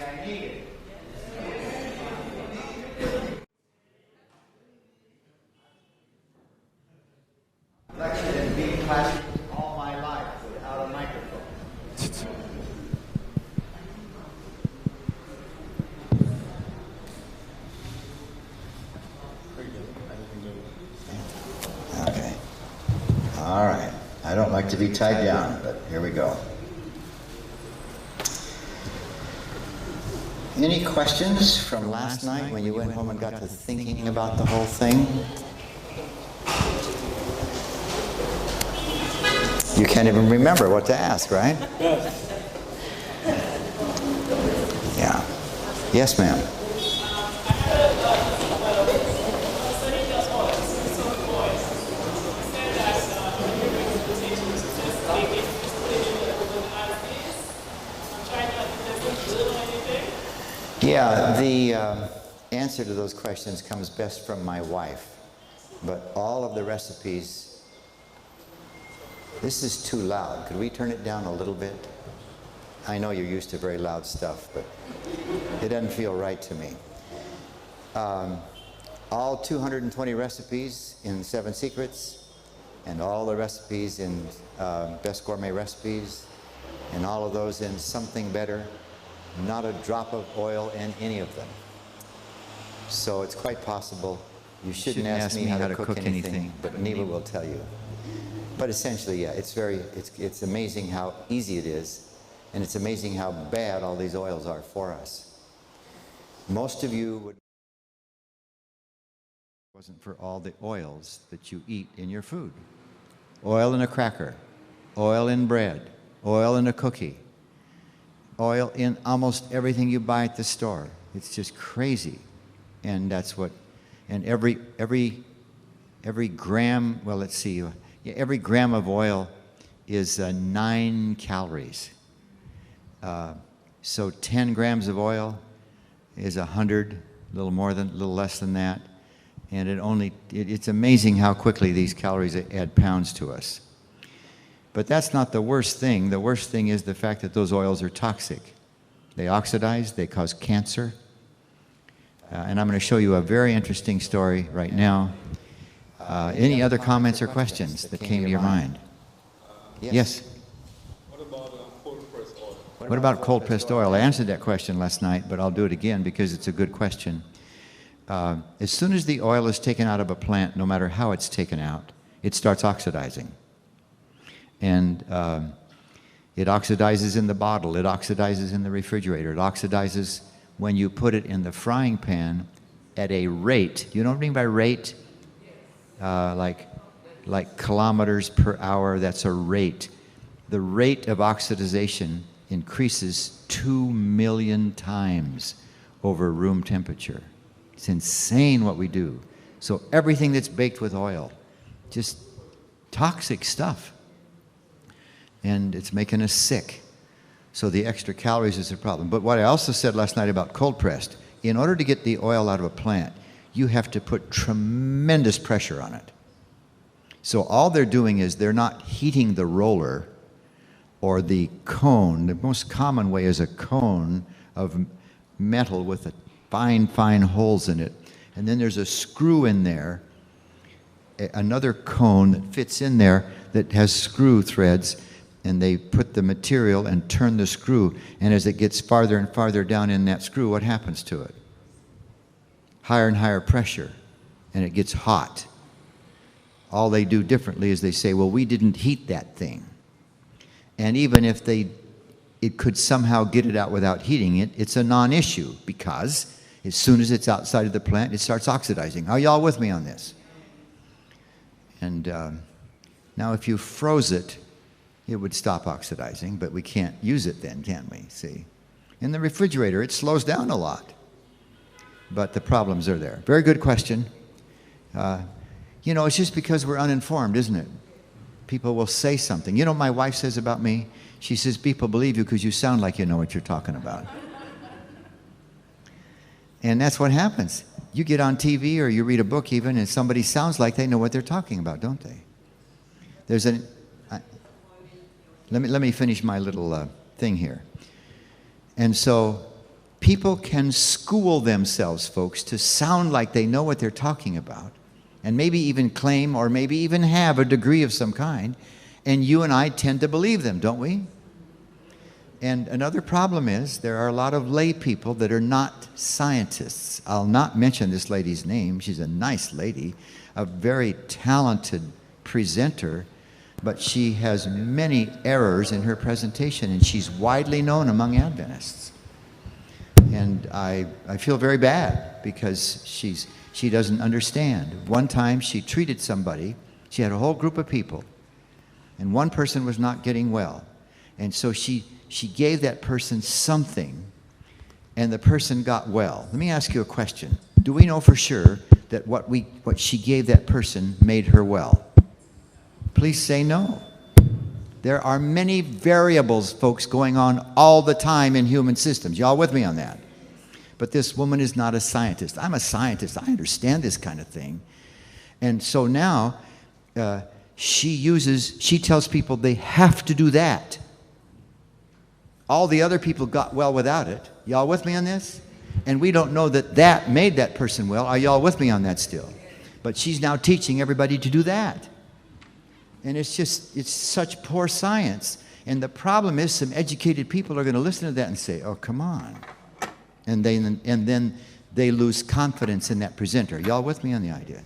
I need it. Lectured in B class all my life without a microphone. Okay. All right. I don't like to be tied down, but here we go. Any questions from last night when you went home and got to thinking about the whole thing? You can't even remember what to ask, right? Yeah. Yes, ma'am. Yeah, the answer to those questions comes best from my wife. But all of the recipes, this is too loud. Could we turn it down a little bit? I know you're used to very loud stuff, but it doesn't feel right to me. All 220 recipes in 7 Secrets, and all the recipes in Best Gourmet Recipes, and all of those in Something Better. Not a drop of oil in any of them. So it's quite possible. You shouldn't ask me how to cook anything, but Neva will tell you. But essentially, yeah, it's amazing how easy it is, and it's amazing how bad all these oils are for us. Most of you would wasn't for all the oils that you eat in your food. Oil in a cracker, oil in bread, oil in a cookie, oil in almost everything you buy at the store. It's just crazy. And that's what, and every gram, well, let's see, every gram of oil is 9 calories. So 10 grams of oil is 100, a little less than that. And it's amazing how quickly these calories add pounds to us. But that's not the worst thing. The worst thing is the fact that those oils are toxic. They oxidize, they cause cancer. And I'm going to show you a very interesting story right now. Any other comments or questions that came to your mind? Yes? What about cold-pressed oil? What about cold-pressed oil? I answered that question last night, but I'll do it again because it's a good question. As soon as the oil is taken out of a plant, no matter how it's taken out, it starts oxidizing. And it oxidizes in the bottle, it oxidizes in the refrigerator, it oxidizes when you put it in the frying pan at a rate. You know what I mean by rate? Like kilometers per hour, that's a rate. The rate of oxidization increases 2 million times over room temperature. It's insane what we do. So everything that's baked with oil, just toxic stuff. And it's making us sick. So the extra calories is a problem. But what I also said last night about cold pressed, in order to get the oil out of a plant, you have to put tremendous pressure on it. So all they're doing is they're not heating the roller or the cone. The most common way is a cone of metal with a fine holes in it. And then there's a screw in there, another cone that fits in there that has screw threads, and they put the material and turn the screw, and as it gets farther and farther down in that screw, what happens to it? Higher and higher pressure, and it gets hot. All they do differently is they say, well, we didn't heat that thing. And even if it could somehow get it out without heating it, it's a non-issue, because as soon as it's outside of the plant, it starts oxidizing. Are y'all with me on this? And now if you froze it, it would stop oxidizing, but we can't use it then, can we? See? In the refrigerator, it slows down a lot. But the problems are there. Very good question. You know, it's just because we're uninformed, isn't it? People will say something. You know what my wife says about me? She says, people believe you because you sound like you know what you're talking about. And that's what happens. You get on TV or you read a book even, and somebody sounds like they know what they're talking about, don't they? There's an... Let me finish my little thing here. And so People can school themselves, folks, to sound like they know what they're talking about, and maybe even claim or maybe even have a degree of some kind, and you and I tend to believe them, don't we? And another problem is there are a lot of lay people that are not scientists. I'll not mention this lady's name. She's a nice lady, a very talented presenter, but she has many errors in her presentation, and she's widely known among Adventists. And I feel very bad because she doesn't understand. One time she treated somebody, she had a whole group of people, and one person was not getting well. And so she gave that person something, and the person got well. Let me ask you a question. Do we know for sure that what she gave that person made her well? Please say no. There are many variables, folks, going on all the time in human systems. Y'all with me on that? But this woman is not a scientist. I'm a scientist. I understand this kind of thing. And so now she tells people they have to do that. All the other people got well without it. Y'all with me on this? And we don't know that made that person well. Are y'all with me on that still? But she's now teaching everybody to do that. And it's such poor science. And the problem is some educated people are going to listen to that and say, oh, come on. And then they lose confidence in that presenter. Y'all with me on the idea?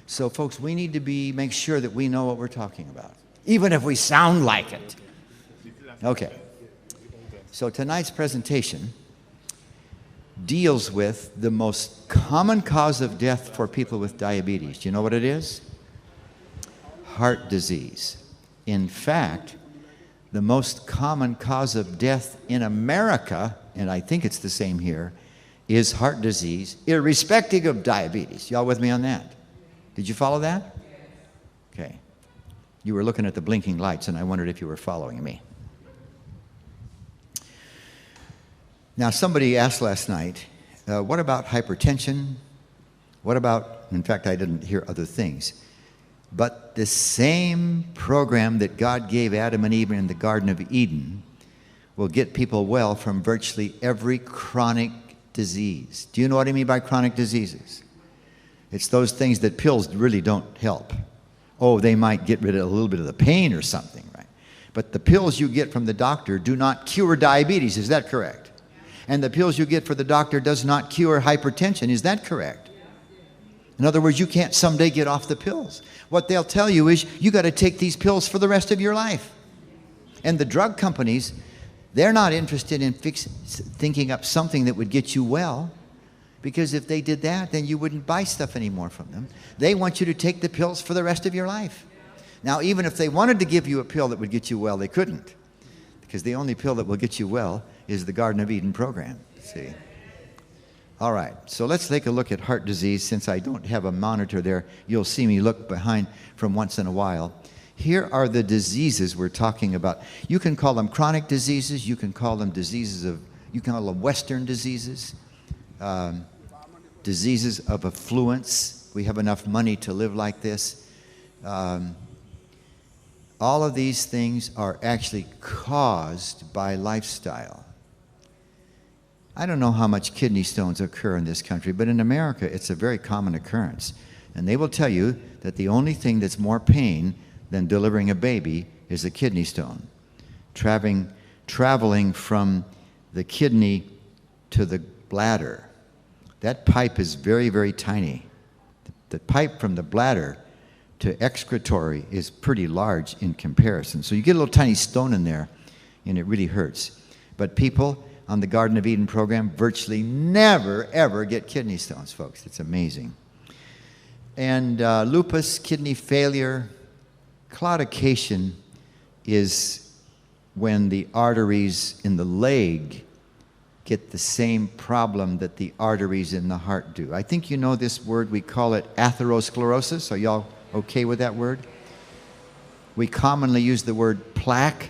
So, folks, we need to make sure that we know what we're talking about, even if we sound like it. Okay. So tonight's presentation deals with the most common cause of death for people with diabetes. Do you know what it is? Heart disease. In fact, the most common cause of death in America, and I think it's the same here, is heart disease, irrespective of diabetes. Y'all with me on that? Did you follow that? Okay. You were looking at the blinking lights, and I wondered if you were following me. Now, somebody asked last night, what about hypertension? What about, in fact, I didn't hear other things. But the same program that God gave Adam and Eve in the Garden of Eden will get people well from virtually every chronic disease. Do you know what I mean by chronic diseases? It's those things that pills really don't help. Oh, they might get rid of a little bit of the pain or something, right? But the pills you get from the doctor do not cure diabetes. Is that correct? And the pills you get from the doctor does not cure hypertension. Is that correct? In other words, you can't someday get off the pills. What they'll tell you is you got to take these pills for the rest of your life. And the drug companies, they're not interested in thinking up something that would get you well, because if they did that, then you wouldn't buy stuff anymore from them. They want you to take the pills for the rest of your life. Now, even if they wanted to give you a pill that would get you well, they couldn't, because the only pill that will get you well is the Garden of Eden program. See? All right, so let's take a look at heart disease. Since I don't have a monitor there, you'll see me look behind from once in a while. Here are the diseases we're talking about. You can call them chronic diseases. You can call them you can call them Western diseases, diseases of affluence. We have enough money to live like this. All of these things are actually caused by lifestyle. I don't know how much kidney stones occur in this country, but in America, it's a very common occurrence. And they will tell you that the only thing that's more pain than delivering a baby is a kidney stone. Traveling from the kidney to the bladder. That pipe is very, very tiny. The pipe from the bladder to excretory is pretty large in comparison. So you get a little tiny stone in there, and it really hurts. But people on the Garden of Eden program virtually never, ever get kidney stones, folks. It's amazing. And lupus, kidney failure, claudication is when the arteries in the leg get the same problem that the arteries in the heart do. I think you know this word. We call it atherosclerosis. Are y'all okay with that word? We commonly use the word plaque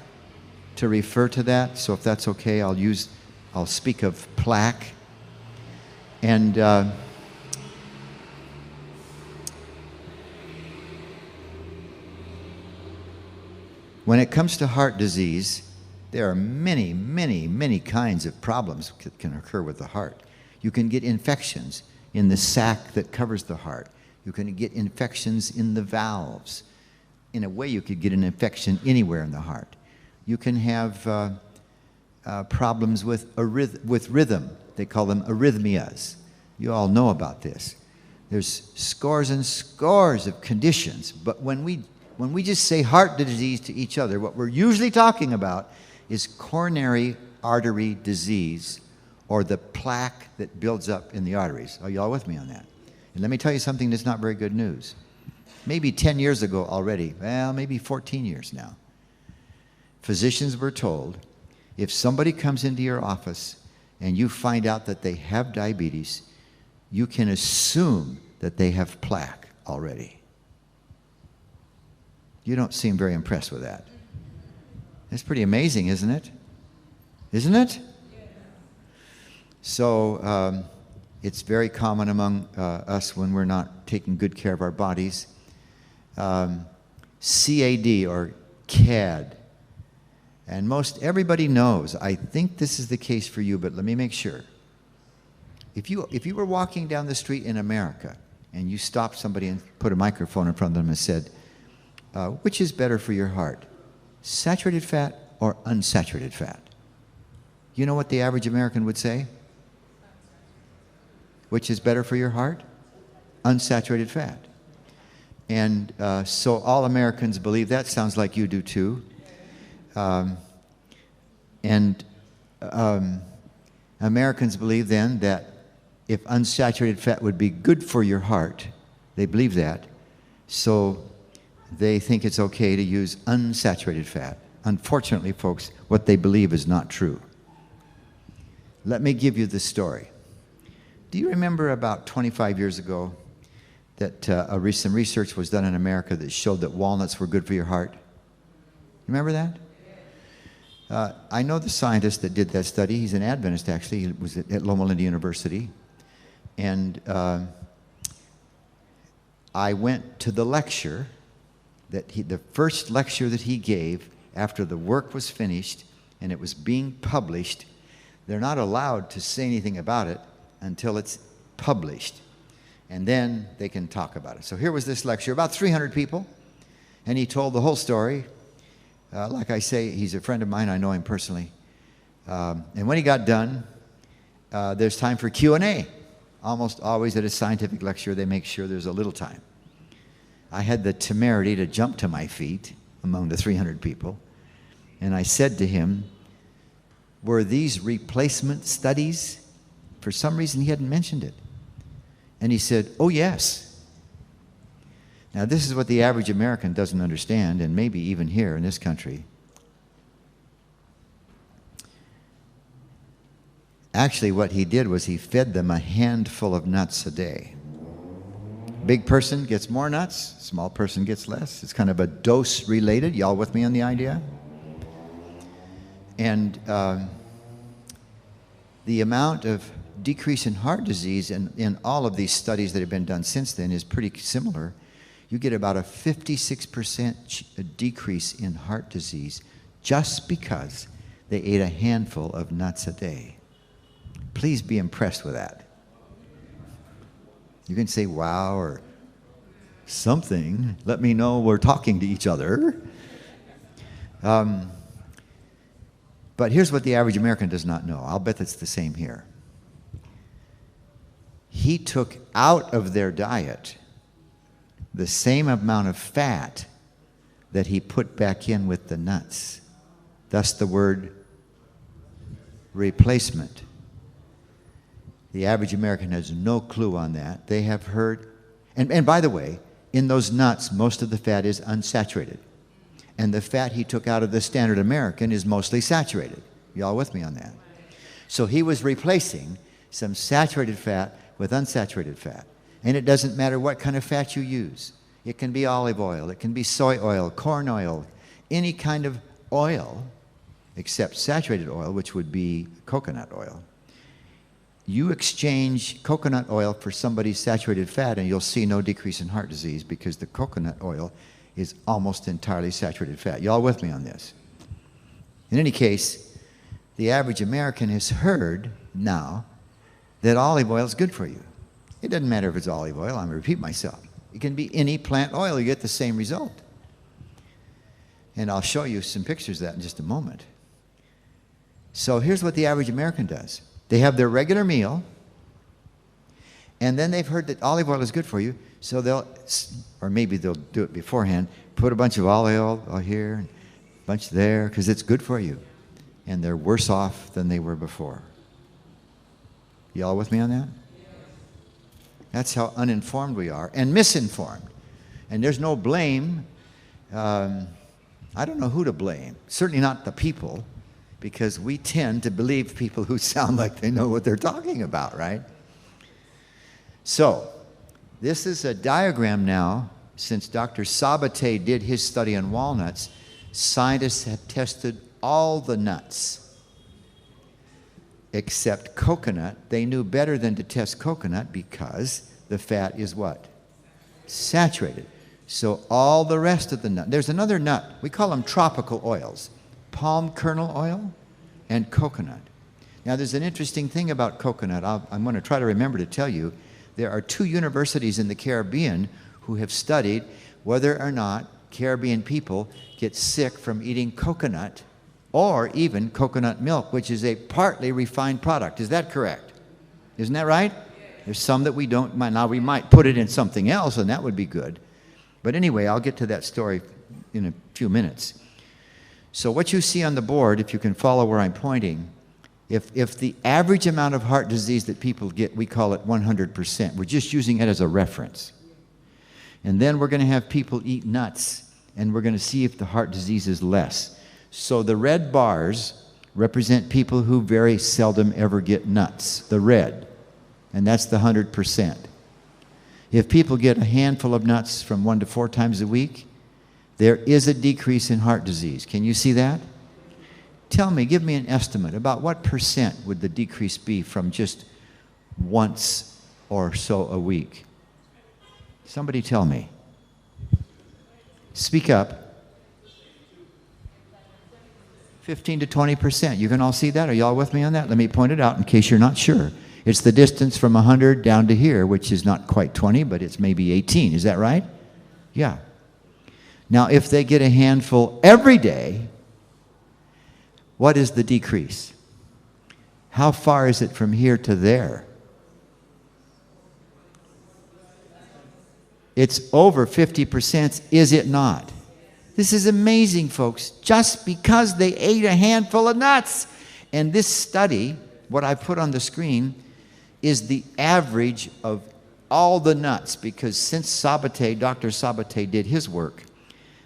to refer to that. So if that's okay, I'll speak of plaque. And when it comes to heart disease, There are many, many, many kinds of problems that can occur with the heart. You can get infections in the sac that covers the heart. You can get infections in the valves. In a way, you could get an infection anywhere in the heart. You can have problems with rhythm. They call them arrhythmias. You all know about this. There's scores and scores of conditions, but when we just say heart disease to each other, what we're usually talking about is coronary artery disease, or the plaque that builds up in the arteries. Are you all with me on that? And let me tell you something that's not very good news. Maybe 10 years ago already, well, maybe 14 years now, physicians were told, if somebody comes into your office and you find out that they have diabetes, you can assume that they have plaque already. You don't seem very impressed with that. That's pretty amazing, isn't it? Isn't it? So it's very common among us when we're not taking good care of our bodies. CAD or CAD. And most everybody knows. I think this is the case for you, but let me make sure. If you were walking down the street in America and you stopped somebody and put a microphone in front of them and said, which is better for your heart, saturated fat or unsaturated fat? You know what the average American would say? Which is better for your heart? Unsaturated fat. And so all Americans believe that. Sounds like you do too. Americans believe then that if unsaturated fat would be good for your heart, they believe that, so they think it's okay to use unsaturated fat. Unfortunately, folks, what they believe is not true. Let me give you the story. Do you remember about 25 years ago that some research was done in America that showed that walnuts were good for your heart? Remember that? I know the scientist that did that study. He's an Adventist, actually. He was at Loma Linda University. And I went to the lecture, the first lecture that he gave after the work was finished and it was being published. They're not allowed to say anything about it until it's published. And then they can talk about it. So here was this lecture, about 300 people. And he told the whole story. Like I say, he's a friend of mine. I know him personally. And when he got done, there's time for Q&A. Almost always at a scientific lecture, they make sure there's a little time. I had the temerity to jump to my feet among the 300 people. And I said to him, were these replacement studies? For some reason, he hadn't mentioned it. And he said, oh, yes. Now, this is what the average American doesn't understand, and maybe even here in this country. Actually, what he did was he fed them a handful of nuts a day. Big person gets more nuts, small person gets less. It's kind of a dose related. Y'all with me on the idea? And the amount of decrease in heart disease in all of these studies that have been done since then is pretty similar. You get about a 56% decrease in heart disease just because they ate a handful of nuts a day. Please be impressed with that. You can say, wow, or something. Let me know we're talking to each other. But here's what the average American does not know. I'll bet that's the same here. He took out of their diet the same amount of fat that he put back in with the nuts. Thus the word replacement. The average American has no clue on that. They have heard, and by the way, in those nuts, most of the fat is unsaturated. And the fat he took out of the standard American is mostly saturated. Y'all with me on that? So he was replacing some saturated fat with unsaturated fat. And it doesn't matter what kind of fat you use. It can be olive oil, it can be soy oil, corn oil, any kind of oil except saturated oil, which would be coconut oil. You exchange coconut oil for somebody's saturated fat and you'll see no decrease in heart disease because the coconut oil is almost entirely saturated fat. Y'all with me on this? In any case, the average American has heard now that olive oil is good for you. It doesn't matter if it's olive oil. I'm going to repeat myself. It can be any plant oil. You get the same result. And I'll show you some pictures of that in just a moment. So here's what the average American does. They have their regular meal, and then they've heard that olive oil is good for you, so they'll, or maybe they'll do it beforehand, put a bunch of olive oil here, and a bunch there, because it's good for you. And they're worse off than they were before. Y'all with me on that? That's how uninformed we are, and misinformed. And there's no blame. I don't know who to blame. Certainly not the people, because we tend to believe people who sound like they know what they're talking about, right? So, this is a diagram now. Since Dr. Sabate did his study on walnuts, scientists have tested all the nuts except coconut. They knew better than to test coconut because the fat is what? Saturated. So all the rest of the nut. There's another nut. We call them tropical oils. Palm kernel oil and coconut. Now there's an interesting thing about coconut. I'm going to try to remember to tell you. There are 2 universities in the Caribbean who have studied whether or not Caribbean people get sick from eating coconut or even coconut milk, which is a partly refined product. Is that correct? Isn't that right? There's some that we don't. Now we might put it in something else, and that would be good. But anyway, I'll get to that story in a few minutes. So what you see on the board, if you can follow where I'm pointing, if the average amount of heart disease that people get, we call it 100%. We're just using it as a reference. And then we're going to have people eat nuts, and we're going to see if the heart disease is less. So the red bars represent people who very seldom ever get nuts, the red, and that's the 100%. If people get a handful of nuts from 1 to 4 times a week, there is a decrease in heart disease. Can you see that? Tell me, give me an estimate. About what percent would the decrease be from just once or so a week? Somebody tell me. Speak up. 15 to 20%. You can all see that? Are y'all with me on that? Let me point it out in case you're not sure. It's the distance from 100 down to here, which is not quite 20, but it's maybe 18. Is that right? Yeah. Now, if they get a handful every day, what is the decrease? How far is it from here to there? It's over 50%, is it not? This is amazing, folks, just because they ate a handful of nuts. And this study, what I put on the screen, is the average of all the nuts, because since Sabate, Dr. Sabate did his work,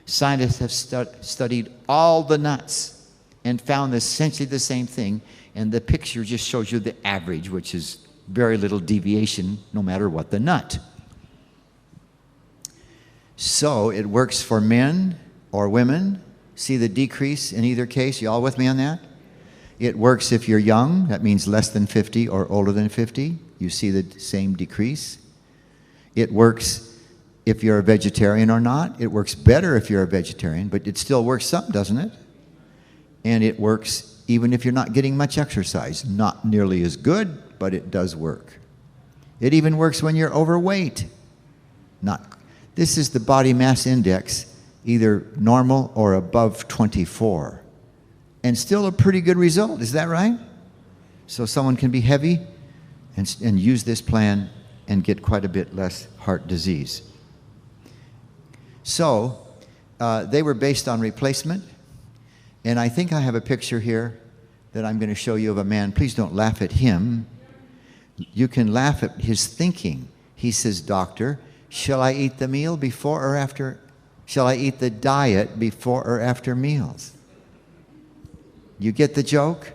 scientists have studied all the nuts and found essentially the same thing. And the picture just shows you the average, which is very little deviation no matter what the nut. So it works for men or women. See the decrease in either case? You all with me on that? It works if you're young. That means less than 50 or older than 50. You see the same decrease. It works if you're a vegetarian or not. It works better if you're a vegetarian, but it still works some, doesn't it? And it works even if you're not getting much exercise. Not nearly as good, but it does work. It even works when you're overweight. This is the body mass index, either normal or above 24. And still a pretty good result, is that right? So someone can be heavy and use this plan and get quite a bit less heart disease. So they were based on replacement. And I think I have a picture here that I'm going to show you of a man. Please don't laugh at him. You can laugh at his thinking. He says, "Doctor, shall I eat the meal before or after? Shall I eat the diet before or after meals?" You get the joke?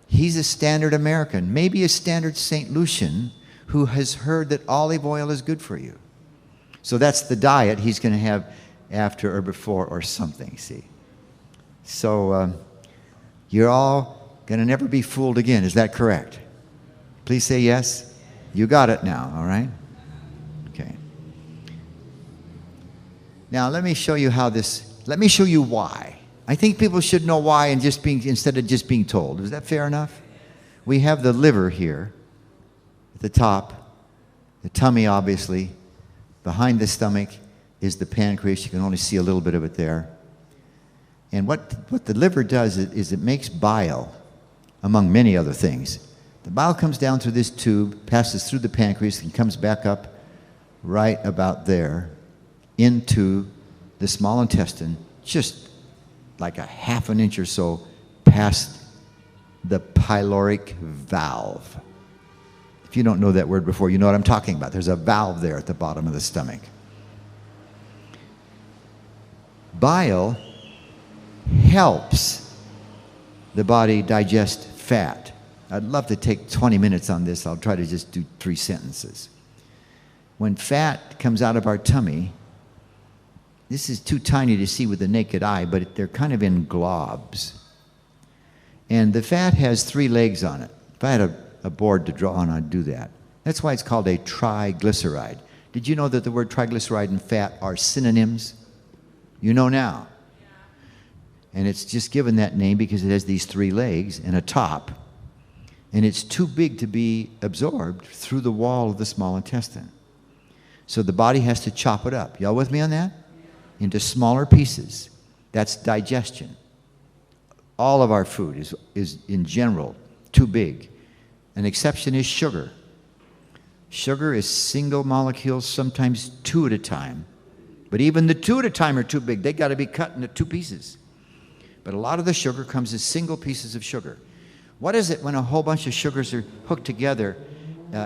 He's a standard American, maybe a standard St. Lucian, who has heard that olive oil is good for you. So that's the diet he's going to have after or before or something, see? So you're all going to never be fooled again. Is that correct? Please say yes. You got it now, all right? Okay. Now let me show you how this, let me show you why. I think people should know why and instead of just being told. Is that fair enough? We have the liver here at the top, the tummy obviously. Behind the stomach is the pancreas. You can only see a little bit of it there. And what the liver does is it makes bile, among many other things. The bile comes down through this tube, passes through the pancreas, and comes back up right about there into the small intestine, just like a half an inch or so past the pyloric valve. If you don't know that word before, you know what I'm talking about. There's a valve there at the bottom of the stomach. Bile helps the body digest fat. I'd love to take 20 minutes on this. I'll try to just do 3 sentences. When fat comes out of our tummy, this is too tiny to see with the naked eye, but they're kind of in globs. And the fat has 3 legs on it. If I had a board to draw on, I'd do that. That's why it's called a triglyceride. Did you know that the word triglyceride and fat are synonyms? You know now. And it's just given that name because it has these 3 legs and a top. And it's too big to be absorbed through the wall of the small intestine. So the body has to chop it up. Y'all with me on that? Into smaller pieces. That's digestion. All of our food is in general too big. An exception is sugar. Sugar is single molecules, sometimes 2 at a time. But even the 2 at a time are too big. They got to be cut into 2 pieces. But a lot of the sugar comes as single pieces of sugar. What is it when a whole bunch of sugars are hooked together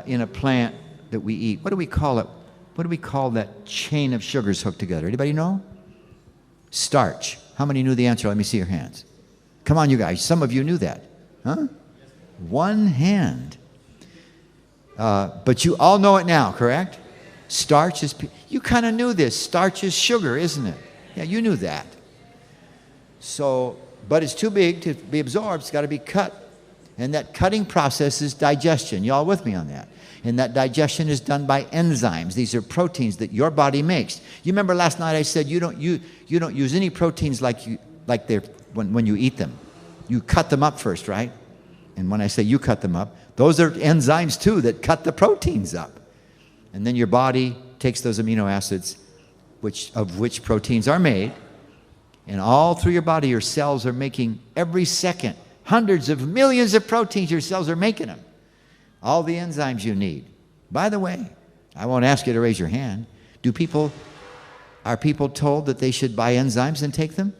in a plant that we eat? What do we call it? What do we call that chain of sugars hooked together? Anybody know? Starch. How many knew the answer? Let me see your hands. Come on, you guys. Some of you knew that. Huh? One hand. But you all know it now, correct? Starch is... You kind of knew this. Starch is sugar, isn't it? Yeah, you knew that. So, but it's too big to be absorbed. It's got to be cut. And that cutting process is digestion. You all with me on that? And that digestion is done by enzymes. These are proteins that your body makes. You remember last night I said you don't use any proteins like they're when you eat them. You cut them up first, right? And when I say you cut them up, those are enzymes too that cut the proteins up. And then your body takes those amino acids, of which proteins are made, and all through your body your cells are making every second hundreds of millions of proteins. Your cells are making them. All the enzymes you need. By the way, I won't ask you to raise your hand. Are people told that they should buy enzymes and take them?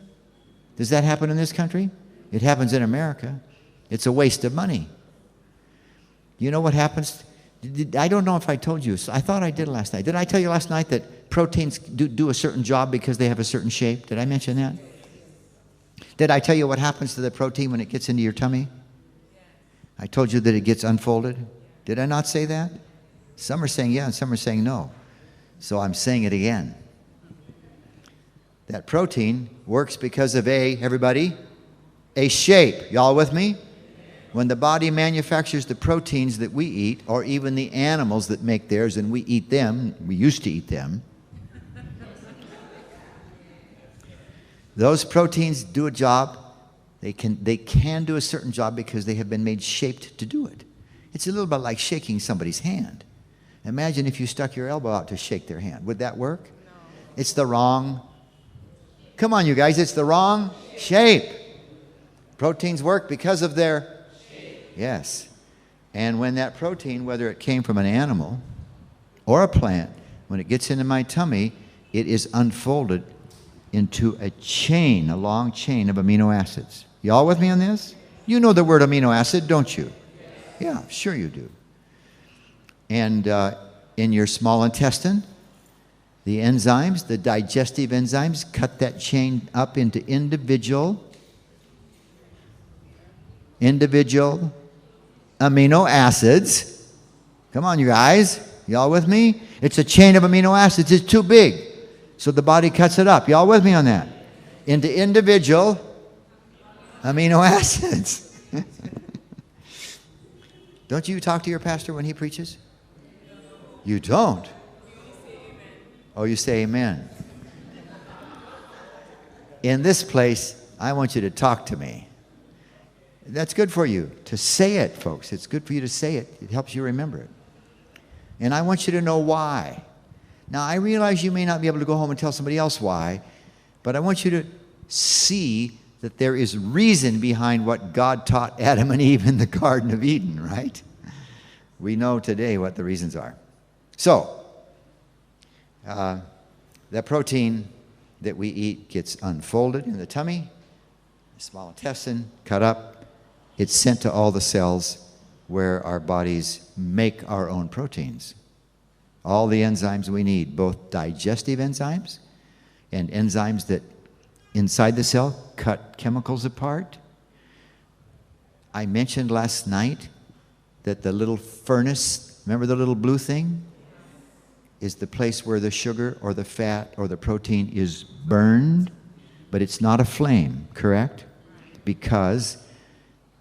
Does that happen in this country? It happens in America. It's a waste of money. You know what happens? I don't know if I told you. I thought I did last night. Did I tell you last night that proteins do a certain job because they have a certain shape? Did I mention that? Did I tell you what happens to the protein when it gets into your tummy? I told you that it gets unfolded. Did I not say that? Some are saying yeah and some are saying no. So I'm saying it again. That protein works because of everybody, a shape. Y'all with me? When the body manufactures the proteins that we eat, or even the animals that make theirs and we eat them, we used to eat them, those proteins do a job. They can do a certain job because they have been made shaped to do it. It's a little bit like shaking somebody's hand. Imagine if you stuck your elbow out to shake their hand. Would that work? No. It's the wrong... Come on, you guys. It's the wrong shape. Proteins work because of their shape. Yes. And when that protein, whether it came from an animal or a plant, when it gets into my tummy, it is unfolded into a chain, a long chain of amino acids. Y'all with me on this? You know the word amino acid, don't you? Yeah, sure you do. And in your small intestine, the enzymes, the digestive enzymes, cut that chain up into individual amino acids. Come on, you guys. Y'all with me? It's a chain of amino acids. It's too big. So the body cuts it up. Y'all with me on that? Into individual amino acids. Don't you talk to your pastor when he preaches? You don't? Oh, you say amen. In this place, I want you to talk to me. That's good for you to say it, folks. It's good for you to say it. It helps you remember it. And I want you to know why. Now, I realize you may not be able to go home and tell somebody else why, but I want you to see that there is reason behind what God taught Adam and Eve in the Garden of Eden, right? We know today what the reasons are. So, the protein that we eat gets unfolded in the tummy, the small intestine, cut up. It's sent to all the cells where our bodies make our own proteins. All the enzymes we need, both digestive enzymes and enzymes that inside the cell cut chemicals apart. I mentioned last night that the little furnace, remember the little blue thing, is the place where the sugar or the fat or the protein is burned, but it's not a flame, correct? Because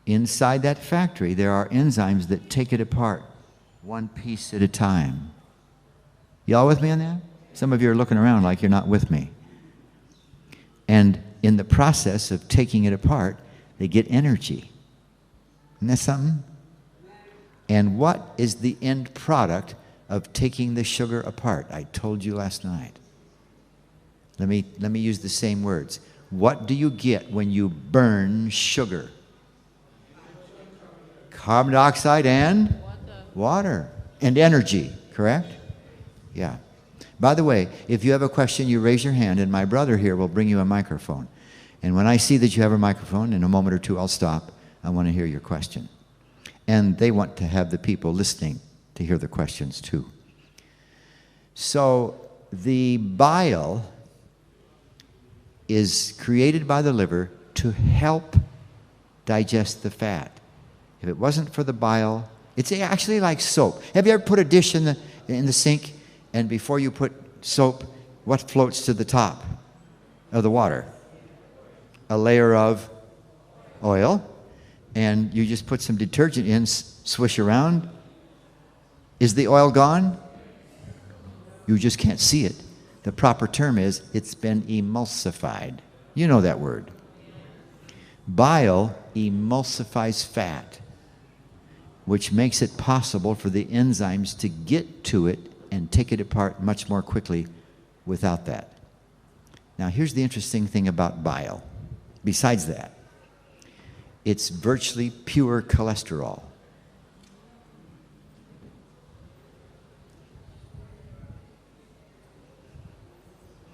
inside that factory there are enzymes that take it apart one piece at a time. Y'all with me on that? Some of you are looking around like you're not with me. And in the process of taking it apart, they get energy. Isn't that something? And what is the end product of taking the sugar apart? I told you last night. Let me use the same words. What do you get when you burn sugar? Carbon dioxide and water. And energy, correct? Yeah. By the way, if you have a question, you raise your hand, and my brother here will bring you a microphone. And when I see that you have a microphone, in a moment or two I'll stop. I want to hear your question. And they want to have the people listening to hear the questions too. So the bile is created by the liver to help digest the fat. If it wasn't for the bile, it's actually like soap. Have you ever put a dish in the sink, and before you put soap, what floats to the top of the water? A layer of oil, and you just put some detergent in, swish around. Is the oil gone? You just can't see it. The proper term is it's been emulsified. You know that word. Bile emulsifies fat, which makes it possible for the enzymes to get to it and take it apart much more quickly without that. Now, here's the interesting thing about bile. Besides that, it's virtually pure cholesterol.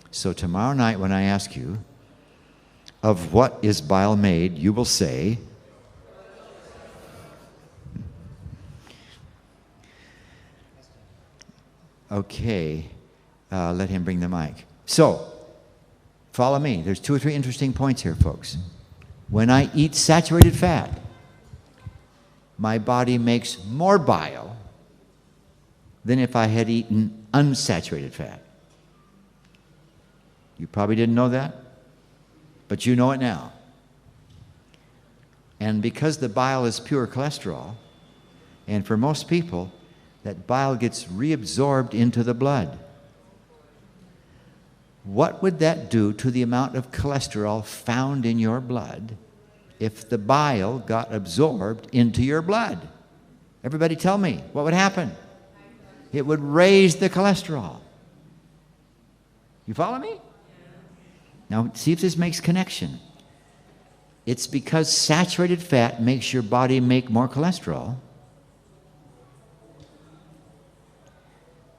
So tomorrow night when I ask you, of what is bile made, you will say, okay, let him bring the mic. So, follow me. There's 2 or 3 interesting points here, folks. When I eat saturated fat, my body makes more bile than if I had eaten unsaturated fat. You probably didn't know that, but you know it now. And because the bile is pure cholesterol, and for most people, that bile gets reabsorbed into the blood. What would that do to the amount of cholesterol found in your blood if the bile got absorbed into your blood? Everybody tell me, what would happen? It would raise the cholesterol. You follow me? Now, see if this makes connection. It's because saturated fat makes your body make more cholesterol.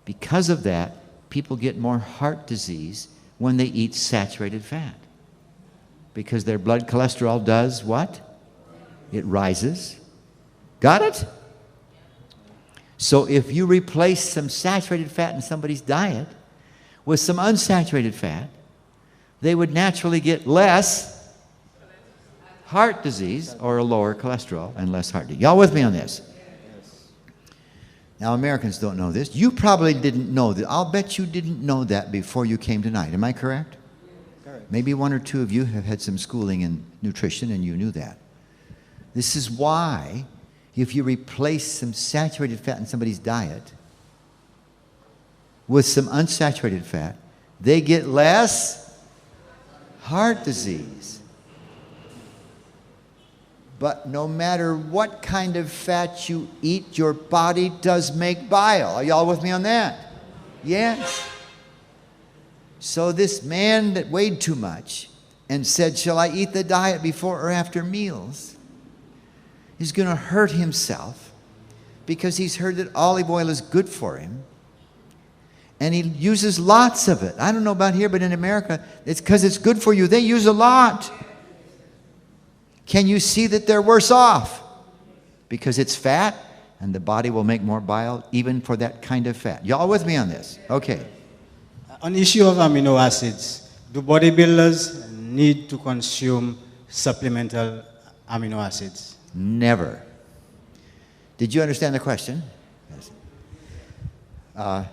Because of that, people get more heart disease when they eat saturated fat. Because their blood cholesterol does what? It rises. Got it? So if you replace some saturated fat in somebody's diet with some unsaturated fat, they would naturally get less heart disease or a lower cholesterol and less heart disease. Y'all with me on this? Now, Americans don't know this. You probably didn't know that. I'll bet you didn't know that before you came tonight. Am I correct? Correct. Maybe 1 or 2 of you have had some schooling in nutrition and you knew that. This is why if you replace some saturated fat in somebody's diet with some unsaturated fat, they get less heart disease. But no matter what kind of fat you eat, your body does make bile. Are y'all with me on that? Yes. So this man that weighed too much and said, shall I eat the diet before or after meals? He's going to hurt himself because he's heard that olive oil is good for him. And he uses lots of it. I don't know about here, but in America, it's because it's good for you. They use a lot. Can you see that they're worse off? Because it's fat, and the body will make more bile even for that kind of fat. Y'all with me on this? Okay. On the issue of amino acids, do bodybuilders need to consume supplemental amino acids? Never. Did you understand the question? Yes.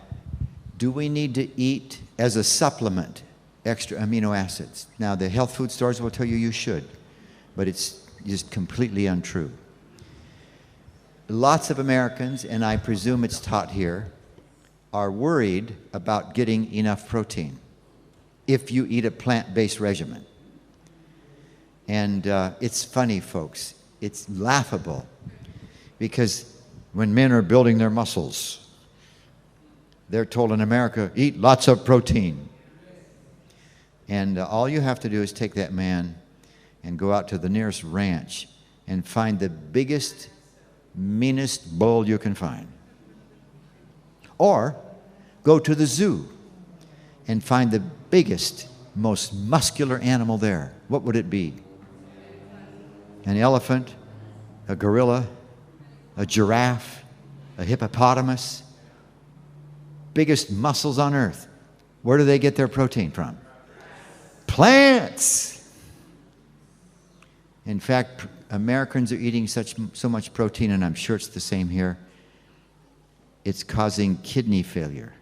Do we need to eat as a supplement extra amino acids? Now, the health food stores will tell you you should, but it's just completely untrue. Lots of Americans, and I presume it's taught here, are worried about getting enough protein if you eat a plant-based regimen. And it's funny, folks. It's laughable because when men are building their muscles, they're told in America, eat lots of protein. And all you have to do is take that man and go out to the nearest ranch and find the biggest, meanest bull you can find. Or go to the zoo and find the biggest, most muscular animal there. What would it be? An elephant, a gorilla, a giraffe, a hippopotamus. Biggest muscles on earth. Where do they get their protein from? Plants. In fact, Americans are eating so much protein, and I'm sure it's the same here. It's causing kidney failure.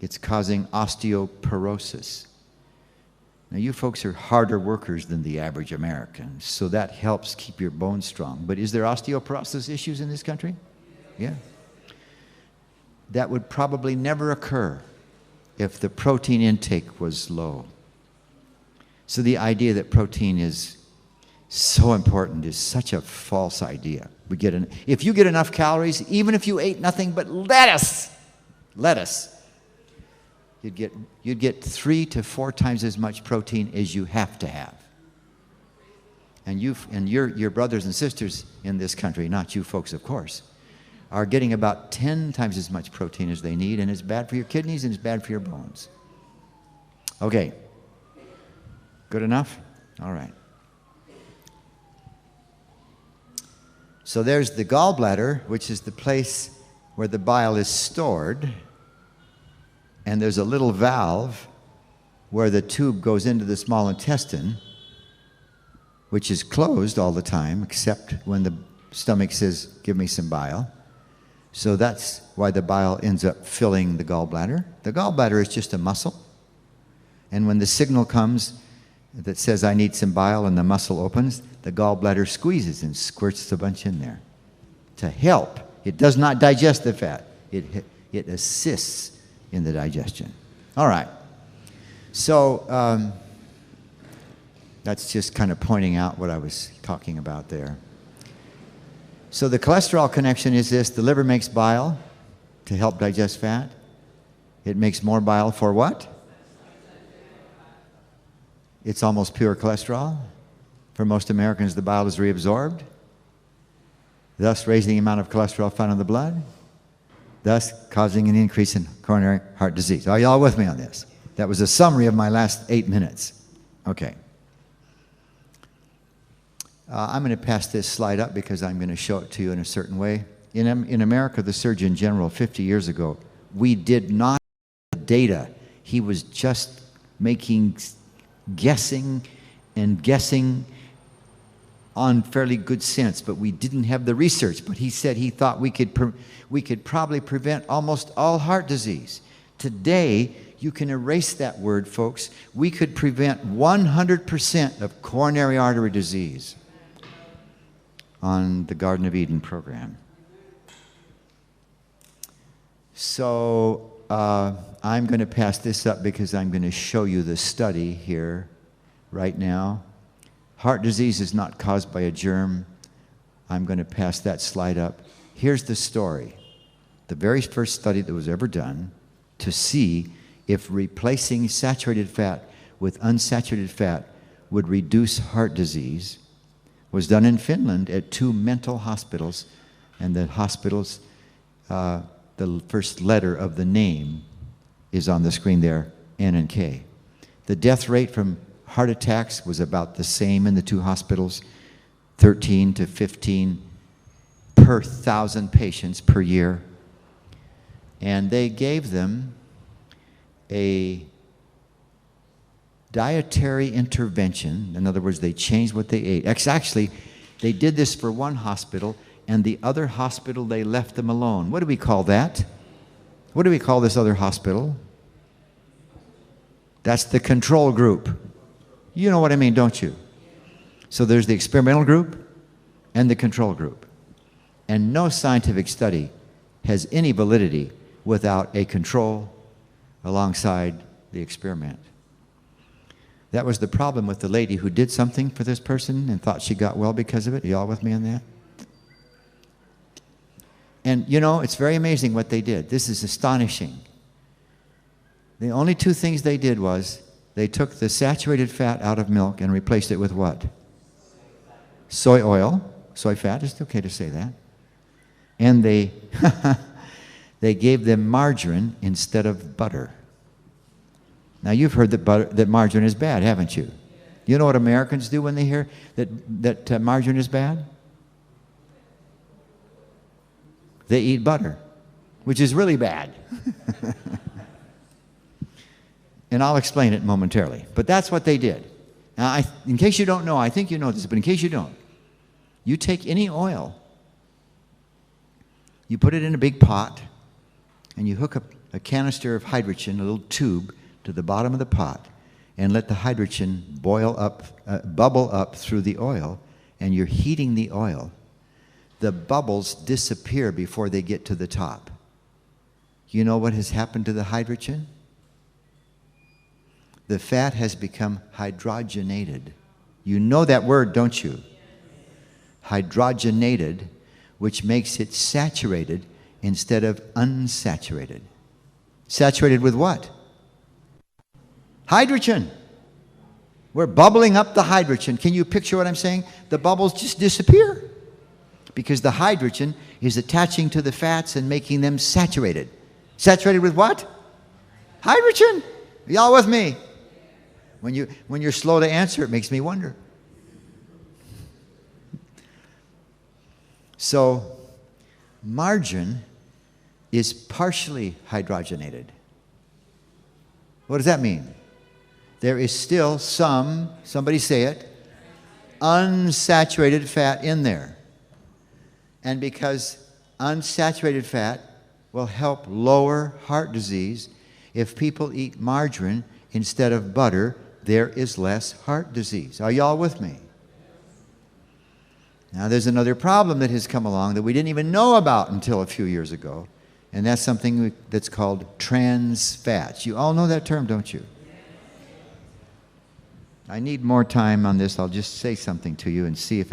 It's causing osteoporosis. Now, you folks are harder workers than the average American, so that helps keep your bones strong. But is there osteoporosis issues in this country? Yeah. That would probably never occur if the protein intake was low. So the idea that protein is so important is such a false idea. If you get enough calories, even if you ate nothing but lettuce, you'd get 3 to 4 times as much protein as you have to have. And your brothers and sisters in this country, not you folks, of course, are getting about 10 times as much protein as they need, and it's bad for your kidneys and it's bad for your bones. Okay. Good enough? All right. So there's the gallbladder, which is the place where the bile is stored, and there's a little valve where the tube goes into the small intestine, which is closed all the time, except when the stomach says, give me some bile. So that's why the bile ends up filling the gallbladder. The gallbladder is just a muscle. And when the signal comes that says, I need some bile, and the muscle opens, the gallbladder squeezes and squirts a bunch in there to help. It does not digest the fat. It assists in the digestion. All right. So that's just kind of pointing out what I was talking about there. So the cholesterol connection is this. The liver makes bile to help digest fat. It makes more bile for what? It's almost pure cholesterol. For most Americans, the bile is reabsorbed, thus raising the amount of cholesterol found in the blood, thus causing an increase in coronary heart disease. Are y'all with me on this? That was a summary of my last 8 minutes. Okay. I'm going to pass this slide up because I'm going to show it to you in a certain way. In America, the Surgeon General 50 years ago, we did not have data. He was just guessing on fairly good sense, but we didn't have the research. But he said he thought we could probably prevent almost all heart disease. Today, you can erase that word, folks. We could prevent 100% of coronary artery disease on the Garden of Eden program. So I'm going to pass this up because I'm going to show you the study here right now. Heart disease is not caused by a germ. I'm going to pass that slide up. Here's the story. The very first study that was ever done to see if replacing saturated fat with unsaturated fat would reduce heart disease was done in Finland at 2 mental hospitals. And the hospitals, the first letter of the name is on the screen there, N and K. The death rate from heart attacks was about the same in the 2 hospitals, 13 to 15 per 1,000 patients per year. And they gave them a dietary intervention. In other words, they changed what they ate. Actually, they did this for one hospital, and the other hospital, they left them alone. What do we call that? What do we call this other hospital? That's the control group. You know what I mean, don't you? So there's the experimental group and the control group. And no scientific study has any validity without a control alongside the experiment. That was the problem with the lady who did something for this person and thought she got well because of it. Are you all with me on that? And you know, it's very amazing what they did. This is astonishing. The only 2 things they did was they took the saturated fat out of milk and replaced it with what? Soy oil. Soy fat, it's okay to say that. And they gave them margarine instead of butter. Now you've heard that margarine is bad, haven't you? You know what Americans do when they hear that margarine is bad? They eat butter, which is really bad. And I'll explain it momentarily. But that's what they did. Now, in case you don't know, I think you know this, but in case you don't, you take any oil, you put it in a big pot, and you hook up a canister of hydrogen, a little tube, to the bottom of the pot, and let the hydrogen bubble up through the oil, and you're heating the oil. The bubbles disappear before they get to the top. You know what has happened to the hydrogen? The fat has become hydrogenated. You know that word, don't you? Hydrogenated, which makes it saturated instead of unsaturated. Saturated with what? Hydrogen. We're bubbling up the hydrogen. Can you picture what I'm saying? The bubbles just disappear because the hydrogen is attaching to the fats and making them saturated. Saturated with what? Hydrogen. Are y'all with me? When you're slow to answer, it makes me wonder. So, margarine is partially hydrogenated. What does that mean? There is still somebody say it, unsaturated fat in there. And because unsaturated fat will help lower heart disease, if people eat margarine instead of butter, there is less heart disease. Are y'all with me? Now there's another problem that has come along that we didn't even know about until a few years ago, and that's something that's called trans fats. You all know that term, don't you? I need more time on this. I'll just say something to you and see if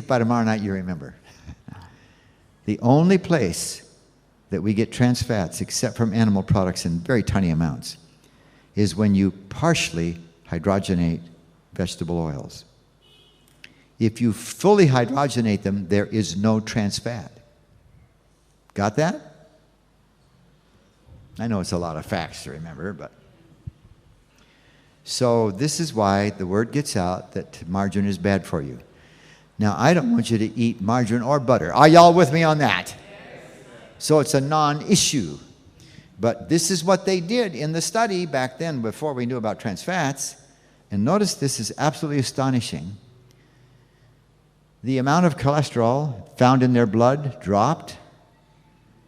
by tomorrow night you remember. The only place that we get trans fats, except from animal products in very tiny amounts, is when you partially hydrogenate vegetable oils. If you fully hydrogenate them, there is no trans fat. Got that? I know it's a lot of facts to remember, but... So this is why the word gets out that margarine is bad for you. Now, I don't want you to eat margarine or butter. Are y'all with me on that? So it's a non-issue. But this is what they did in the study back then before we knew about trans fats. And notice this is absolutely astonishing. The amount of cholesterol found in their blood dropped.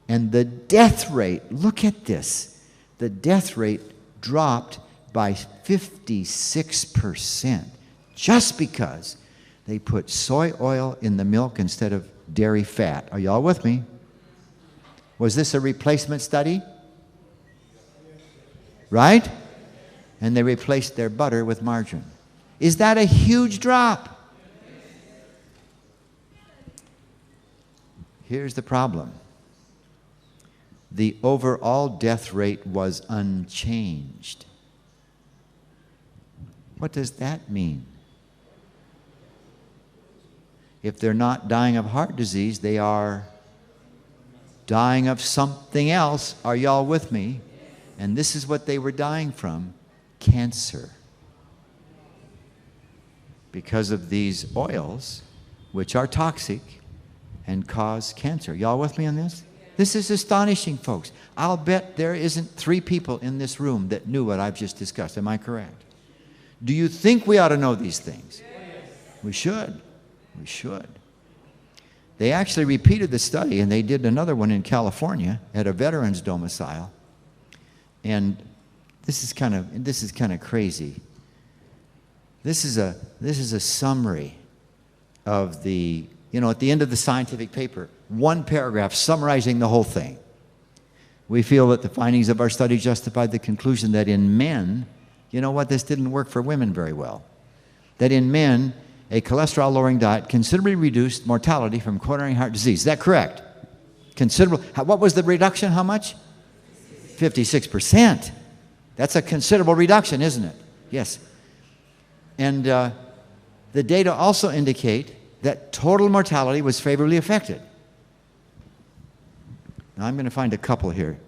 And the death rate, look at this, the death rate dropped by 56% just because they put soy oil in the milk instead of dairy fat. Are y'all with me? Was this a replacement study? Right? And they replaced their butter with margarine. Is that a huge drop? Here's the problem. The overall death rate was unchanged. What does that mean? If they're not dying of heart disease, they are dying of something else. Are y'all with me? And this is what they were dying from: cancer. Because of these oils, which are toxic and cause cancer. Y'all with me on this? This is astonishing, folks. I'll bet there isn't 3 people in this room that knew what I've just discussed. Am I correct? Do you think we ought to know these things? Yes. We should. We should. They actually repeated the study, and they did another one in California at a veterans domicile. And this is kind of crazy. This is a summary of the, at the end of the scientific paper, one paragraph summarizing the whole thing. We feel that the findings of our study justified the conclusion that in men, this didn't work for women very well. That in men, a cholesterol-lowering diet considerably reduced mortality from coronary heart disease. Is that correct? Considerable. What was the reduction? How much? 56%. That's a considerable reduction, isn't it? Yes. And the data also indicate that total mortality was favorably affected. Now, I'm going to find a couple here.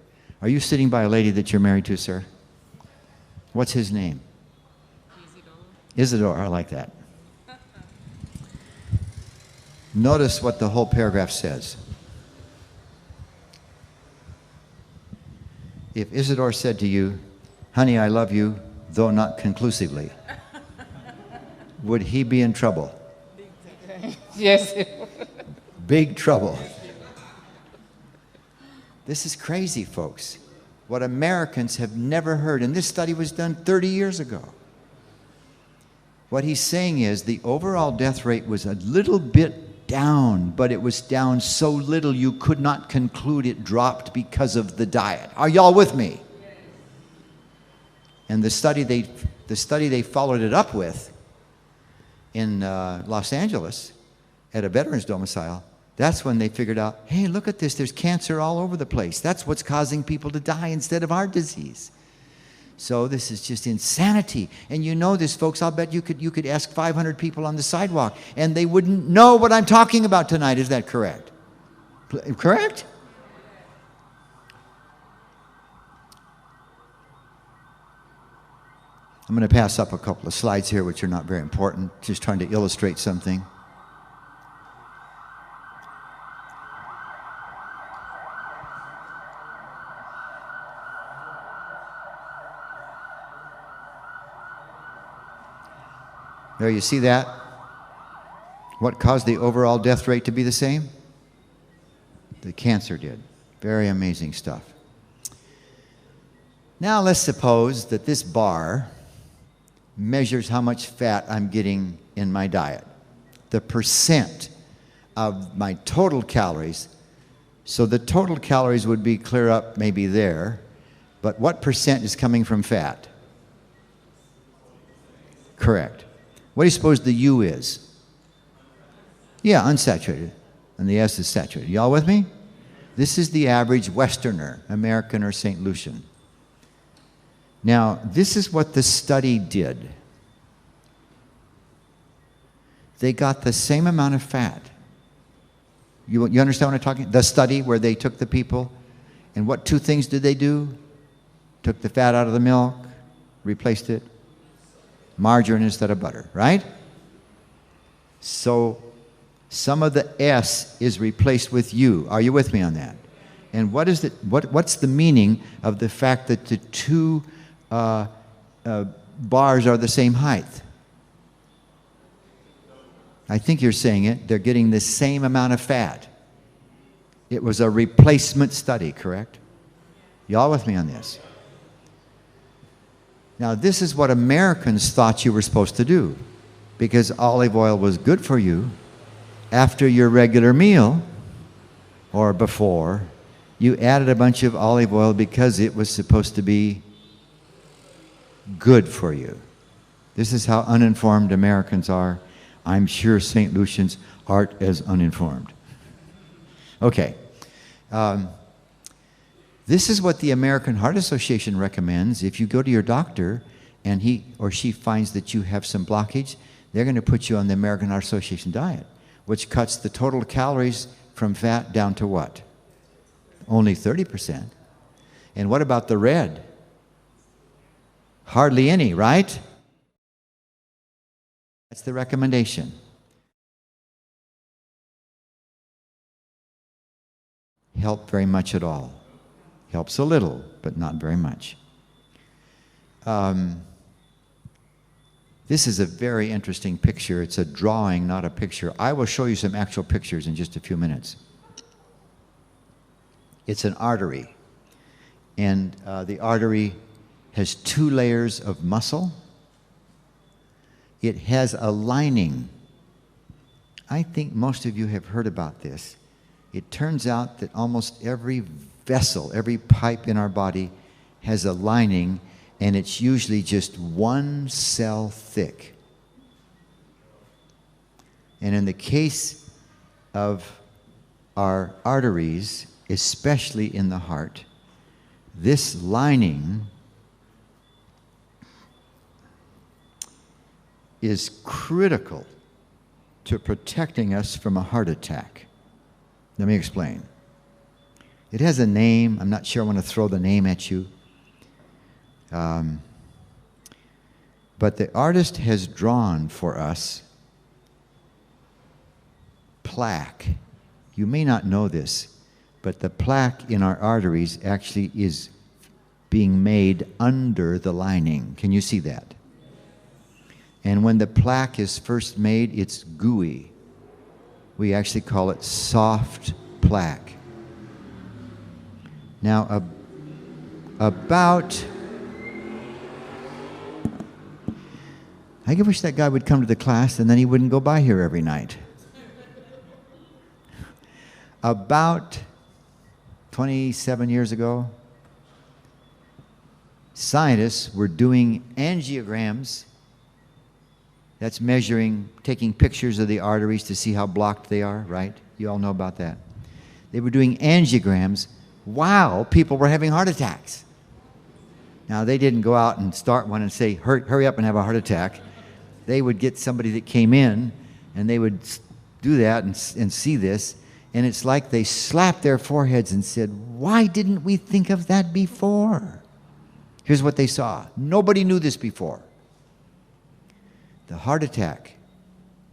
Are you sitting by a lady that you're married to, sir? What's his name? Isidore. I like that. Notice what the whole paragraph says. If Isidore said to you, "Honey, I love you, though not conclusively," would he be in trouble? Yes. Big trouble. This is crazy, folks. What Americans have never heard. And this study was done 30 years ago. What he's saying is the overall death rate was a little bit down, but it was down so little you could not conclude it dropped because of the diet. Are y'all with me? And the study they followed it up with in Los Angeles at a veterans domicile, that's when they figured out, hey, look at this, there's cancer all over the place. That's what's causing people to die instead of heart disease. So this is just insanity. And you know this, folks. I'll bet you could ask 500 people on the sidewalk, and they wouldn't know what I'm talking about tonight. Is that correct? Correct? I'm going to pass up a couple of slides here, which are not very important, just trying to illustrate something. There, you see that? What caused the overall death rate to be the same? The cancer did. Very amazing stuff. Now let's suppose that this bar measures how much fat I'm getting in my diet. The percent of my total calories. So the total calories would be clear up maybe there. But what percent is coming from fat? Correct. What do you suppose the U is? Yeah, unsaturated. And the S is saturated. Y'all with me? This is the average Westerner, American or St. Lucian. Now, this is what the study did. They got the same amount of fat. You understand what I'm talking about? The study where they took the people, and what 2 things did they do? Took the fat out of the milk, replaced it. Margarine instead of butter, right? So some of the S is replaced with U. Are you with me on that? And what is it? What's the meaning of the fact that the 2 bars are the same height? I think you're saying it. They're getting the same amount of fat. It was a replacement study, correct? Y'all with me on this? Now, this is what Americans thought you were supposed to do, because olive oil was good for you. After your regular meal, or before, you added a bunch of olive oil because it was supposed to be good for you. This is how uninformed Americans are. I'm sure St. Lucians aren't as uninformed. Okay. This is what the American Heart Association recommends. If you go to your doctor and he or she finds that you have some blockage, they're going to put you on the American Heart Association diet, which cuts the total calories from fat down to what? Only 30%. And what about the red? Hardly any, right? That's the recommendation. Help very much at all. Helps a little, but not very much. This is a very interesting picture. It's a drawing, not a picture. I will show you some actual pictures in just a few minutes. It's an artery. And the artery has 2 layers of muscle. It has a lining. I think most of you have heard about this. It turns out that almost every vessel, every pipe in our body has a lining, and it's usually just 1 cell thick. And in the case of our arteries, especially in the heart, this lining is critical to protecting us from a heart attack. Let me explain. It has a name. I'm not sure I want to throw the name at you. But the artist has drawn for us plaque. You may not know this, but the plaque in our arteries actually is being made under the lining. Can you see that? And when the plaque is first made, it's gooey. We actually call it soft plaque. Now, I wish that guy would come to the class and then he wouldn't go by here every night. About 27 years ago, scientists were doing angiograms. That's measuring, taking pictures of the arteries to see how blocked they are, right? You all know about that. They were doing angiograms while people were having heart attacks. Now, they didn't go out and start one and say, hurry up and have a heart attack. They would get somebody that came in, and they would do that and see this, and it's like they slapped their foreheads and said, why didn't we think of that before? Here's what they saw. Nobody knew this before. The heart attack,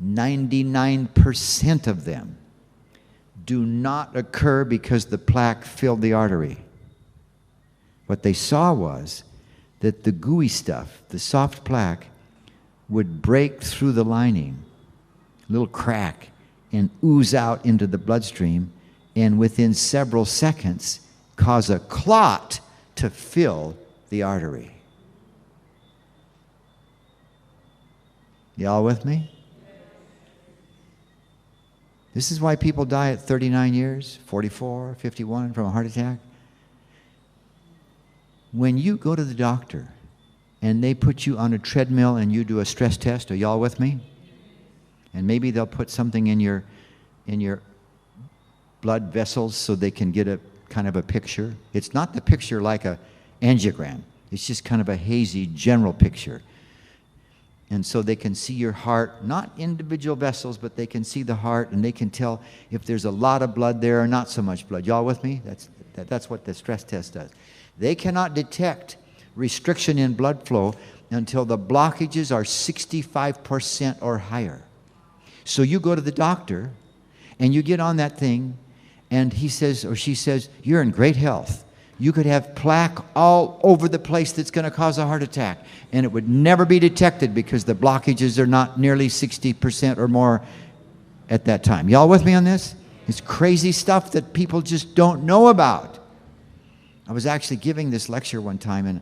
99% of them do not occur because the plaque filled the artery. What they saw was that the gooey stuff, the soft plaque, would break through the lining, a little crack, and ooze out into the bloodstream, and within several seconds cause a clot to fill the artery. Y'all with me? This is why people die at 39 years, 44, 51 from a heart attack. When you go to the doctor and they put you on a treadmill and you do a stress test, are y'all with me? And maybe they'll put something in your blood vessels so they can get a kind of a picture. It's not the picture like a angiogram. It's just kind of a hazy general picture. And so they can see your heart, not individual vessels, but they can see the heart, and they can tell if there's a lot of blood there or not so much blood. Y'all with me? That's what the stress test does. They cannot detect restriction in blood flow until the blockages are 65% or higher. So you go to the doctor, and you get on that thing, and he says or she says, you're in great health. You could have plaque all over the place that's going to cause a heart attack, and it would never be detected because the blockages are not nearly 60% or more at that time. Y'all with me on this? It's crazy stuff that people just don't know about. I was actually giving this lecture one time, and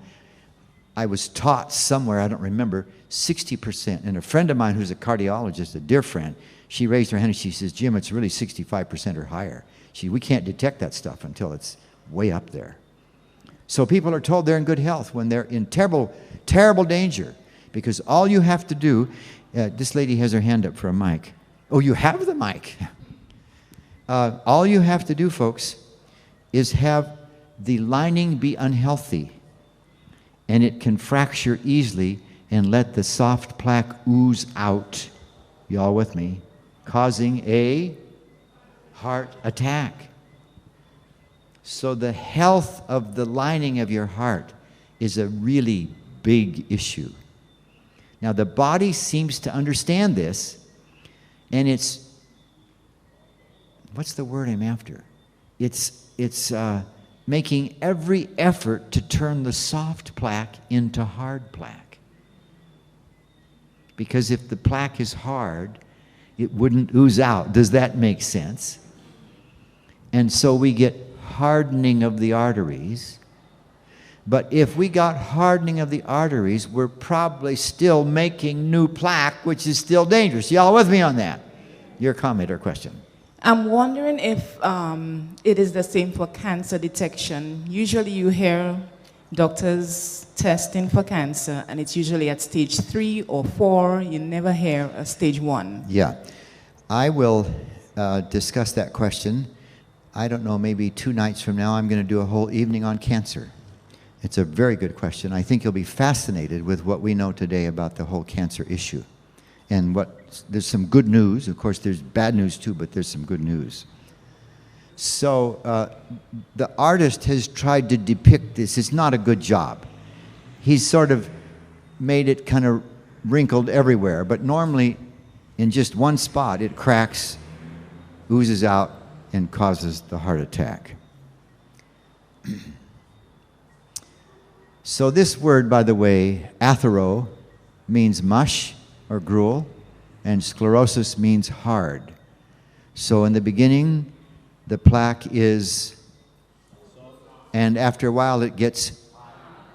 I was taught somewhere, I don't remember, 60%. And a friend of mine who's a cardiologist, a dear friend, she raised her hand and she says, Jim, it's really 65% or higher. We can't detect that stuff until it's way up there. So people are told they're in good health when they're in terrible, terrible danger. Because all you have to do, this lady has her hand up for a mic. Oh, you have the mic. All you have to do, folks, is have the lining be unhealthy, and it can fracture easily and let the soft plaque ooze out. Y'all with me? Causing a heart attack. So the health of the lining of your heart is a really big issue. Now the body seems to understand this, and it's, what's the word I'm after? It's making every effort to turn the soft plaque into hard plaque. Because if the plaque is hard, it wouldn't ooze out. Does that make sense? And so we get hardening of the arteries. But if we got hardening of the arteries, we're probably still making new plaque, which is still dangerous. Y'all with me on that? Your comment or question? I'm wondering if it is the same for cancer detection. Usually you hear doctors testing for cancer, and it's usually at stage 3 or 4. You never hear a stage 1. Yeah. I will discuss that question. I don't know, maybe 2 nights from now, I'm going to do a whole evening on cancer. It's a very good question. I think you'll be fascinated with what we know today about the whole cancer issue. And there's some good news. Of course, there's bad news too, but there's some good news. So the artist has tried to depict this. It's not a good job. He's sort of made it kind of wrinkled everywhere, but normally in just one spot it cracks, oozes out, and causes the heart attack. So this word, by the way, athero, means mush or gruel, and sclerosis means hard. So in the beginning, the plaque is, and after a while it gets,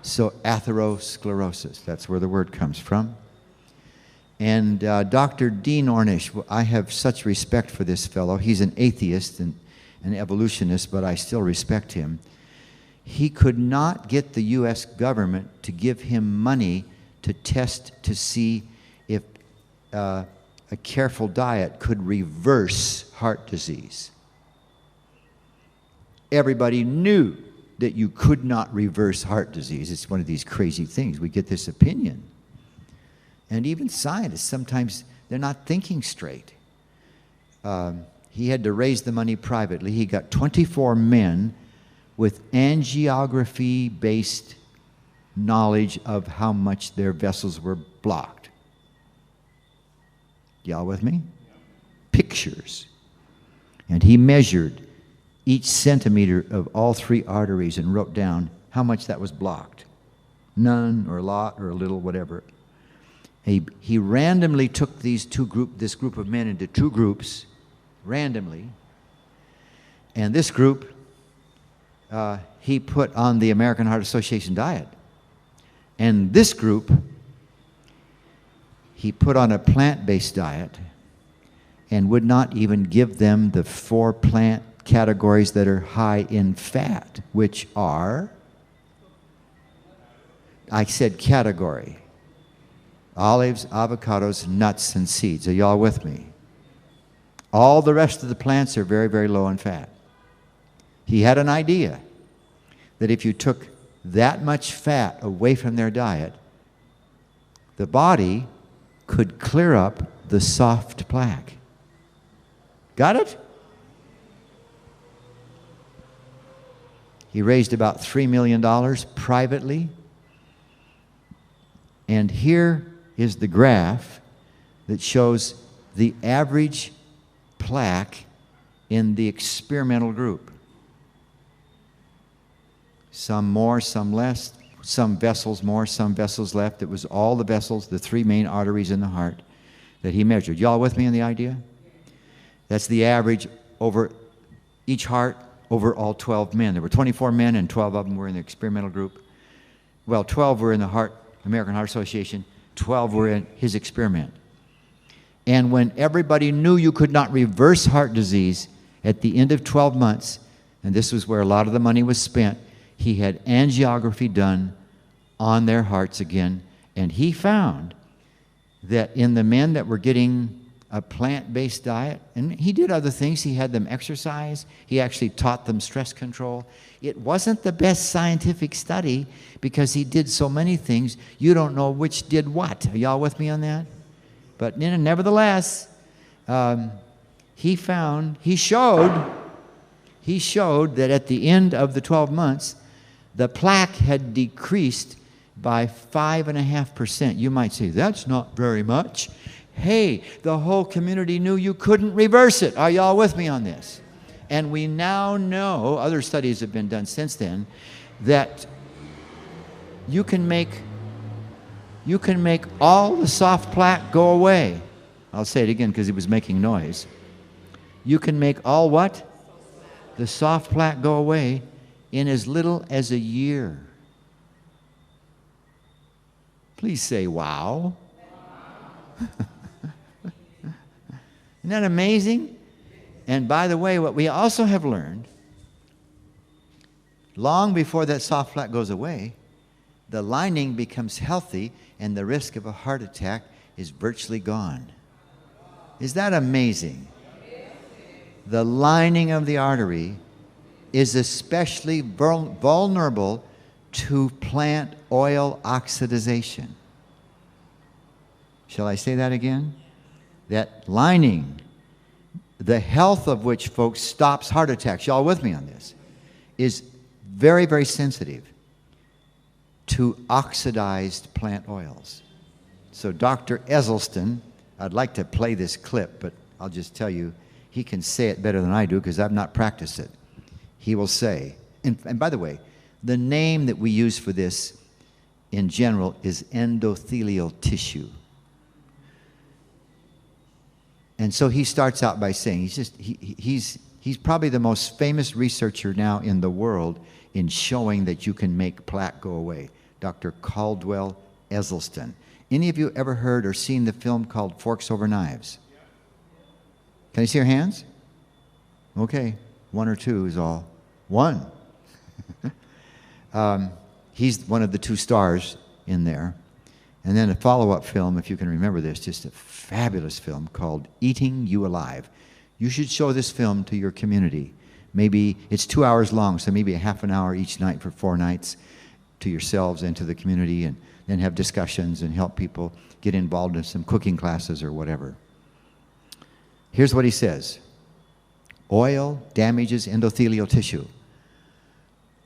so atherosclerosis. That's where the word comes from. And Dr. Dean Ornish, I have such respect for this fellow. He's an atheist and an evolutionist, but I still respect him. He could not get the U.S. government to give him money to test to see if a careful diet could reverse heart disease. Everybody knew that you could not reverse heart disease. It's one of these crazy things. We get this opinion. And even scientists, sometimes they're not thinking straight. He had to raise the money privately. He got 24 men with angiography-based knowledge of how much their vessels were blocked. Y'all with me? Pictures. And he measured each centimeter of all 3 arteries and wrote down how much that was blocked. None, or a lot, or a little, whatever. He randomly took this group of men into 2 groups, randomly. And this group, he put on the American Heart Association diet. And this group, he put on a plant-based diet and would not even give them the 4 plant categories that are high in fat, which are, I said category, olives, avocados, nuts, and seeds. Are y'all with me? All the rest of the plants are very, very low in fat. He had an idea that if you took that much fat away from their diet, the body could clear up the soft plaque. Got it? He raised about $3 million privately. And here is the graph that shows the average plaque in the experimental group. Some more, some less, some vessels more, some vessels left. It was all the vessels, the 3 main arteries in the heart that he measured. Y'all with me on the idea? That's the average over each heart over all 12 men. There were 24 men and 12 of them were in the experimental group. Well, 12 were in the American Heart Association, 12 were in his experiment. And when everybody knew you could not reverse heart disease, at the end of 12 months, and this was where a lot of the money was spent, he had angiography done on their hearts again, And he found that in the men that were getting a plant-based diet, and he did other things. He had them exercise. He actually taught them stress control. It wasn't the best scientific study because he did so many things. You don't know which did what. Are y'all with me on that? But nevertheless, he showed that at the end of the 12 months, the plaque had decreased by 5.5%. You might say, that's not very much. Hey, the whole community knew you couldn't reverse it. Are y'all with me on this? And we now know, other studies have been done since then, that you can make all the soft plaque go away. I'll say it again because it was making noise. You can make all what? The soft plaque go away in as little as a year. Please say wow. Isn't that amazing? And by the way, what we also have learned, long before that soft plaque goes away, the lining becomes healthy and the risk of a heart attack is virtually gone. Is that amazing? The lining of the artery is especially vulnerable to plant oil oxidation. Shall I say that again? That lining, the health of which, folks, stops heart attacks, y'all with me on this, is very, very sensitive to oxidized plant oils. So Dr. Esselstyn, I'd like to play this clip, but I'll just tell you, he can say it better than I do because I've not practiced it. He will say, and by the way, the name that we use for this in general is endothelial tissue. And so he starts out by saying, he's probably the most famous researcher now in the world in showing that you can make plaque go away. Dr. Caldwell Esselstyn. Any of you ever heard or seen the film called Forks Over Knives? Can I see your hands? Okay, one or two is all. One. He's one of the two stars in there. And then a follow-up film, if you can remember this, just a fabulous film called Eating You Alive. You should show this film to your community. Maybe it's 2 hours long, so maybe a half an hour each night for 4 nights to yourselves and to the community, and then have discussions and help people get involved in some cooking classes or whatever. Here's what he says. Oil damages endothelial tissue.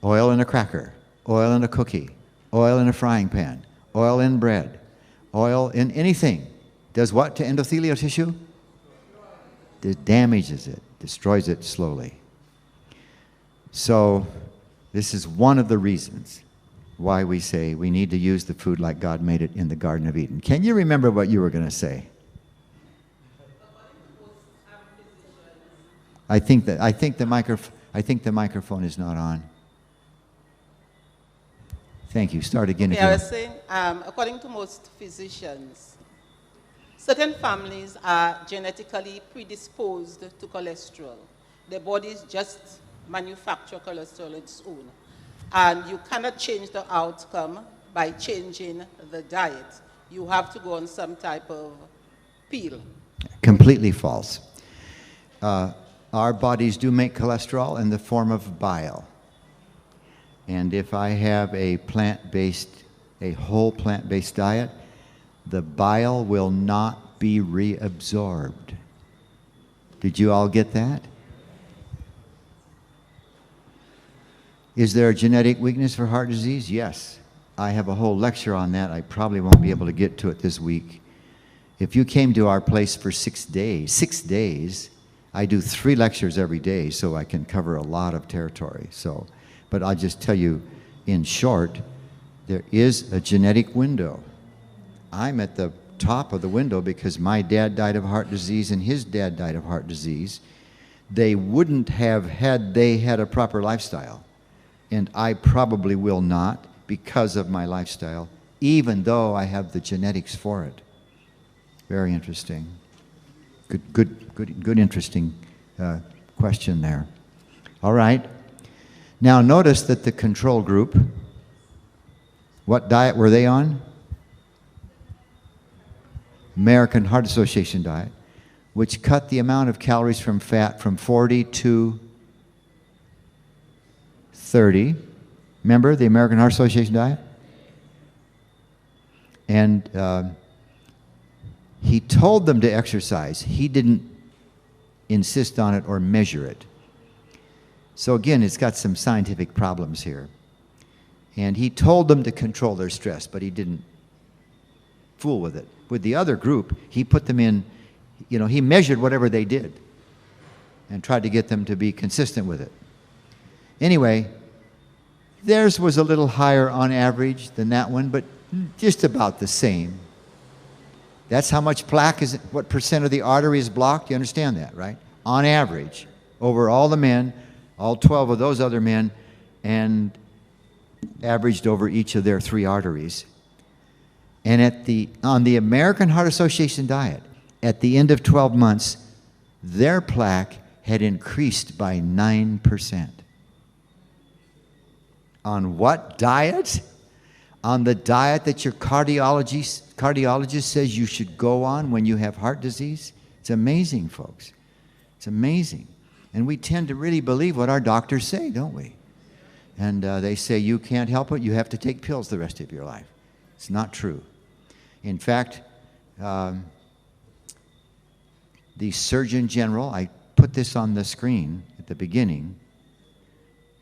Oil in a cracker, oil in a cookie, oil in a frying pan, oil in bread, oil in anything. Does what to endothelial tissue? It damages it, destroys it slowly. So this is one of the reasons why we say we need to use the food like God made it in the Garden of Eden. Can you remember what you were going to say? I think the microphone is not on. Thank you. Start again. Okay, I was saying, according to most physicians, certain families are genetically predisposed to cholesterol. Their bodies just manufacture cholesterol on its own. And you cannot change the outcome by changing the diet. You have to go on some type of pill. Completely false. Our bodies do make cholesterol in the form of bile. And if I have a whole plant-based diet, the bile will not be reabsorbed. Did you all get that? Is there a genetic weakness for heart disease? Yes. I have a whole lecture on that. I probably won't be able to get to it this week. If you came to our place for 6 days, I do 3 lectures every day, so I can cover a lot of territory. But I'll just tell you, in short, there is a genetic window. I'm at the top of the window because my dad died of heart disease and his dad died of heart disease. They wouldn't have had they had a proper lifestyle. And I probably will not because of my lifestyle, even though I have the genetics for it. Very interesting. Good interesting question there. All right. Now notice that the control group, what diet were they on? American Heart Association diet, which cut the amount of calories from fat from 40 to 30. Remember the American Heart Association diet? And he told them to exercise. He didn't insist on it or measure it. So again, it's got some scientific problems here. And he told them to control their stress, but he didn't fool with it. With the other group, he put them in, you know, he measured whatever they did and tried to get them to be consistent with it. Anyway, theirs was a little higher on average than that one, but just about the same. That's how much plaque is, what percent of the artery is blocked. You understand that, right? On average, over all the men, all 12 of those other men, and averaged over each of their 3 arteries. And on the American Heart Association diet, at the end of 12 months, their plaque had increased by 9%. On what diet? On the diet that your cardiologist says you should go on when you have heart disease? It's amazing, folks. It's amazing. And we tend to really believe what our doctors say, don't we? And they say you can't help it, you have to take pills the rest of your life. It's not true. In fact, the Surgeon General, I put this on the screen at the beginning,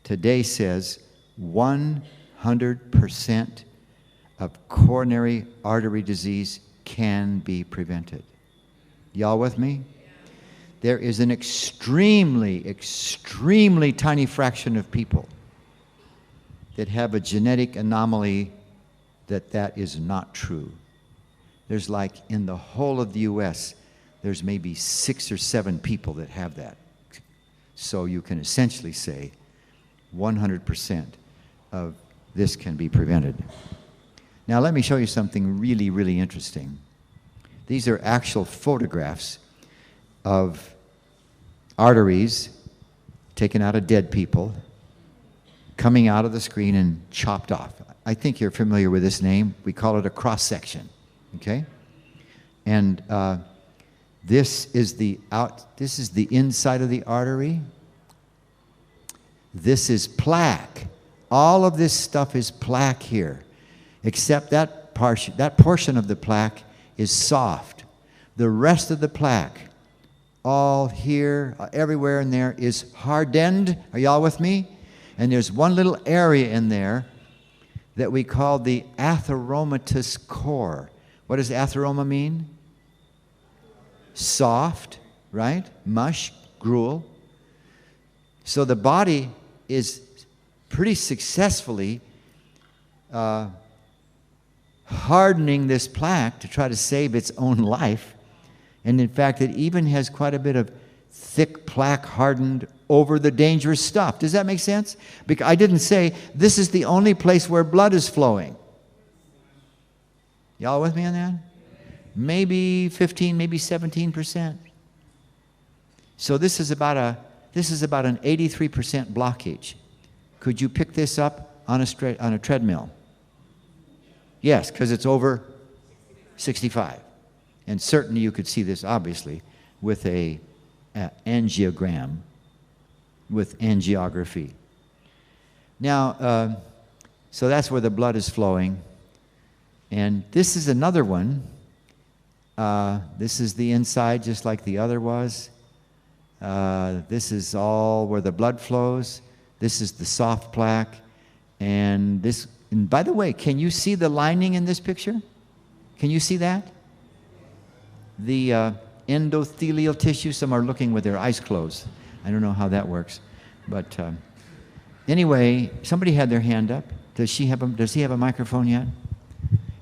today says 100% of coronary artery disease can be prevented. Y'all with me? There is an extremely, extremely tiny fraction of people that have a genetic anomaly that is not true. There's like, in the whole of the US, there's maybe 6 or 7 people that have that. So you can essentially say 100% of this can be prevented. Now let me show you something really, really interesting. These are actual photographs of arteries taken out of dead people, coming out of the screen and chopped off. I think you're familiar with this name. We call it a cross-section, okay? And this is the inside of the artery. This is plaque. All of this stuff is plaque here, except that portion of the plaque is soft. The rest of the plaque, all here, everywhere in there, is hardened. Are y'all with me? And there's one little area in there that we call the atheromatous core. What does atheroma mean? Soft, right? Mush, gruel. So the body is pretty successfully hardening this plaque to try to save its own life. And in fact, it even has quite a bit of thick plaque hardened over the dangerous stuff. Does that make sense? Because I didn't say this is the only place where blood is flowing. Y'all with me on that? Maybe 15, maybe 17%. So this is about an 83% blockage. Could you pick this up on a treadmill? Yes, because it's over 65. And certainly you could see this, obviously, with an angiogram, with angiography. Now, so that's where the blood is flowing. And this is another one. This is the inside, just like the other was. This is all where the blood flows. This is the soft plaque. And by the way, can you see the lining in this picture? Can you see that? The endothelial tissue. Some are looking with their eyes closed. I don't know how that works. But anyway, somebody had their hand up. Does he have a microphone yet?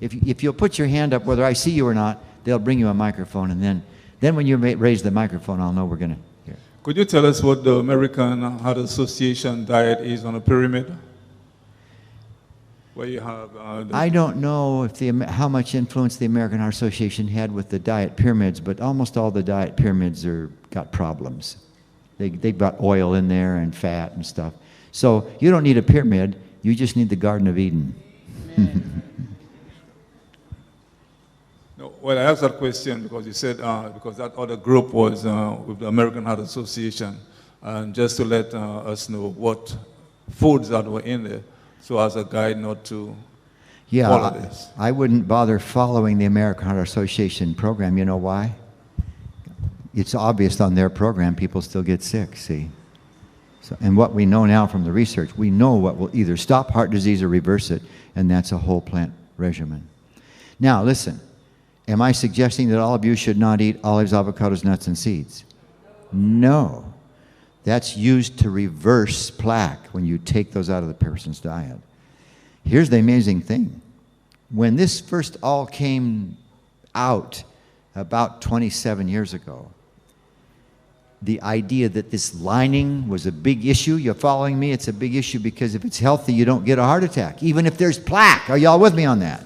If you'll put your hand up, whether I see you or not, they'll bring you a microphone. And then when you raise the microphone, I'll know we're going to hear. Could you tell us what the American Heart Association diet is on a pyramid? Where you have I don't know how much influence the American Heart Association had with the diet pyramids, but almost all the diet pyramids got problems. They've got oil in there and fat and stuff. So you don't need a pyramid, you just need the Garden of Eden. No, Well, I asked that question because you said, because that other group was with the American Heart Association, and just to let us know what foods that were in there, so as a guide not to follow this. I wouldn't bother following the American Heart Association program. You know why? It's obvious on their program people still get sick, see? So, and what we know now from the research, we know what will either stop heart disease or reverse it, and that's a whole plant regimen. Now, listen, am I suggesting that all of you should not eat olives, avocados, nuts, and seeds? No. That's used to reverse plaque when you take those out of the person's diet. Here's the amazing thing. When this first all came out about 27 years ago, the idea that this lining was a big issue, you're following me? It's a big issue because if it's healthy, you don't get a heart attack, even if there's plaque. Are y'all with me on that?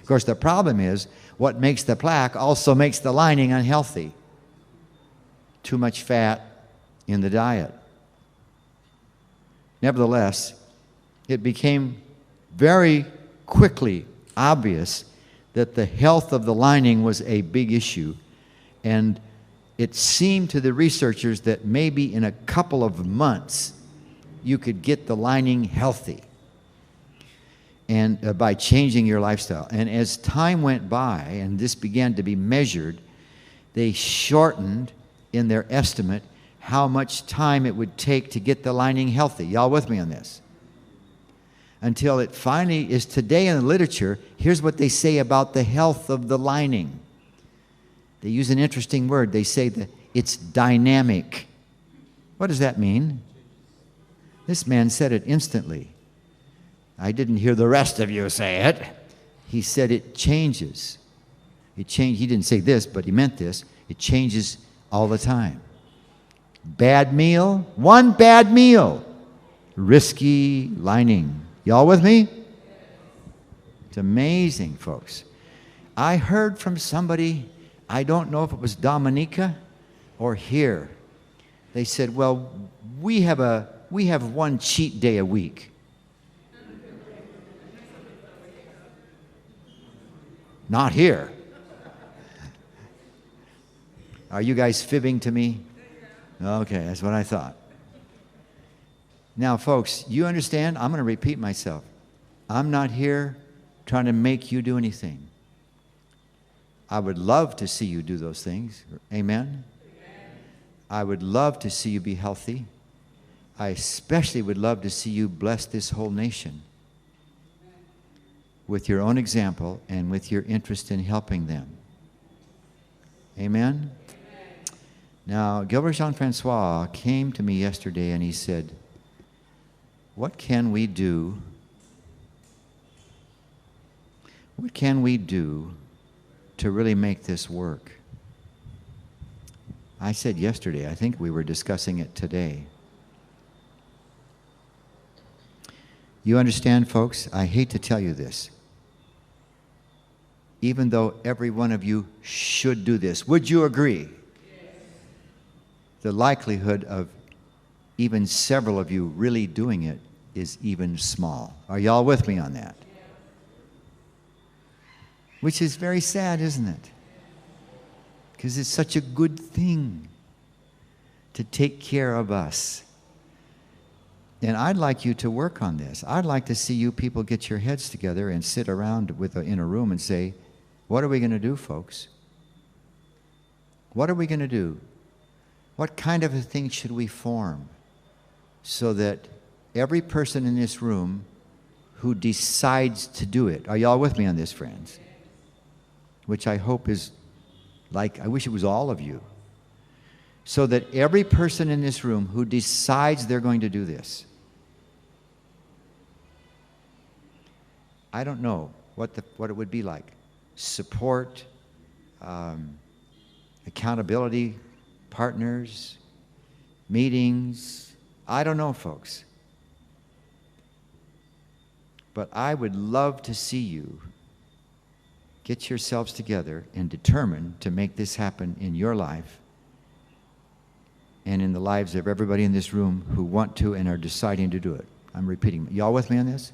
Of course, the problem is what makes the plaque also makes the lining unhealthy. Too much fat in the diet. Nevertheless, it became very quickly obvious that the health of the lining was a big issue, and it seemed to the researchers that maybe in a couple of months you could get the lining healthy and by changing your lifestyle. And as time went by and this began to be measured, they shortened in their estimate how much time it would take to get the lining healthy. Y'all with me on this? Until it finally is today in the literature, here's what they say about the health of the lining. They use an interesting word. They say that it's dynamic. What does that mean? This man said it instantly. I didn't hear the rest of you say it. He said it changes. It changed. He didn't say this, but he meant this. It changes all the time. Bad meal, one bad meal, risky lining. Y'all with me? It's amazing, folks. I heard from somebody, I don't know if it was Dominica or here. They said, well, we have one cheat day a week. Not here. Are you guys fibbing to me? Okay, that's what I thought. Now, folks, you understand? I'm going to repeat myself. I'm not here trying to make you do anything. I would love to see you do those things. Amen? I would love to see you be healthy. I especially would love to see you bless this whole nation with your own example and with your interest in helping them. Amen? Now, Gilbert Jean-Francois came to me yesterday and he said, what can we do? What can we do to really make this work? I said yesterday, I think we were discussing it today. You understand, folks? I hate to tell you this. Even though every one of you should do this, would you agree? The likelihood of even several of you really doing it is even small. Are y'all with me on that? Which is very sad, isn't it? Because it's such a good thing to take care of us. And I'd like you to work on this. I'd like to see you people get your heads together and sit around in a room and say, what are we going to do, folks? What are we going to do? What kind of a thing should we form so that every person in this room who decides to do it, are y'all with me on this, friends? Which I hope is like, I wish it was all of you. So that every person in this room who decides they're going to do this, I don't know what it would be like. Support, accountability, partners, meetings. I don't know, folks. But I would love to see you get yourselves together and determine to make this happen in your life and in the lives of everybody in this room who want to and are deciding to do it. I'm repeating. Y'all with me on this?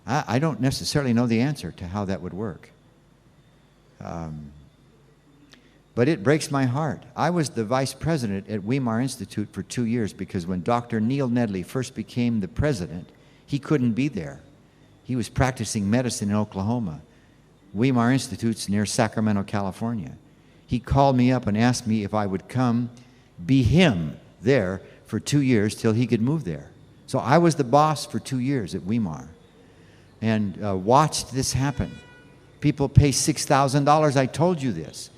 I don't necessarily know the answer to how that would work. But it breaks my heart. I was the vice president at Weimar Institute for 2 years because when Dr. Neil Nedley first became the president, he couldn't be there. He was practicing medicine in Oklahoma. Weimar Institute's near Sacramento, California. He called me up and asked me if I would come be him there for 2 years till he could move there. So I was the boss for 2 years at Weimar and watched this happen. People pay $6,000, I told you this.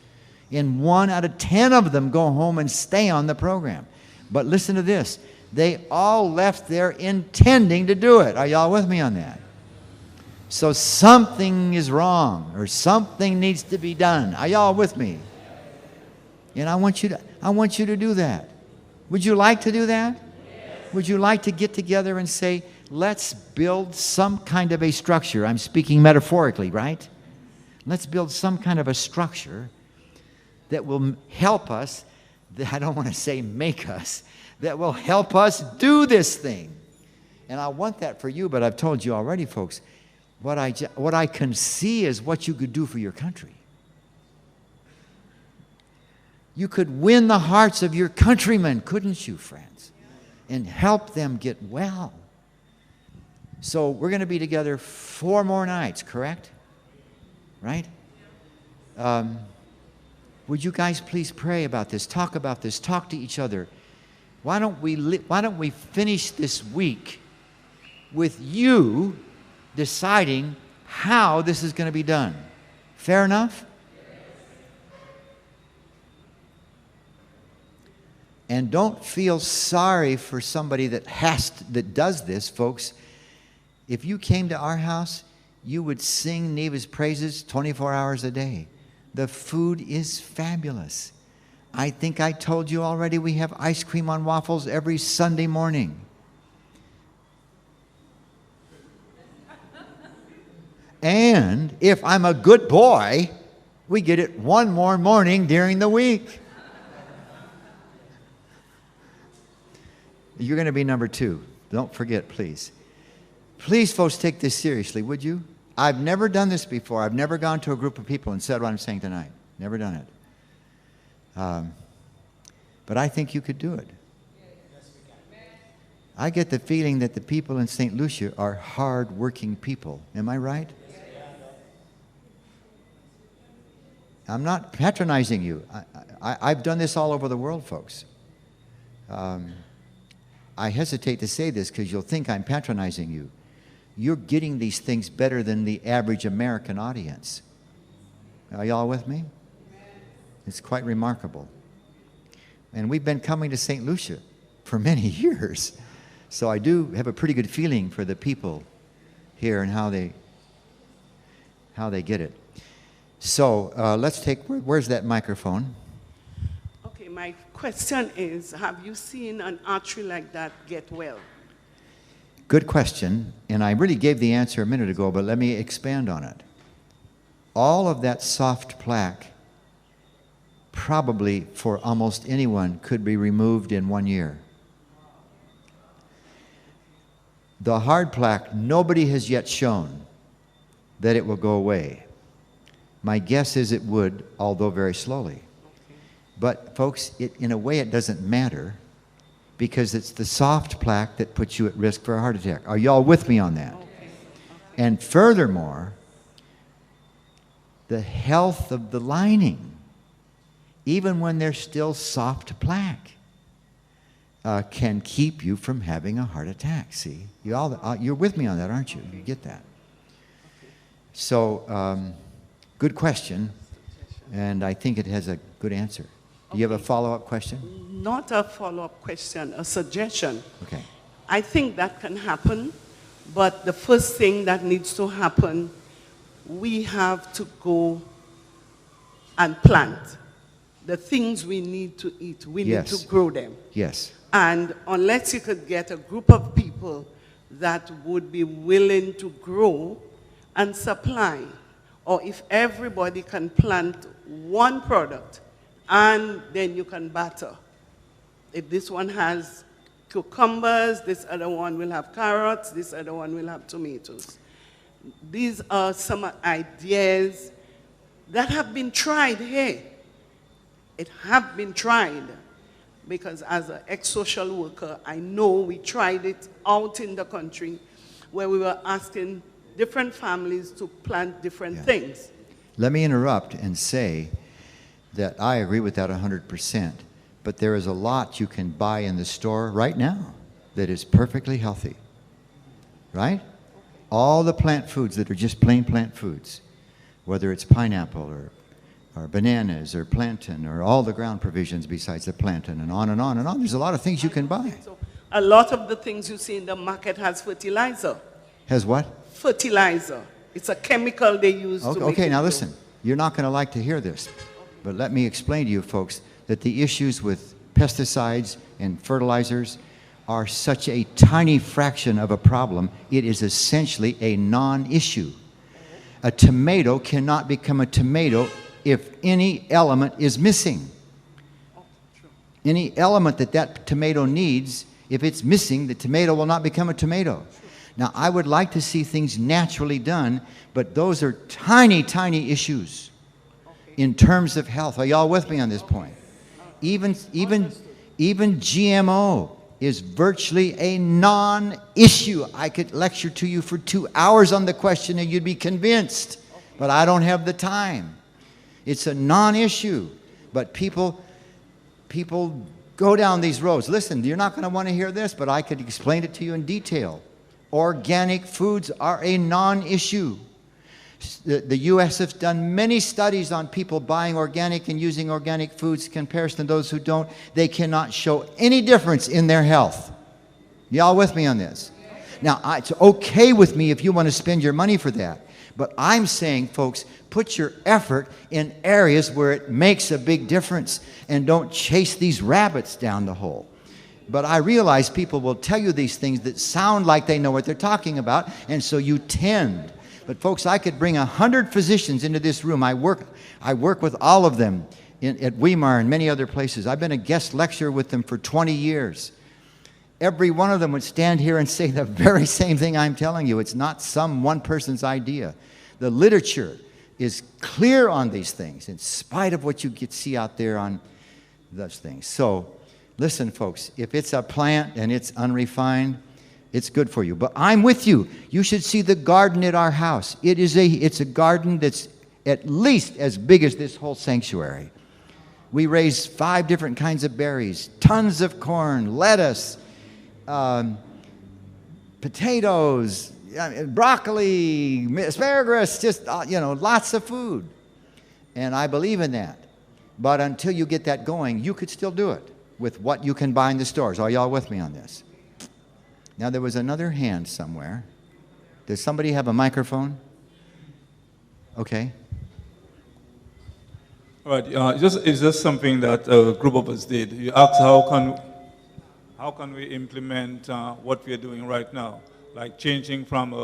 And 1 out of 10 of them go home and stay on the program. But listen to this. They all left there intending to do it. Are y'all with me on that? So something is wrong or something needs to be done. Are y'all with me? And I want you to do that. Would you like to do that? Would you like to get together and say, let's build some kind of a structure? I'm speaking metaphorically, right? Let's build some kind of a structure that will help us, I don't want to say make us, that will help us do this thing. And I want that for you, but I've told you already, folks, what I can see is what you could do for your country. You could win the hearts of your countrymen, couldn't you, friends? And help them get well. So we're going to be together 4 more nights, correct? Right? Would you guys please pray about this, talk to each other? Why don't we finish this week with you deciding how this is going to be done? Fair enough? And don't feel sorry for somebody that does this, folks. If you came to our house, you would sing Neva's praises 24 hours a day. The food is fabulous. I think I told you already we have ice cream on waffles every Sunday morning. And if I'm a good boy, we get it 1 more morning during the week. You're going to be number 2. Don't forget, please. Please, folks, take this seriously, would you? I've never done this before. I've never gone to a group of people and said what I'm saying tonight. Never done it. But I think you could do it. I get the feeling that the people in St. Lucia are hard-working people. Am I right? I'm not patronizing you. I've done this all over the world, folks. I hesitate to say this because you'll think I'm patronizing you. You're getting these things better than the average American audience. Are y'all with me? It's quite remarkable. And we've been coming to St. Lucia for many years. So I do have a pretty good feeling for the people here and how they get it. So let's take, where's that microphone? Okay, my question is, have you seen an artery like that get well? Good question, and I really gave the answer a minute ago, but let me expand on it. All of that soft plaque, probably for almost anyone, could be removed in 1 year. The hard plaque, nobody has yet shown that it will go away. My guess is it would, although very slowly. But folks, in a way it doesn't matter because it's the soft plaque that puts you at risk for a heart attack. Are y'all with me on that? Okay. And furthermore, the health of the lining, even when there's still soft plaque, can keep you from having a heart attack. See, you're with me on that, aren't you? You get that. So, good question, and I think it has a good answer. Do you have a follow-up question? Not a follow-up question, a suggestion. Okay. I think that can happen, but the first thing that needs to happen, we have to go and plant the things we need to eat. We need to grow them. Yes. And unless you could get a group of people that would be willing to grow and supply, or if everybody can plant one product, and then you can batter. If this one has cucumbers, this other one will have carrots, this other one will have tomatoes. These are some ideas that have been tried here. It have been tried. Because as an ex-social worker, I know we tried it out in the country where we were asking different families to plant different things. Let me interrupt and say that I agree with that 100%, but there is a lot you can buy in the store right now that is perfectly healthy, right? All the plant foods that are just plain plant foods, whether it's pineapple or bananas or plantain or all the ground provisions besides the plantain and on and on and on. There's a lot of things you can buy. So a lot of the things you see in the market has fertilizer. Has what? Fertilizer. It's a chemical they use to make Okay, it now grow. listen. You're not going to like to hear this, but let me explain to you folks that the issues with pesticides and fertilizers are such a tiny fraction of a problem. It is essentially a non-issue. A tomato cannot become a tomato if any element is missing. Any element that tomato needs, if it's missing, the tomato will not become a tomato. Now, I would like to see things naturally done, but those are tiny, tiny issues in terms of health. Are y'all with me on this point? Even GMO is virtually a non-issue. I could lecture to you for 2 hours on the question and you'd be convinced, but I don't have the time. It's a non-issue, but people go down these roads. Listen, you're not going to want to hear this, but I could explain it to you in detail. Organic foods are a non-issue. The U.S. has done many studies on people buying organic and using organic foods in comparison to those who don't. They cannot show any difference in their health. Y'all with me on this? Now, it's okay with me if you want to spend your money for that. But I'm saying, folks, put your effort in areas where it makes a big difference and don't chase these rabbits down the hole. But I realize people will tell you these things that sound like they know what they're talking about, and so you tend. But folks, I could bring 100 physicians into this room. I work with all of them at Weimar and many other places. I've been a guest lecturer with them for 20 years. Every one of them would stand here and say the very same thing I'm telling you. It's not some one person's idea. The literature is clear on these things, in spite of what you see out there on those things. So, listen, folks, if it's a plant and it's unrefined, it's good for you. But I'm with you. You should see the garden at our house. It's a garden that's at least as big as this whole sanctuary. We raise 5 different kinds of berries, tons of corn, lettuce, potatoes, broccoli, asparagus, just, lots of food. And I believe in that. But until you get that going, you could still do it with what you can buy in the stores. Are y'all with me on this? Now, there was another hand somewhere. Does somebody have a microphone? Okay. All right. It's just something that a group of us did. You asked how can we implement what we are doing right now, like changing from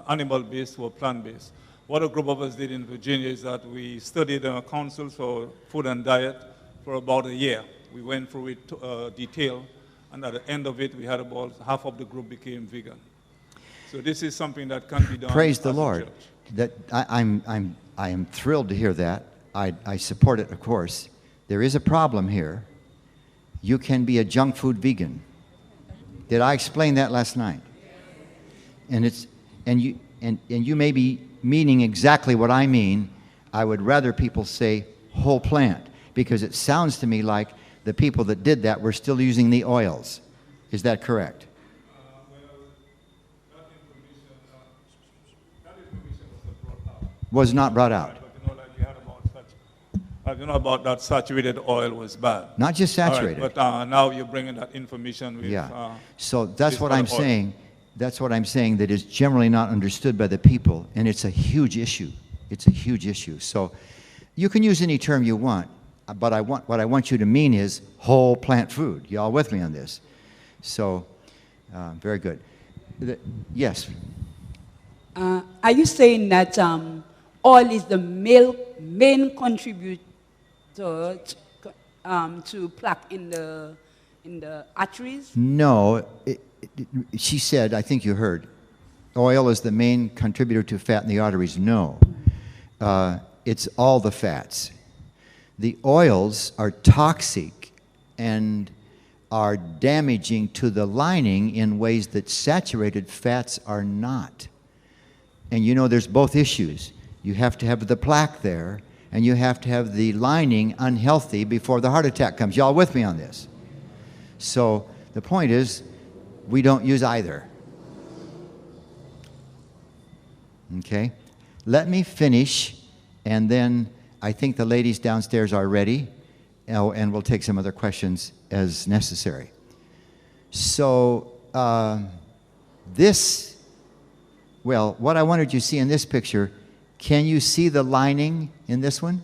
animal-based to a plant-based. What a group of us did in Virginia is that we studied councils for food and diet for about a year. We went through it detail, and at the end of it, we had about half of the group became vegan. So this is something that can be done. Praise the as a Lord. church. That I am thrilled to hear that. I support it, of course. There is a problem here. You can be a junk food vegan. Did I explain that last night? And you may be meaning exactly what I mean. I would rather people say whole plant, because it sounds to me like the people that did that were still using the oils. Is that correct? Was not brought out. But about that saturated oil was bad. Not just saturated. All right, but now you're bringing that information with. Yeah. So that's with what I'm other oil. saying. That's what I'm saying, that is generally not understood by the people, and it's a huge issue. It's a huge issue. So you can use any term you want, but what I want you to mean is whole plant food. You all with me on this? So, very good. Yes. Are you saying that oil is the main contributor to plaque in the arteries? No. She said, I think you heard, oil is the main contributor to fat in the arteries. No. it's all the fats. The oils are toxic and are damaging to the lining in ways that saturated fats are not. And you know there's both issues. You have to have the plaque there, and you have to have the lining unhealthy before the heart attack comes. Y'all with me on this? So the point is, we don't use either. Okay? Let me finish, and then I think the ladies downstairs are ready, and we'll take some other questions as necessary. So what I wanted you to see in this picture, can you see the lining in this one?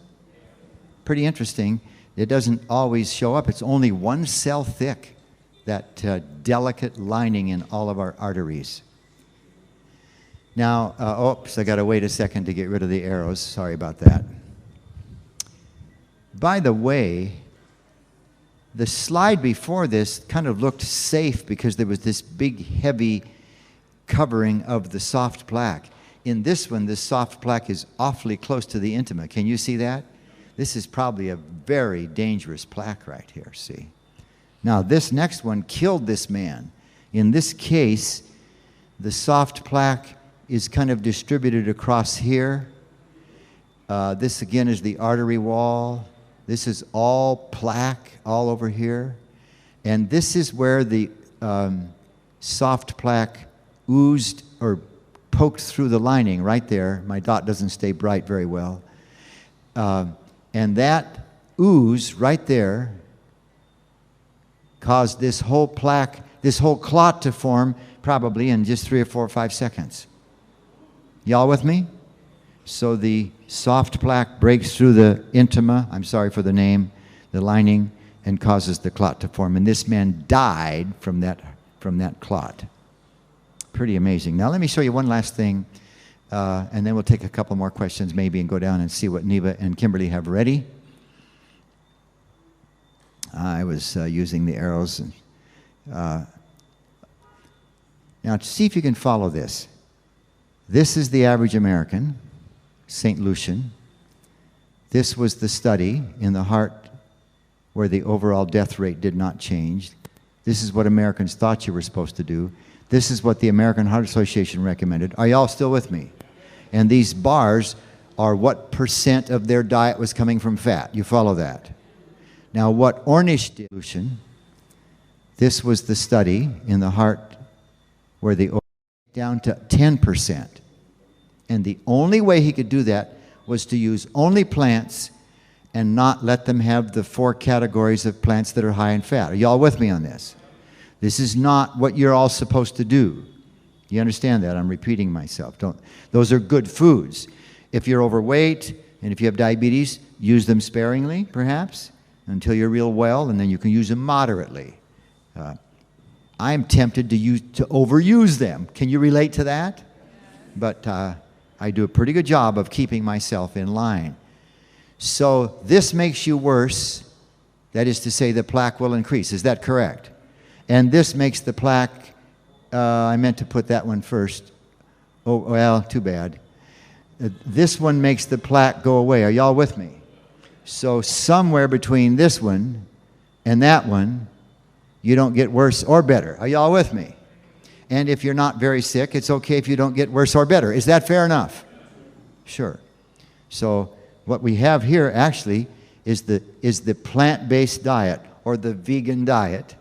Pretty interesting. It doesn't always show up. It's only one cell thick, that delicate lining in all of our arteries. Now, oops, I got to wait a second to get rid of the arrows. Sorry about that. By the way, the slide before this kind of looked safe because there was this big, heavy covering of the soft plaque. In this one, this soft plaque is awfully close to the intima. Can you see that? This is probably a very dangerous plaque right here, see? Now, this next one killed this man. In this case, the soft plaque is kind of distributed across here. This, again, is the artery wall. This is all plaque all over here. And this is where the soft plaque oozed or poked through the lining right there. My dot doesn't stay bright very well. And that ooze right there caused this whole plaque, this whole clot to form probably in just 3 or 4 or 5 seconds. Y'all with me? So the soft plaque breaks through the intima, I'm sorry for the name, the lining, and causes the clot to form. And this man died from that clot. Pretty amazing. Now let me show you one last thing, and then we'll take a couple more questions maybe and go down and see what Neva and Kimberly have ready. I was using the arrows. Now see if you can follow this. This is the average American, St. Lucian. This was the study in the heart where the overall death rate did not change. This is what Americans thought you were supposed to do. This is what the American Heart Association recommended. Are y'all still with me? And these bars are what % of their diet was coming from fat. You follow that? Now what Ornish did, this was the study in the heart where the down to 10%. And the only way he could do that was to use only plants and not let them have the 4 categories of plants that are high in fat. Are y'all with me on this? This is not what you're all supposed to do. You understand that? I'm repeating myself. Those are good foods. If you're overweight and if you have diabetes, use them sparingly, perhaps, until you're real well, and then you can use them moderately. I'm tempted to overuse them. Can you relate to that? But I do a pretty good job of keeping myself in line. So this makes you worse. That is to say, the plaque will increase. Is that correct? And this makes the plaque, I meant to put that one first. Oh, well, too bad. This one makes the plaque go away. Are y'all with me? So somewhere between this one and that one, you don't get worse or better. Are y'all with me? And if you're not very sick, it's okay if you don't get worse or better. Is that fair enough? Sure. So what we have here actually is the plant-based diet or the vegan diet,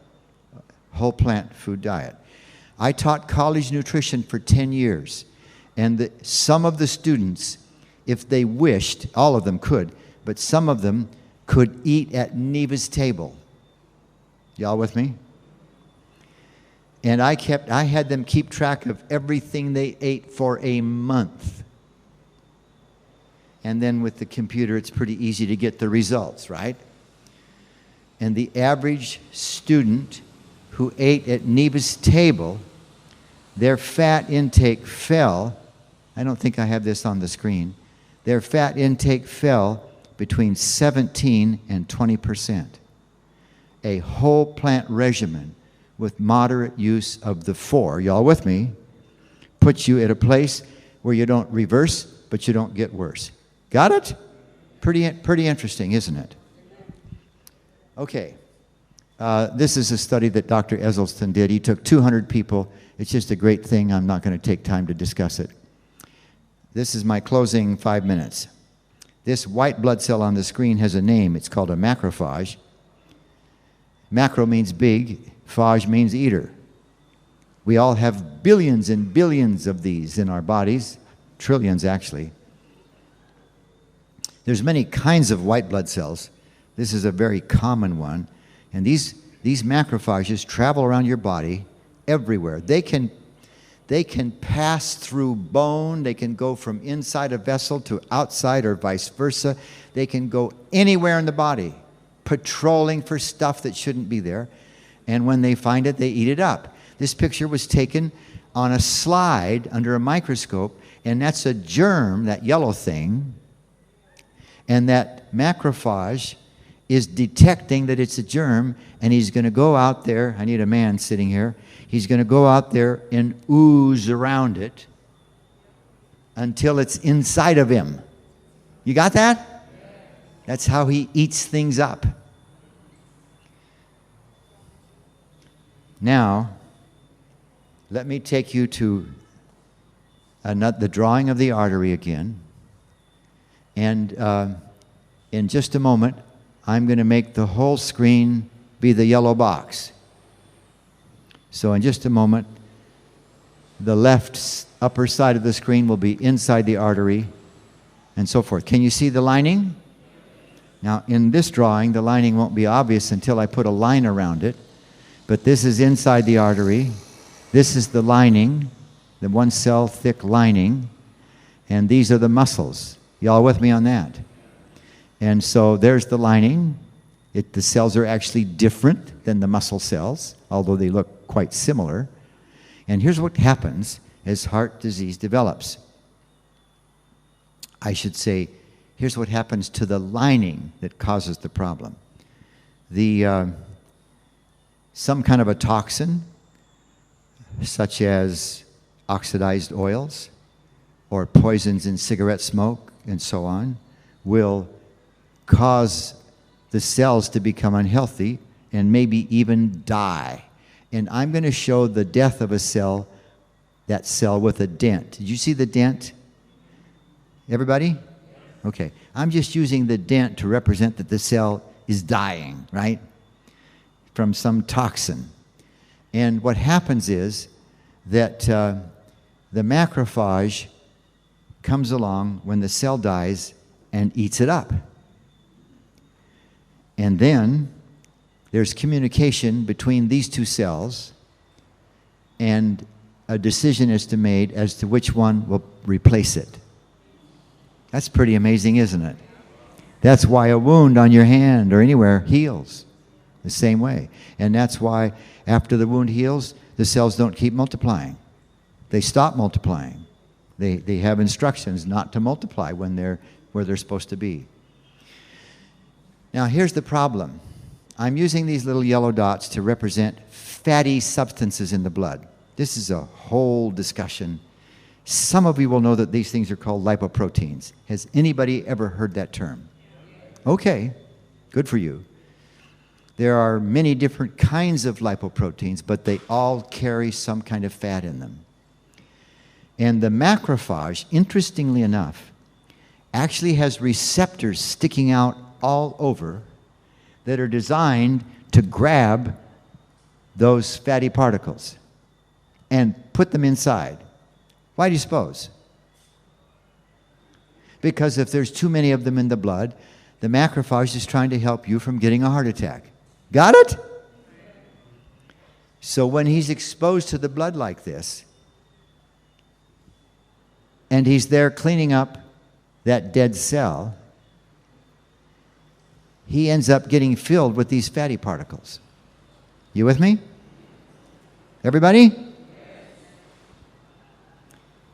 whole plant food diet. I taught college nutrition for 10 years, and some of the students, if they wished, all of them could, but some of them could eat at Neva's table. Y'all with me? And I had them keep track of everything they ate for a month. And then with the computer, it's pretty easy to get the results, right? And the average student who ate at Neva's table, their fat intake fell. I don't think I have this on the screen. Their fat intake fell between 17 and 20%. A whole plant regimen with moderate use of the 4, y'all with me, puts you at a place where you don't reverse, but you don't get worse. Got it? Pretty interesting, isn't it? Okay. This is a study that Dr. Esselstyn did. He took 200 people. It's just a great thing. I'm not going to take time to discuss it. This is my closing 5 minutes. This white blood cell on the screen has a name. It's called a macrophage. Macro means big. Phage means eater. We all have billions and billions of these in our bodies. Trillions, actually. There's many kinds of white blood cells. This is a very common one. And these macrophages travel around your body everywhere. They can pass through bone. They can go from inside a vessel to outside or vice versa. They can go anywhere in the body, patrolling for stuff that shouldn't be there. And when they find it, they eat it up. This picture was taken on a slide under a microscope, and that's a germ, that yellow thing. And that macrophage is detecting that it's a germ, and he's going to go out there. I need a man sitting here. He's going to go out there and ooze around it until it's inside of him. You got that? That's how he eats things up. Now, let me take you to the drawing of the artery again. And in just a moment, I'm going to make the whole screen be the yellow box. So in just a moment, the left upper side of the screen will be inside the artery and so forth. Can you see the lining? Now, in this drawing, the lining won't be obvious until I put a line around it. But this is inside the artery. This is the lining, the one cell thick lining. And these are the muscles. Y'all with me on that? And so there's the lining. The cells are actually different than the muscle cells, although they look quite similar. And here's what happens as heart disease develops. I should say, here's what happens to the lining that causes the problem. Some kind of a toxin, such as oxidized oils or poisons in cigarette smoke and so on, will cause the cells to become unhealthy and maybe even die. And I'm going to show the death of a cell, that cell with a dent. Did you see the dent? Everybody? Okay. I'm just using the dent to represent that the cell is dying, right? From some toxin. And what happens is that the macrophage comes along when the cell dies and eats it up. And then there's communication between these two cells, and a decision is made as to which one will replace it. That's pretty amazing, isn't it? That's why a wound on your hand or anywhere heals the same way. And that's why after the wound heals, the cells don't keep multiplying. They stop multiplying. They have instructions not to multiply when they're where they're supposed to be. Now here's the problem. I'm using these little yellow dots to represent fatty substances in the blood. This is a whole discussion. Some of you will know that these things are called lipoproteins. Has anybody ever heard that term? Okay, good for you. There are many different kinds of lipoproteins, but they all carry some kind of fat in them. And the macrophage, interestingly enough, actually has receptors sticking out all over that are designed to grab those fatty particles and put them inside. Why do you suppose? Because if there's too many of them in the blood, the macrophage is trying to help you from getting a heart attack. Got it? So when he's exposed to the blood like this, and he's there cleaning up that dead cell, he ends up getting filled with these fatty particles. You with me? Everybody?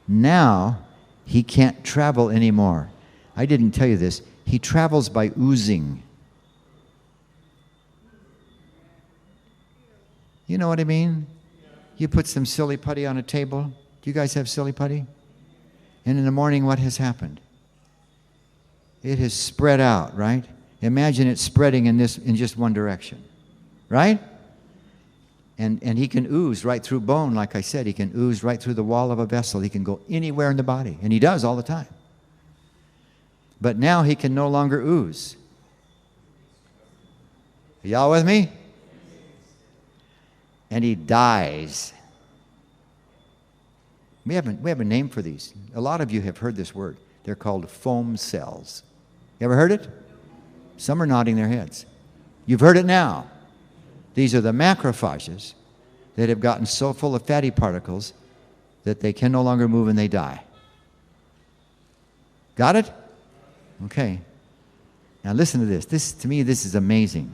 Now, he can't travel anymore. I didn't tell you this. He travels by oozing. You know what I mean? You put some silly putty on a table. Do you guys have silly putty? And in the morning, what has happened? it has spread out, right? Imagine it spreading in just one direction, right? And he can ooze right through bone, like I said. He can ooze right through the wall of a vessel. He can go anywhere in the body, and he does all the time. But now he can no longer ooze. Are y'all with me? And he dies. We have a name for these. A lot of you have heard this word. They're called foam cells. You ever heard it? Some are nodding their heads. You've heard it now. These are the macrophages that have gotten so full of fatty particles that they can no longer move and they die. Got it? Okay. Now listen to this. To me, this is amazing.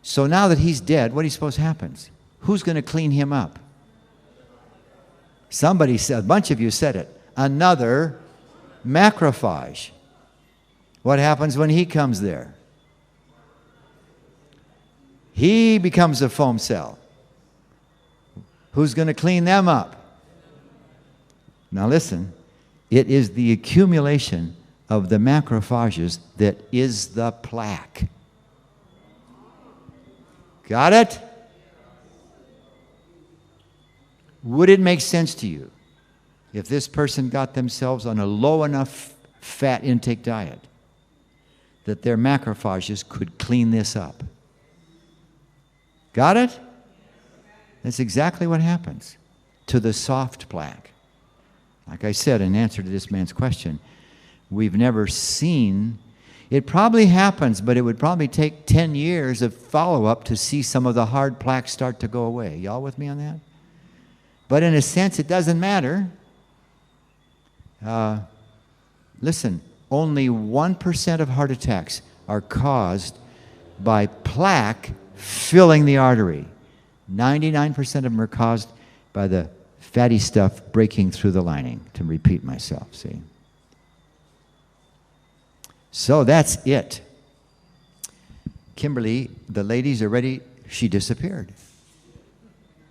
So now that he's dead, what do you suppose happens? Who's going to clean him up? Somebody said, a bunch of you said it. Another macrophage. What happens when he comes there? He becomes a foam cell. Who's going to clean them up? Now listen, it is the accumulation of the macrophages that is the plaque. Got it? Would it make sense to you if this person got themselves on a low enough fat intake diet that their macrophages could clean this up? Got it? That's exactly what happens to the soft plaque. Like I said in answer to this man's question, we've never seen. It probably happens, but it would probably take 10 years of follow-up to see some of the hard plaques start to go away. Y'all with me on that? But in a sense, it doesn't matter. Listen, only 1% of heart attacks are caused by plaque filling the artery. 99% of them are caused by the fatty stuff breaking through the lining, to repeat myself, see? So that's it. Kimberly, the ladies are ready. She disappeared.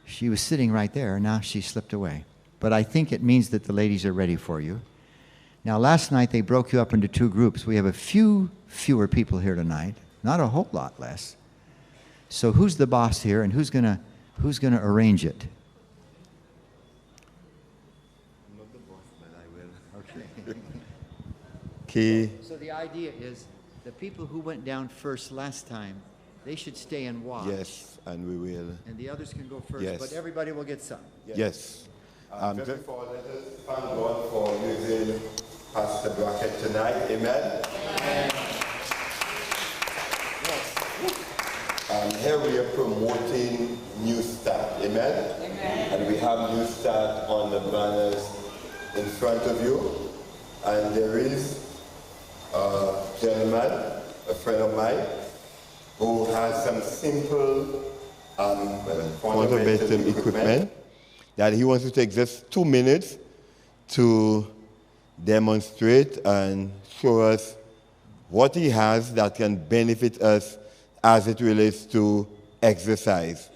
She was sitting right there, and now she slipped away. But I think it means that the ladies are ready for you. Now, last night they broke you up into two groups. We have a few fewer people here tonight, not a whole lot less. So who's the boss here, and who's gonna arrange it? I'm not the boss, but I will. Okay. Okay. So the idea is the people who went down first last time, they should stay and watch. Yes, and we will. And the others can go first, Yes. but everybody will get some. Yes. Just before, let us thank God for using Pastor Brackett tonight. Amen. Here we are promoting New Start. Amen. Amen. And we have New Start on the banners in front of you. And there is a gentleman, a friend of mine, who has some simple fundamental equipment that he wants to take just 2 minutes to demonstrate and show us what he has that can benefit us as it relates to exercise.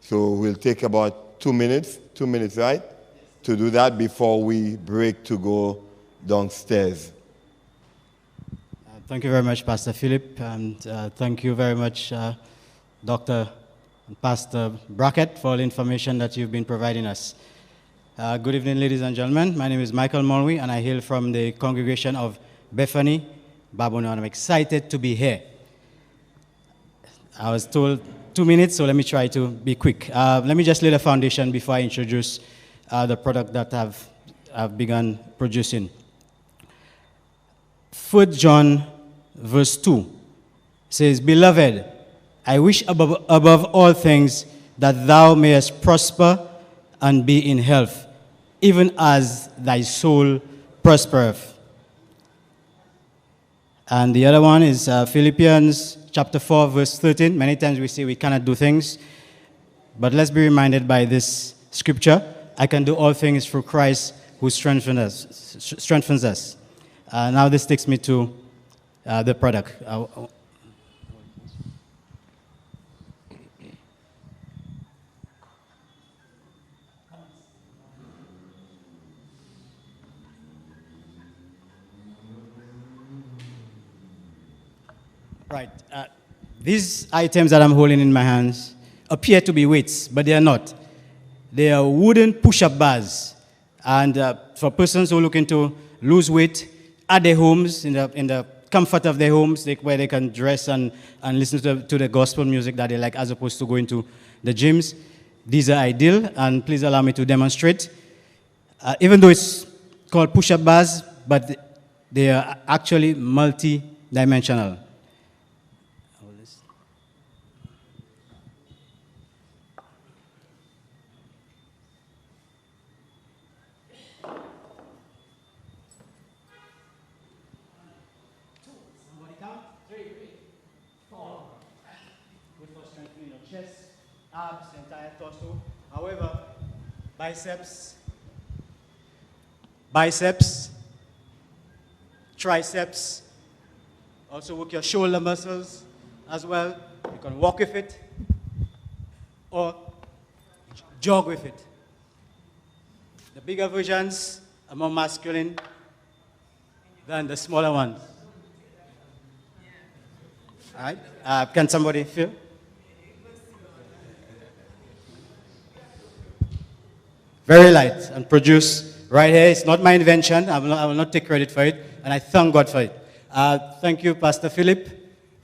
So we'll take about 2 minutes, right, to do that before we break to go downstairs. Thank you very much, Pastor Philip, and thank you very much, Dr. and Pastor Brackett, for all the information that you've been providing us. Good evening, ladies and gentlemen. My name is Michael Mulwee, and I hail from the congregation of Bethany, Babonneau, and I'm excited to be here. I was told 2 minutes, so let me try to be quick. Let me just lay the foundation before I introduce the product that I've begun producing. 4 John verse 2 says, Beloved, I wish above all things that thou mayest prosper and be in health, even as thy soul prospereth. And the other one is Philippians chapter 4, verse 13. Many times we say we cannot do things, but let's be reminded by this scripture. I can do all things through Christ who strengthens us. Now this takes me to the product. Right. These items that I'm holding in my hands appear to be weights, but they are not. They are wooden push-up bars. And for persons who are looking to lose weight at their homes, in the comfort of their homes, where they can dress and listen to the gospel music that they like, as opposed to going to the gyms, these are ideal. And please allow me to demonstrate. Even though it's called push-up bars, but they are actually multi-dimensional. Good for strengthening your chest, abs, entire torso. However, biceps, triceps, also work your shoulder muscles as well. You can walk with it or jog with it. The bigger versions are more masculine than the smaller ones. All right? Can somebody feel? Very light and produced right here. It's not my invention. I will not take credit for it, and I thank God for it. Thank you, Pastor Philip,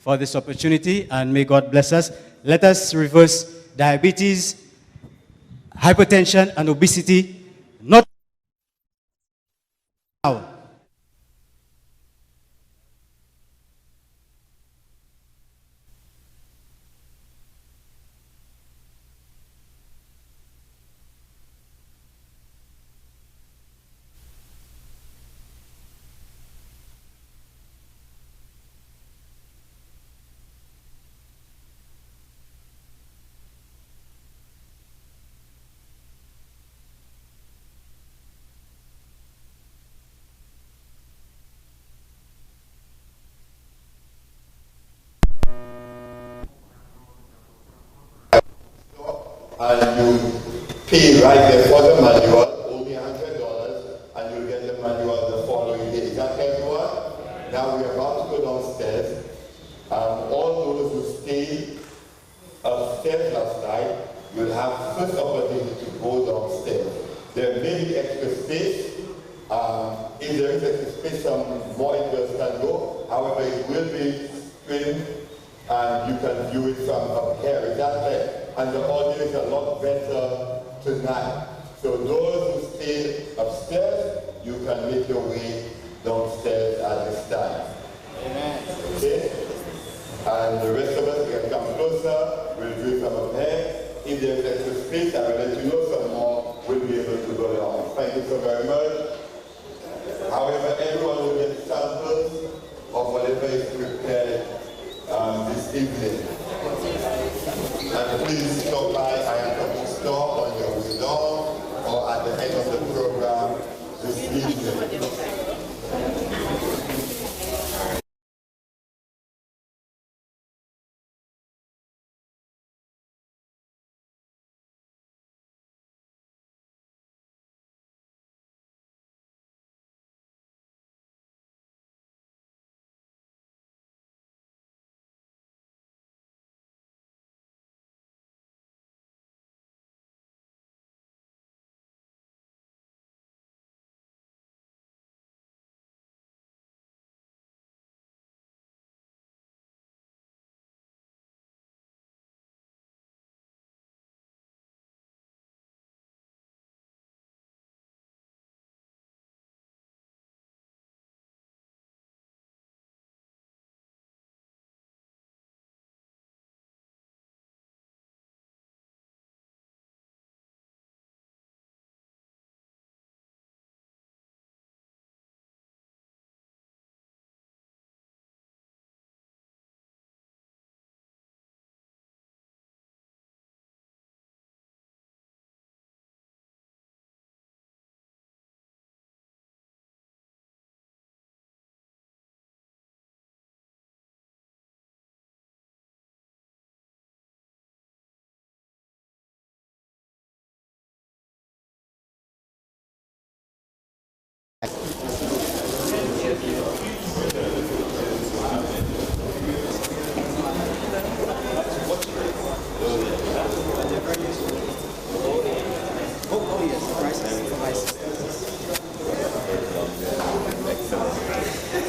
for this opportunity, and may God bless us. Let us reverse diabetes, hypertension, and obesity, not now. And you pay right there for the manual, only $100, and you'll get the manual the following day. Is that everyone? Now we're about to go downstairs. All those who stayed upstairs last night, you'll have first opportunity to go downstairs. There may be extra space. If there is extra space, some more individuals can go. However, it will be streamed and you can view it from up here. Is that right? And the audio is a lot better tonight. So those who stay upstairs, you can make your way downstairs at this time. Amen. Okay? And the rest of us can come closer. We'll do it from up here. If there's extra space, I will let you know some more. We'll be able to go down. Thank you so very much. However, everyone will get samples of whatever is prepared this evening. And please stop by our store on your way down or at the end of the program this evening.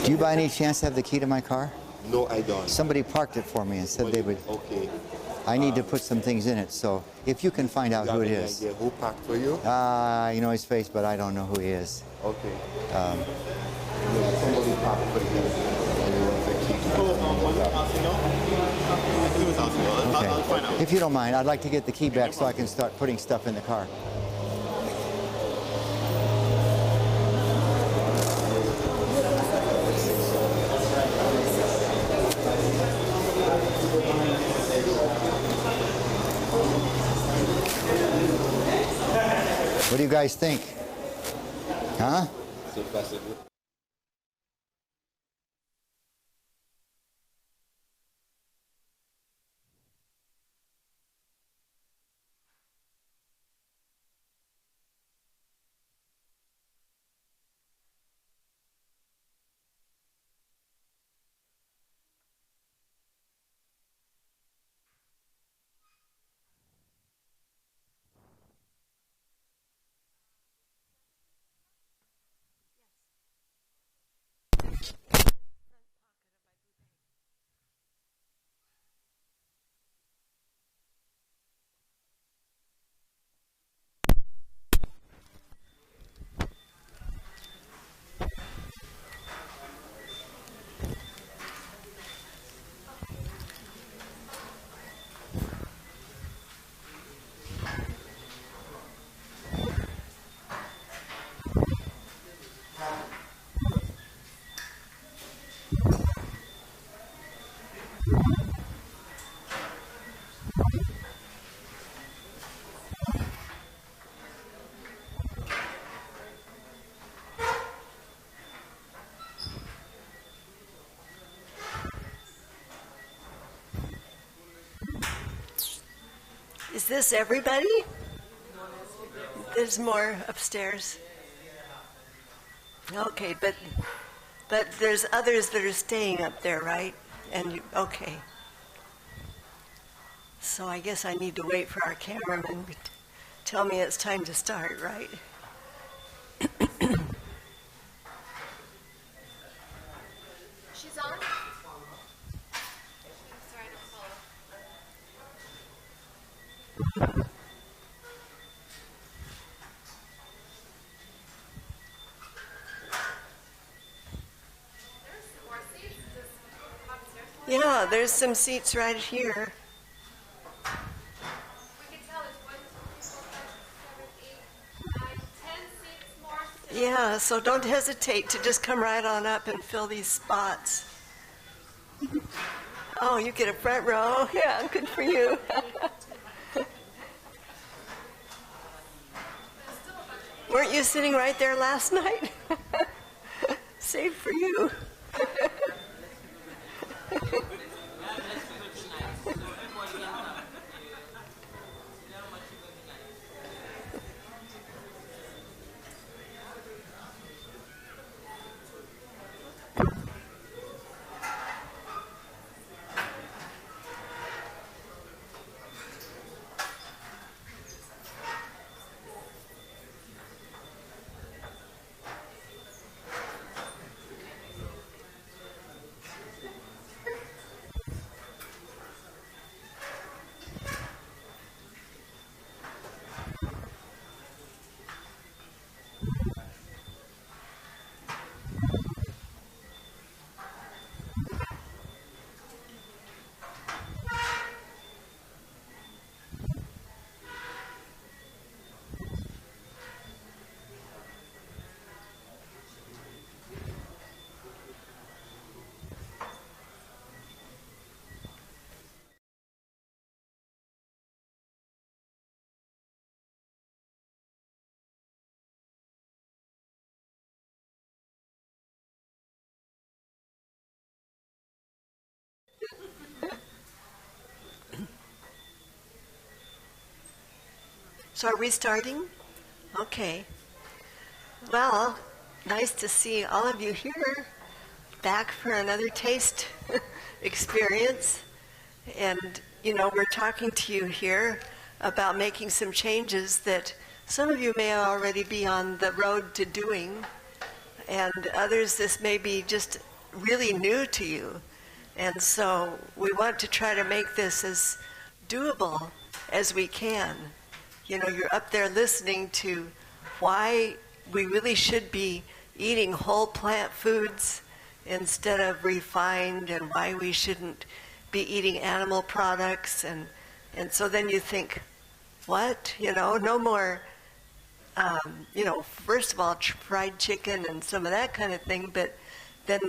Do you by any chance have the key to my car? No, I don't. Somebody parked it for me and said they would. Okay. I need to put some things in it, so if you can find out You who have it any is. idea who packed for you? You know his face, but I don't know who he is. Okay. Somebody packed for you. And you want the key to Okay. If you don't mind, I'd like to get the key back so I can start putting stuff in the car. What do you guys think? Huh? Is this everybody? There's more upstairs. Okay, but there's others that are staying up there, right? And you, okay. So I guess I need to wait for our cameraman to tell me it's time to start, right? She's on? Sorry, I don't follow. Yeah, there's some seats right here. We can tell it's 1, 2, 3, 4, 5, 6, 7, 8, 9, 10 seats more. Yeah, so don't hesitate to just come right on up and fill these spots. Oh, you get a front row? Yeah, good for you. Weren't you sitting right there last night? Saved for you. So are we starting? Okay. Well, nice to see all of you here, back for another taste experience. And, you know, we're talking to you here about making some changes that some of you may already be on the road to doing, and others this may be just really new to you. And so we want to try to make this as doable as we can. You know, you're up there listening to why we really should be eating whole plant foods instead of refined, and why we shouldn't be eating animal products. And so then you think, what? You know, no more, you know, first of all, fried chicken and some of that kind of thing, but then,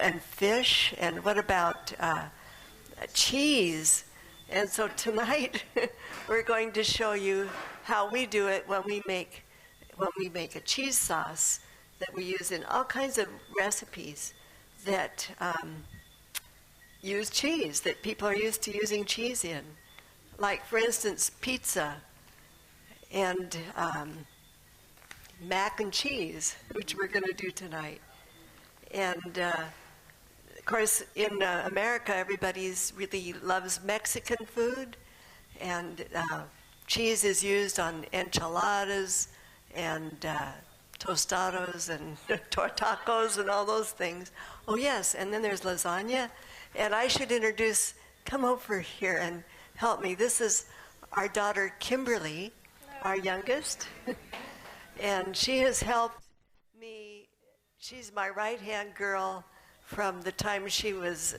and fish, and what about cheese? And so tonight we're going to show you how we do it when we make a cheese sauce that we use in all kinds of recipes that use cheese, that people are used to using cheese in. Like, for instance, pizza and mac and cheese, which we're going to do tonight. And of course, in America, everybody's really loves Mexican food, and cheese is used on enchiladas and tostados and tacos and all those things. Oh yes, and then there's lasagna. And I should introduce, come over here and help me. This is our daughter Kimberly, our youngest. And she has helped me. She's my right-hand girl from the time she was,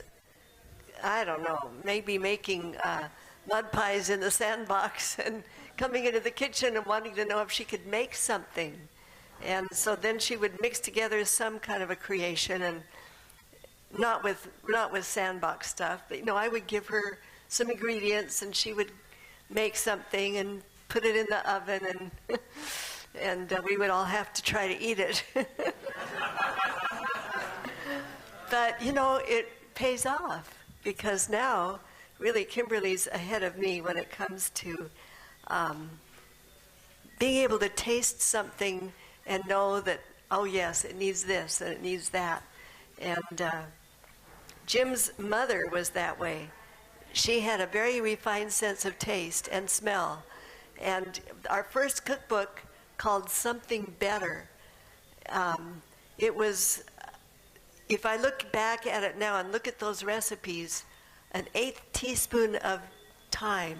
I don't know, maybe making mud pies in the sandbox and coming into the kitchen and wanting to know if she could make something. And so then she would mix together some kind of a creation, and not with sandbox stuff, but you know, I would give her some ingredients and she would make something and put it in the oven, and we would all have to try to eat it. But you know, it pays off, because now really Kimberly's ahead of me when it comes to being able to taste something and know that, oh yes, it needs this and it needs that. And Jim's mother was that way. She had a very refined sense of taste and smell. And our first cookbook, called Something Better, it was, if I look back at it now and look at those recipes, an 1/8 teaspoon of thyme,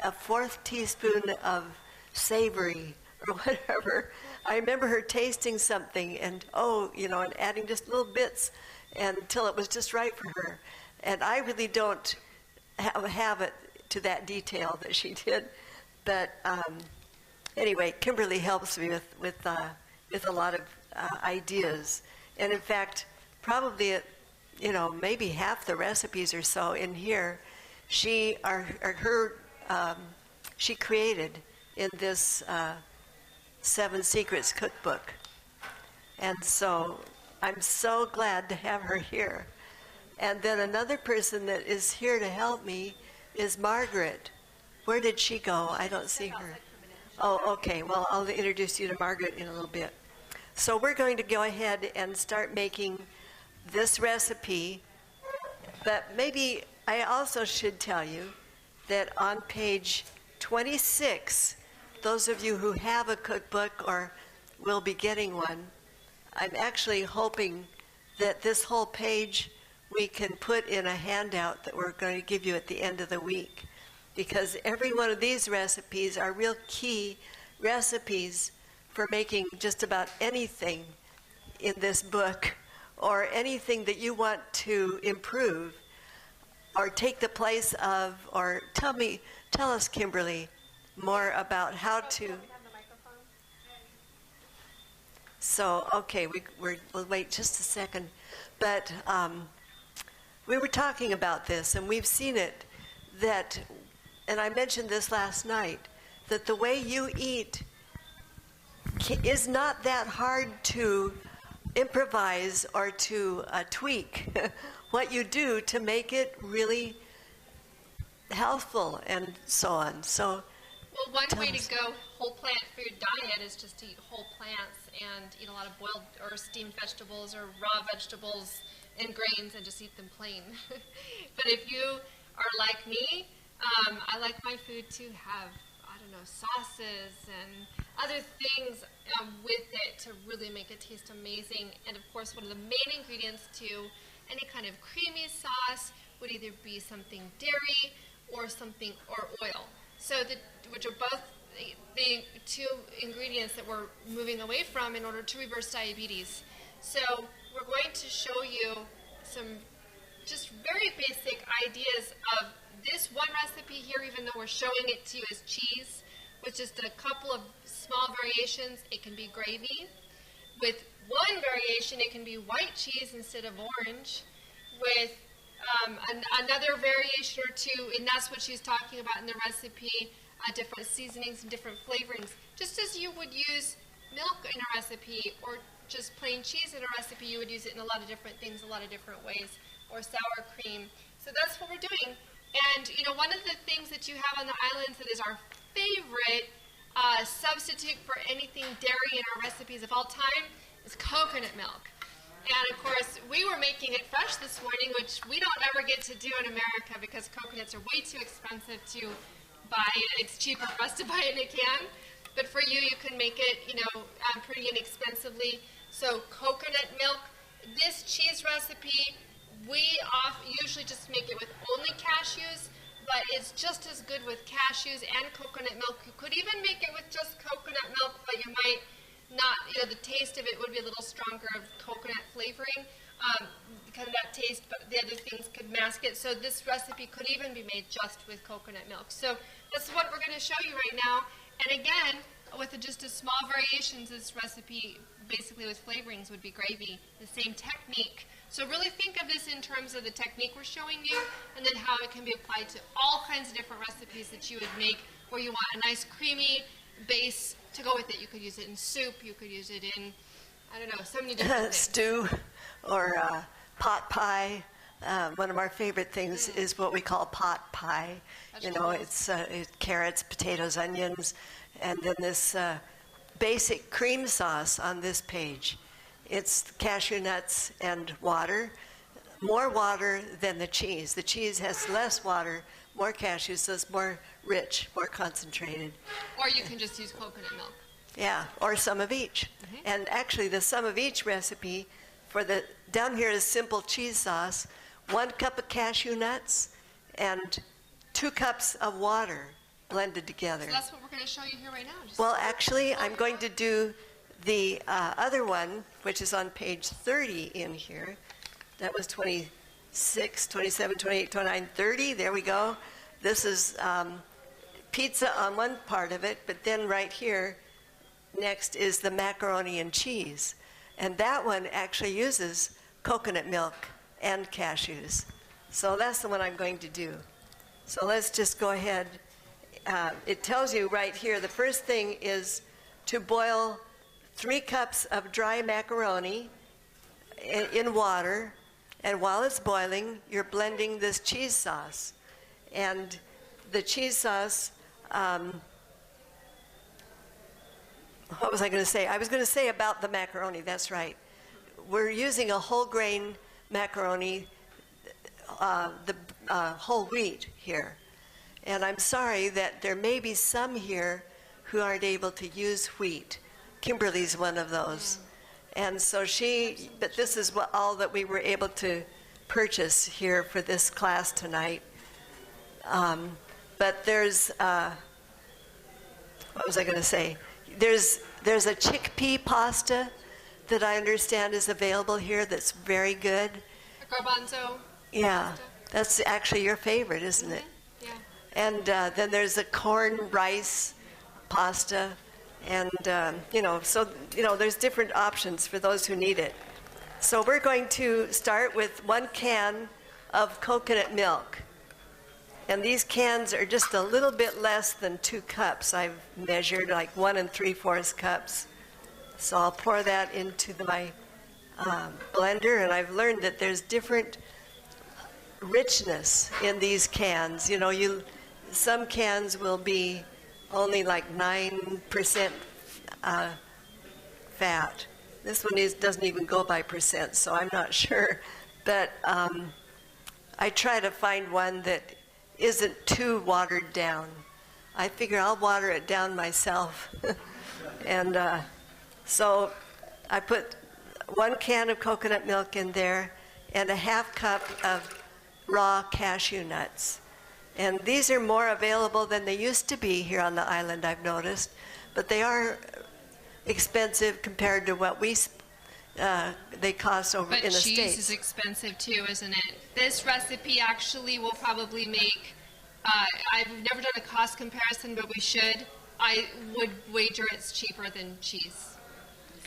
a 1/4 teaspoon of savory, or whatever. I remember her tasting something and, oh, you know, and adding just little bits until it was just right for her. And I really don't have it to that detail that she did. But anyway, Kimberly helps me with a lot of ideas. And in fact, probably, you know, maybe half the recipes or so in here, she created in this 7 Secrets cookbook. And so I'm so glad to have her here. And then another person that is here to help me is Margaret. Where did she go? I don't see her. Oh, okay. Well, I'll introduce you to Margaret in a little bit. So we're going to go ahead and start making this recipe. But maybe I also should tell you that on page 26, those of you who have a cookbook or will be getting one, I'm actually hoping that this whole page we can put in a handout that we're going to give you at the end of the week. Because every one of these recipes are real key recipes for making just about anything in this book, or anything that you want to improve or take the place of, or tell us, Kimberly, more about how to. So, okay, we'll wait just a second. But we were talking about this, and we've seen it, that, and I mentioned this last night, that the way you eat is not that hard to improvise or to tweak what you do to make it really healthful and so on. So, well, one way to go whole plant food diet is just to eat whole plants and eat a lot of boiled or steamed vegetables or raw vegetables and grains, and just eat them plain. But if you are like me, I like my food to have, I don't know, sauces and other things with it to really make it taste amazing. And of course, one of the main ingredients to any kind of creamy sauce would either be something dairy or something or oil. So which are both the two ingredients that we're moving away from in order to reverse diabetes. So we're going to show you some just very basic ideas of this one recipe here, even though we're showing it to you as cheese, with just a couple of small variations. It can be gravy. With one variation, it can be white cheese instead of orange. With another variation or two, and that's what she's talking about in the recipe, different seasonings and different flavorings. Just as you would use milk in a recipe or just plain cheese in a recipe, you would use it in a lot of different things, a lot of different ways, or sour cream. So that's what we're doing. And, you know, one of the things that you have on the islands that is our favorite substitute for anything dairy in our recipes of all time is coconut milk. And, of course, we were making it fresh this morning, which we don't ever get to do in America because coconuts are way too expensive to buy. It's cheaper for us to buy it in a can. But for you, you can make it, you know, pretty inexpensively. So coconut milk. This cheese recipe, we usually just make it with only cashews, but it's just as good with cashews and coconut milk. You could even make it with just coconut milk, but you might not, you know, the taste of it would be a little stronger of coconut flavoring because of that taste, but the other things could mask it. So this recipe could even be made just with coconut milk. So that's what we're going to show you right now. And again, with just a small variations, this recipe basically with flavorings would be gravy, the same technique. So really think of this in terms of the technique we're showing you and then how it can be applied to all kinds of different recipes that you would make where you want a nice creamy base to go with it. You could use it in soup, you could use it in, I don't know, so many different things. Stew or pot pie. One of our favorite things is what we call pot pie. You know, it's carrots, potatoes, onions, and then this basic cream sauce on this page. It's cashew nuts and water, more water than the cheese. The cheese has less water, more cashews, so it's more rich, more concentrated. Or you can just use coconut milk. Yeah, or some of each. And actually the some of each recipe for the, down here is simple cheese sauce, 1 cup of cashew nuts and 2 cups of water blended together. So that's what we're going to show you here right now. Well, actually, I'm going to do the other one, which is on page 30 in here. That was 26, 27, 28, 29, 30. There we go. This is pizza on one part of it, but then right here, next is the macaroni and cheese. And that one actually uses coconut milk and cashews. So that's the one I'm going to do. So let's just go ahead. It tells you right here, the first thing is to boil 3 cups of dry macaroni in water, and while it's boiling, you're blending this cheese sauce. And the cheese sauce, what was I going to say? I was going to say about the macaroni, that's right. We're using a whole grain macaroni, whole wheat here. And I'm sorry that there may be some here who aren't able to use wheat. Kimberly's one of those. And so but this is all that we were able to purchase here for this class tonight. But there's, what was I going to say? There's a chickpea pasta that I understand is available here that's very good. A garbanzo. Yeah, that's actually your favorite, isn't it? Yeah. And then there's a corn rice pasta, and you know, so you know, there's different options for those who need it. So we're going to start with 1 can of coconut milk, and these cans are just a little bit less than 2 cups. I've measured like 1 3/4 cups. So I'll pour that into my blender, and I've learned that there's different richness in these cans. You know, some cans will be only like 9% fat. This one doesn't even go by percent, so I'm not sure. But I try to find one that isn't too watered down. I figure I'll water it down myself. And so I put 1 can of coconut milk in there and a ½ cup of raw cashew nuts. And these are more available than they used to be here on the island, I've noticed. But they are expensive compared to what they cost over in the States. But cheese is expensive too, isn't it? This recipe actually will probably make, I've never done a cost comparison, but we should. I would wager it's cheaper than cheese.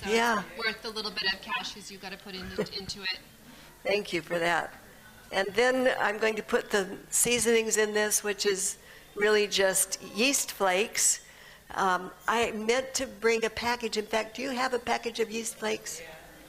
So yeah. It's worth the little bit of cashews you've got to put into it. Thank you for that. And then I'm going to put the seasonings in this, which is really just yeast flakes. I meant to bring a package. In fact, do you have a package of yeast flakes?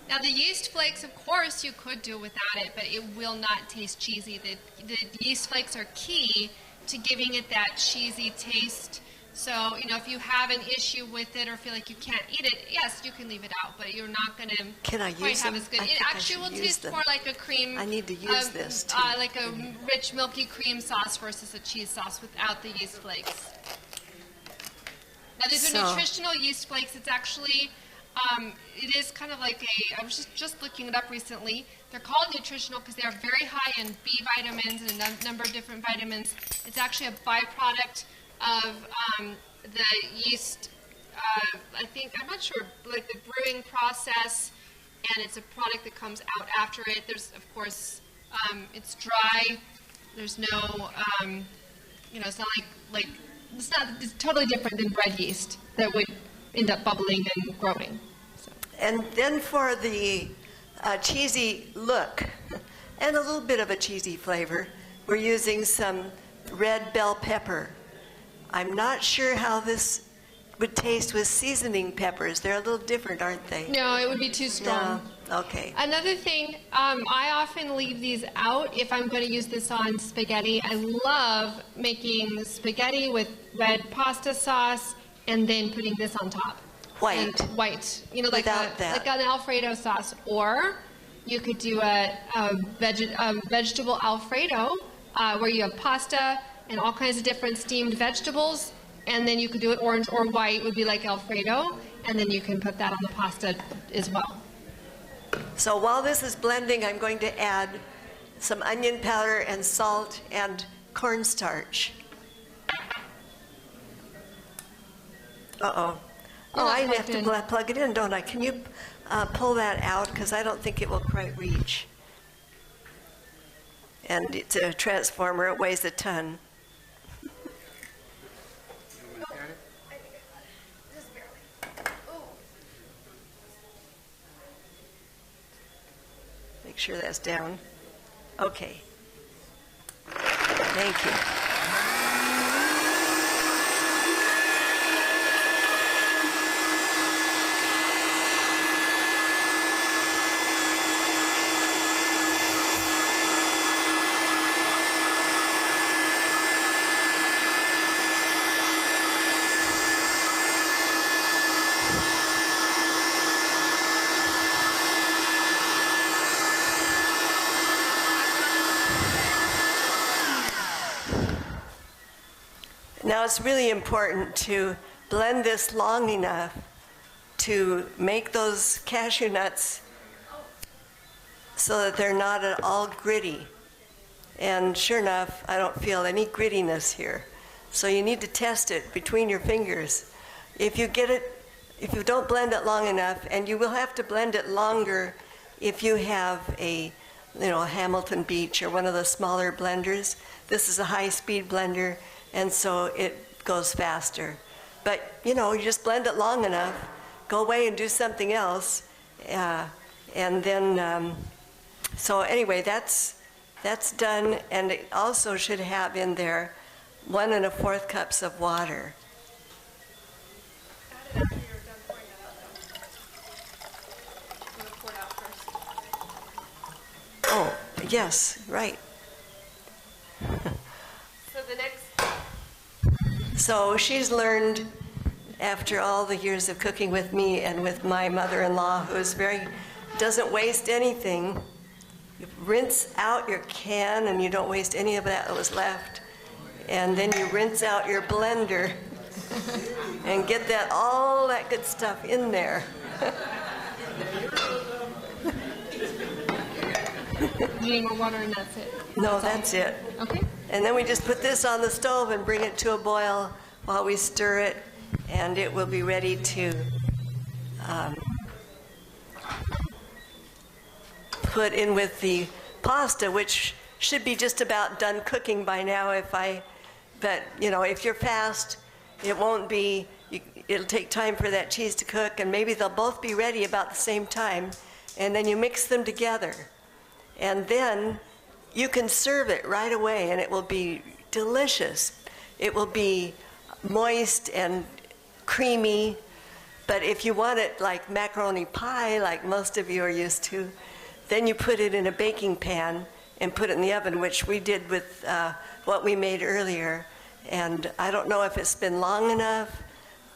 Now the yeast flakes, of course, you could do without it, but it will not taste cheesy. The yeast flakes are key to giving it that cheesy taste. So, you know, if you have an issue with it or feel like you can't eat it, yes, you can leave it out, but you're not going to quite have as good. It actually will taste more like a cream. I need to use this too. Like a rich, milky cream sauce versus a cheese sauce without the yeast flakes. Now, these are nutritional yeast flakes. It's actually, it is kind of like I was just looking it up recently. They're called nutritional because they are very high in B vitamins and a number of different vitamins. It's actually a byproduct of the yeast, I think, I'm not sure, like the brewing process, and it's a product that comes out after it. There's, of course, it's dry. There's no, you know, it's not like it's totally different than bread yeast that would end up bubbling and growing. So. And then for the cheesy look and a little bit of a cheesy flavor, we're using some red bell pepper. I'm not sure how this would taste with seasoning peppers. They're a little different, aren't they? No, it would be too strong. No. Okay. Another thing, I often leave these out if I'm going to use this on spaghetti. I love making spaghetti with red pasta sauce and then putting this on top. White. And white. You know, like Without an Alfredo sauce. Or you could do a vegetable Alfredo where you have pasta and all kinds of different steamed vegetables, and then you could do it orange or white, would be like Alfredo, and then you can put that on the pasta as well. So while this is blending, I'm going to add some onion powder and salt and cornstarch. Uh-oh. Oh, I have to plug it in, don't I? Can you pull that out? Because I don't think it will quite reach. And it's a transformer. It weighs a ton. Make sure that's down. Okay. Thank you. Now it's really important to blend this long enough to make those cashew nuts so that they're not at all gritty. And sure enough, I don't feel any grittiness here. So you need to test it between your fingers. If you don't blend it long enough, and you will have to blend it longer if you have a Hamilton Beach or one of the smaller blenders. This is a high-speed blender, and so it goes faster. But, you just blend it long enough, go away and do something else, and then, so anyway, that's done, and it also should have in there 1 1/4 cups of water. Oh, yes, right. So she's learned, after all the years of cooking with me and with my mother-in-law, who doesn't waste anything. You rinse out your can and you don't waste any of that was left. And then you rinse out your blender. and get all that good stuff in there. You need more water and that's it? No, that's it. Okay. And then we just put this on the stove and bring it to a boil while we stir it, and it will be ready to put in with the pasta, which should be just about done cooking by now. But you know, if you're fast, it won't be. It'll take time for that cheese to cook, and maybe they'll both be ready about the same time. And then you mix them together, and then you can serve it right away, and it will be delicious. It will be moist and creamy. But if you want it like macaroni pie, like most of you are used to, then you put it in a baking pan and put it in the oven, which we did with what we made earlier. And I don't know if it's been long enough,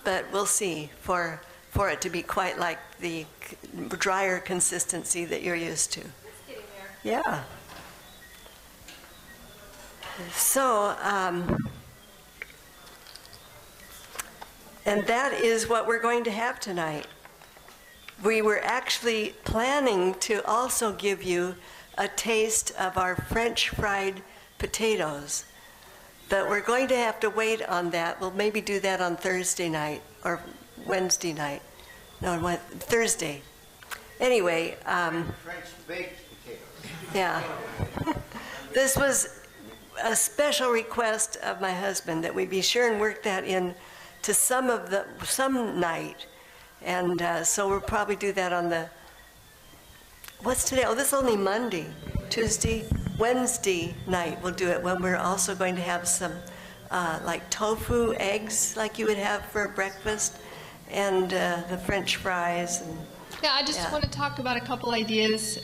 but we'll see for it to be quite like the drier consistency that you're used to. Yeah. So, and that is what we're going to have tonight. We were actually planning to also give you a taste of our French fried potatoes, but we're going to have to wait on that. We'll maybe do that on Thursday night or Wednesday night. No, Thursday. Anyway. French baked potatoes. Yeah. This was a special request of my husband that we be sure and work that in to some night. And so we'll probably do that on the, what's today? Oh, this is only Monday, Tuesday, Wednesday night we'll do it, when we're also going to have some like tofu eggs like you would have for breakfast, and the French fries. And, yeah, I just want to talk about a couple ideas,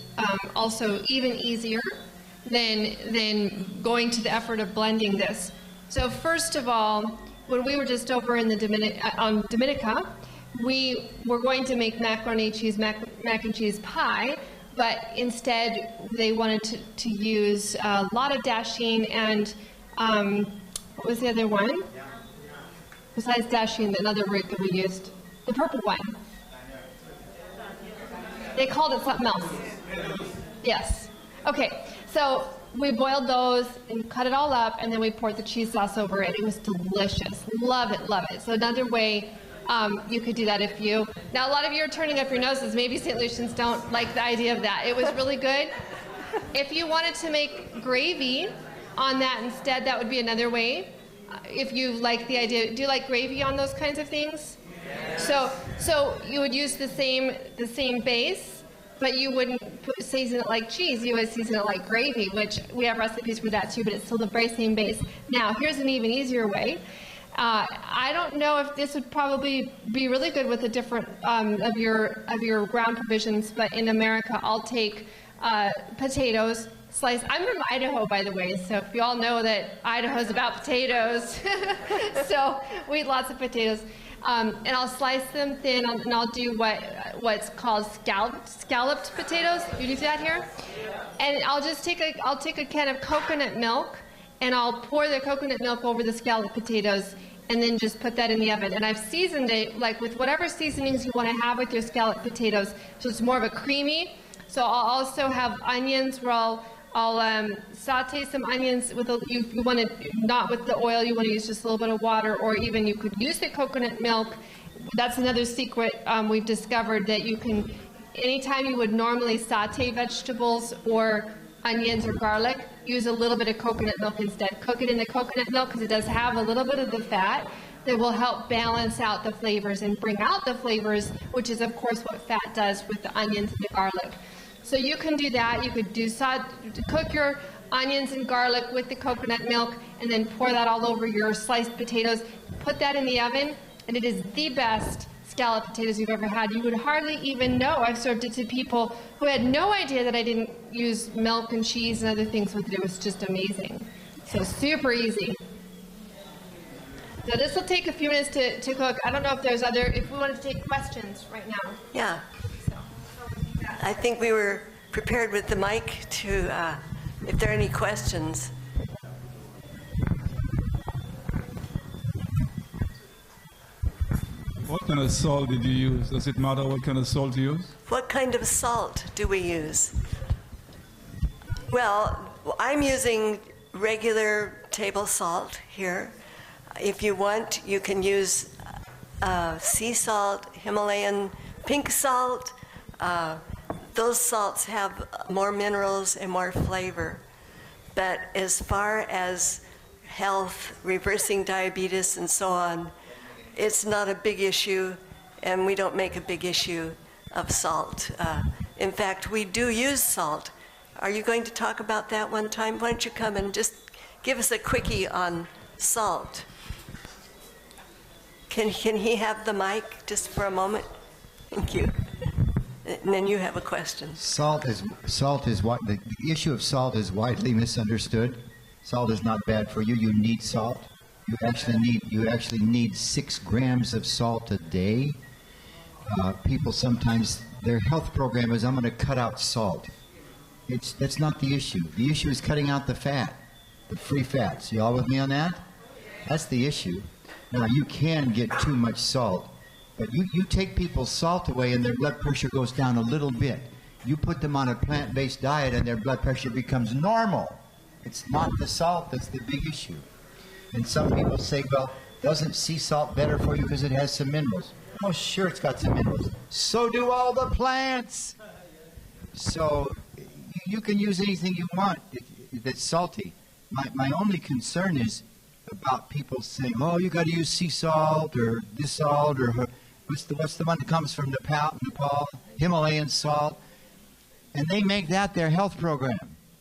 also even easier than going to the effort of blending this. So first of all, when we were just over in the Dominica, we were going to make macaroni cheese, mac and cheese pie, but instead they wanted to use a lot of dasheen and, what was the other one? Besides dasheen, another root that we used, the purple one. They called it something else. Yes. Okay, so we boiled those and cut it all up, and then we poured the cheese sauce over it. It was delicious. Love it, love it. So another way you could do that if you... Now, a lot of you are turning up your noses. Maybe St. Lucians don't like the idea of that. It was really good. If you wanted to make gravy on that instead, that would be another way. If you like the idea, do you like gravy on those kinds of things? So you would use the same base, but you wouldn't season it like cheese. You would season it like gravy, which we have recipes for that too, but it's still the very same base. Now, here's an even easier way. I don't know if this would probably be really good with a different of your ground provisions, but in America, I'll take potatoes, slice. I'm from Idaho, by the way, so if you all know that Idaho's about potatoes, so we eat lots of potatoes. And I'll slice them thin, and I'll do what's called scalloped potatoes. You do that here, and I'll take a can of coconut milk, and I'll pour the coconut milk over the scalloped potatoes, and then just put that in the oven. And I've seasoned it like with whatever seasonings you want to have with your scalloped potatoes, so it's more of a creamy. So I'll also have onions where I'll saute some onions with you want to, not with the oil, you want to use just a little bit of water, or even you could use the coconut milk. That's another secret we've discovered, that you can, anytime you would normally saute vegetables or onions or garlic, use a little bit of coconut milk instead. Cook it in the coconut milk because it does have a little bit of the fat that will help balance out the flavors and bring out the flavors, which is of course what fat does with the onions and the garlic. So you can do that. You could cook your onions and garlic with the coconut milk, and then pour that all over your sliced potatoes. Put that in the oven, and it is the best scalloped potatoes you've ever had. You would hardly even know. I've served it to people who had no idea that I didn't use milk and cheese and other things with it. It was just amazing. So super easy. So this will take a few minutes to cook. I don't know if we wanted to take questions right now. Yeah. I think we were prepared with the mic to, if there are any questions. What kind of salt did you use? Does it matter what kind of salt you use? What kind of salt do we use? Well, I'm using regular table salt here. If you want, you can use sea salt, Himalayan pink salt. Those salts have more minerals and more flavor. But as far as health, reversing diabetes and so on, it's not a big issue, and we don't make a big issue of salt. In fact, we do use salt. Are you going to talk about that one time? Why don't you come and just give us a quickie on salt? Can he have the mic just for a moment? Thank you. And then you have a question. Salt is what the issue of salt is widely misunderstood. Salt is not bad for you. You need salt. You actually need 6 grams of salt a day. People sometimes, their health program is, I'm going to cut out salt. That's not the issue. The issue is cutting out the fat, the free fats. You all with me on that? That's the issue. Now, you can get too much salt, but you take people's salt away and their blood pressure goes down a little bit. You put them on a plant-based diet and their blood pressure becomes normal. It's not the salt that's the big issue. And some people say, well, doesn't sea salt better for you because it has some minerals? Oh, sure, it's got some minerals. So do all the plants. So you can use anything you want that's salty. My only concern is about people saying, oh, you got to use sea salt or this salt or what's the one that comes from Nepal, Himalayan salt. And they make that their health program.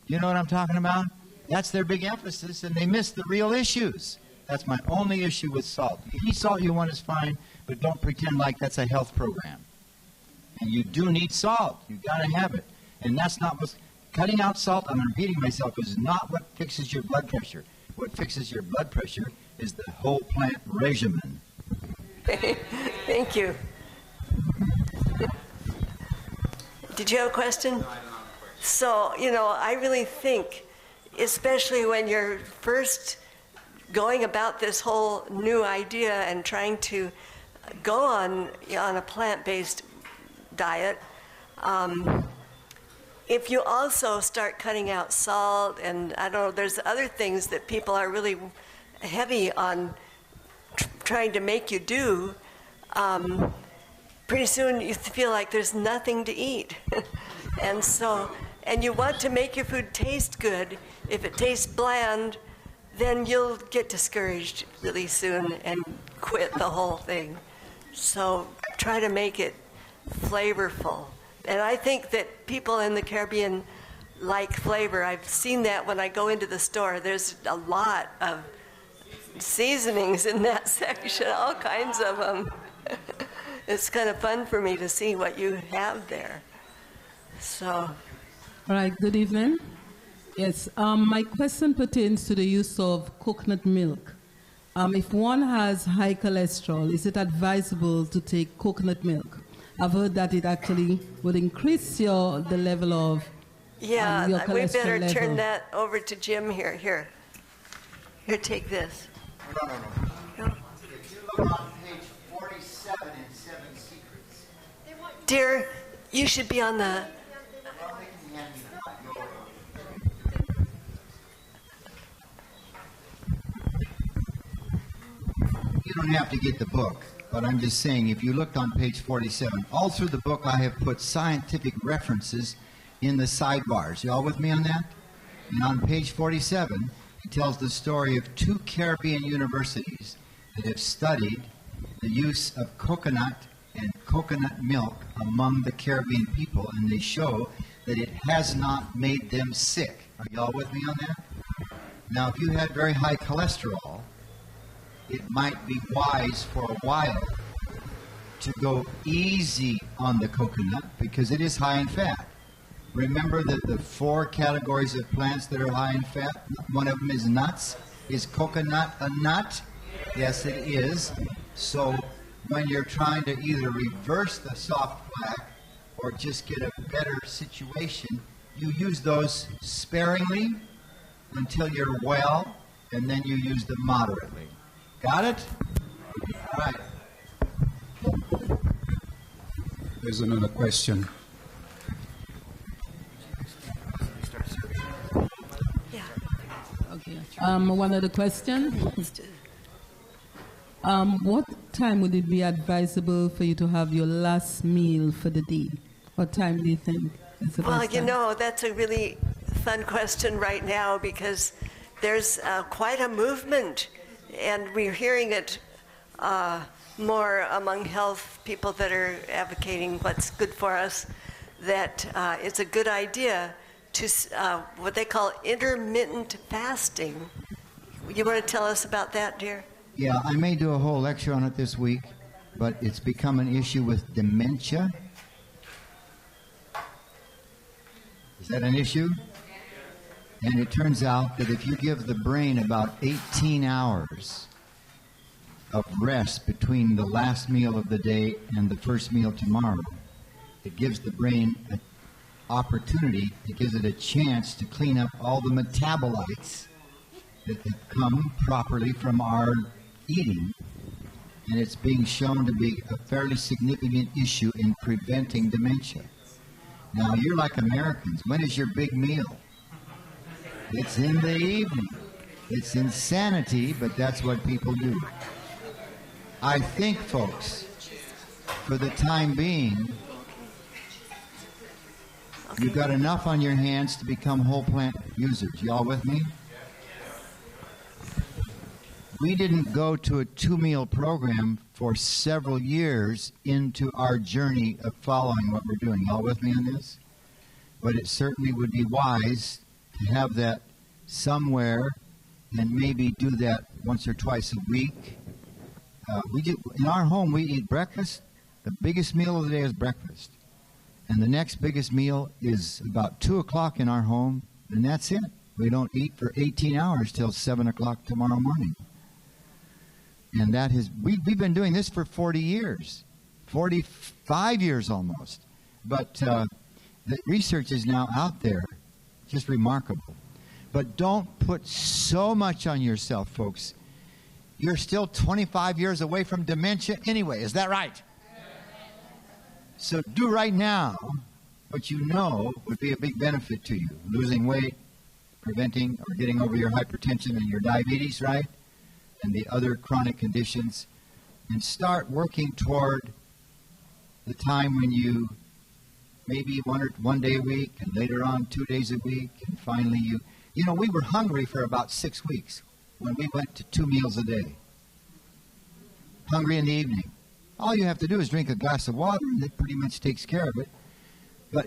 You know what I'm talking about? That's their big emphasis, and they miss the real issues. That's my only issue with salt. Any salt you want is fine, but don't pretend like that's a health program. And you do need salt. You got to have it. And that's not what's... Cutting out salt, I'm repeating myself, is not what fixes your blood pressure. What fixes your blood pressure is the whole plant regimen. Thank you. Did you have a question? No, I don't have a question. So, I really think, especially when you're first going about this whole new idea and trying to go on a plant-based diet, if you also start cutting out salt, and I don't know, there's other things that people are really heavy on trying to make you do, pretty soon you feel like there's nothing to eat. And you want to make your food taste good. If it tastes bland, then you'll get discouraged really soon and quit the whole thing. So try to make it flavorful. And I think that people in the Caribbean like flavor. I've seen that when I go into the store. There's a lot of seasonings in that section, all kinds of them. It's kind of fun for me to see what you have there. So. All right, good evening. Yes, my question pertains to the use of coconut milk. If one has high cholesterol, is it advisable to take coconut milk? I've heard that it actually would increase the level of your cholesterol we better level. turn that over to Jim here. Here, take this. No. If you look on page 47 in 7 Secrets. Dear, you should be on the... You don't have to get the book, but I'm just saying, if you looked on page 47, all through the book I have put scientific references in the sidebars. You all with me on that? And on page 47, it tells the story of 2 Caribbean universities that have studied the use of coconut and coconut milk among the Caribbean people, and they show that it has not made them sick. Are you all with me on that? Now, if you had very high cholesterol, it might be wise for a while to go easy on the coconut because it is high in fat. Remember that the 4 categories of plants that are high in fat, one of them is nuts. Is coconut a nut? Yes, it is. So when you're trying to either reverse the soft plaque or just get a better situation, you use those sparingly until you're well, and then you use them moderately. Got it? All right. There's another question. Yeah. Okay. One other question. What time would it be advisable for you to have your last meal for the day? What time do you think is the Well, best you time? know, that's a really fun question right now because there's quite a movement, and we're hearing it more among health people that are advocating what's good for us, that it's a good idea to what they call intermittent fasting. You want to tell us about that, dear? Yeah, I may do a whole lecture on it this week, but it's become an issue with dementia. Is that an issue? And it turns out that if you give the brain about 18 hours of rest between the last meal of the day and the first meal tomorrow, it gives the brain an opportunity, it gives it a chance to clean up all the metabolites that come properly from our eating. And it's being shown to be a fairly significant issue in preventing dementia. Now, you're like Americans. When is your big meal? It's in the evening. It's insanity, but that's what people do. I think, folks, for the time being, you've got enough on your hands to become whole plant users. Y'all with me? We didn't go to a 2-meal program for several years into our journey of following what we're doing. Y'all with me on this? But it certainly would be wise to have that somewhere and maybe do that once or twice a week. In our home, we eat breakfast. The biggest meal of the day is breakfast. And the next biggest meal is about 2 o'clock in our home, and that's it. We don't eat for 18 hours till 7 o'clock tomorrow morning. And that has, we've been doing this for 40 years, 45 years almost. But the research is now out there, just remarkable. But don't put so much on yourself, folks. You're still 25 years away from dementia anyway, is that right? So do right now what you know would be a big benefit to you. Losing weight, preventing or getting over your hypertension and your diabetes, right? And the other chronic conditions, and start working toward the time when you maybe one day a week, and later on 2 days a week, and finally you know, we were hungry for about 6 weeks when we went to 2 meals a day. Hungry in the evening. All you have to do is drink a glass of water, and it pretty much takes care of it. But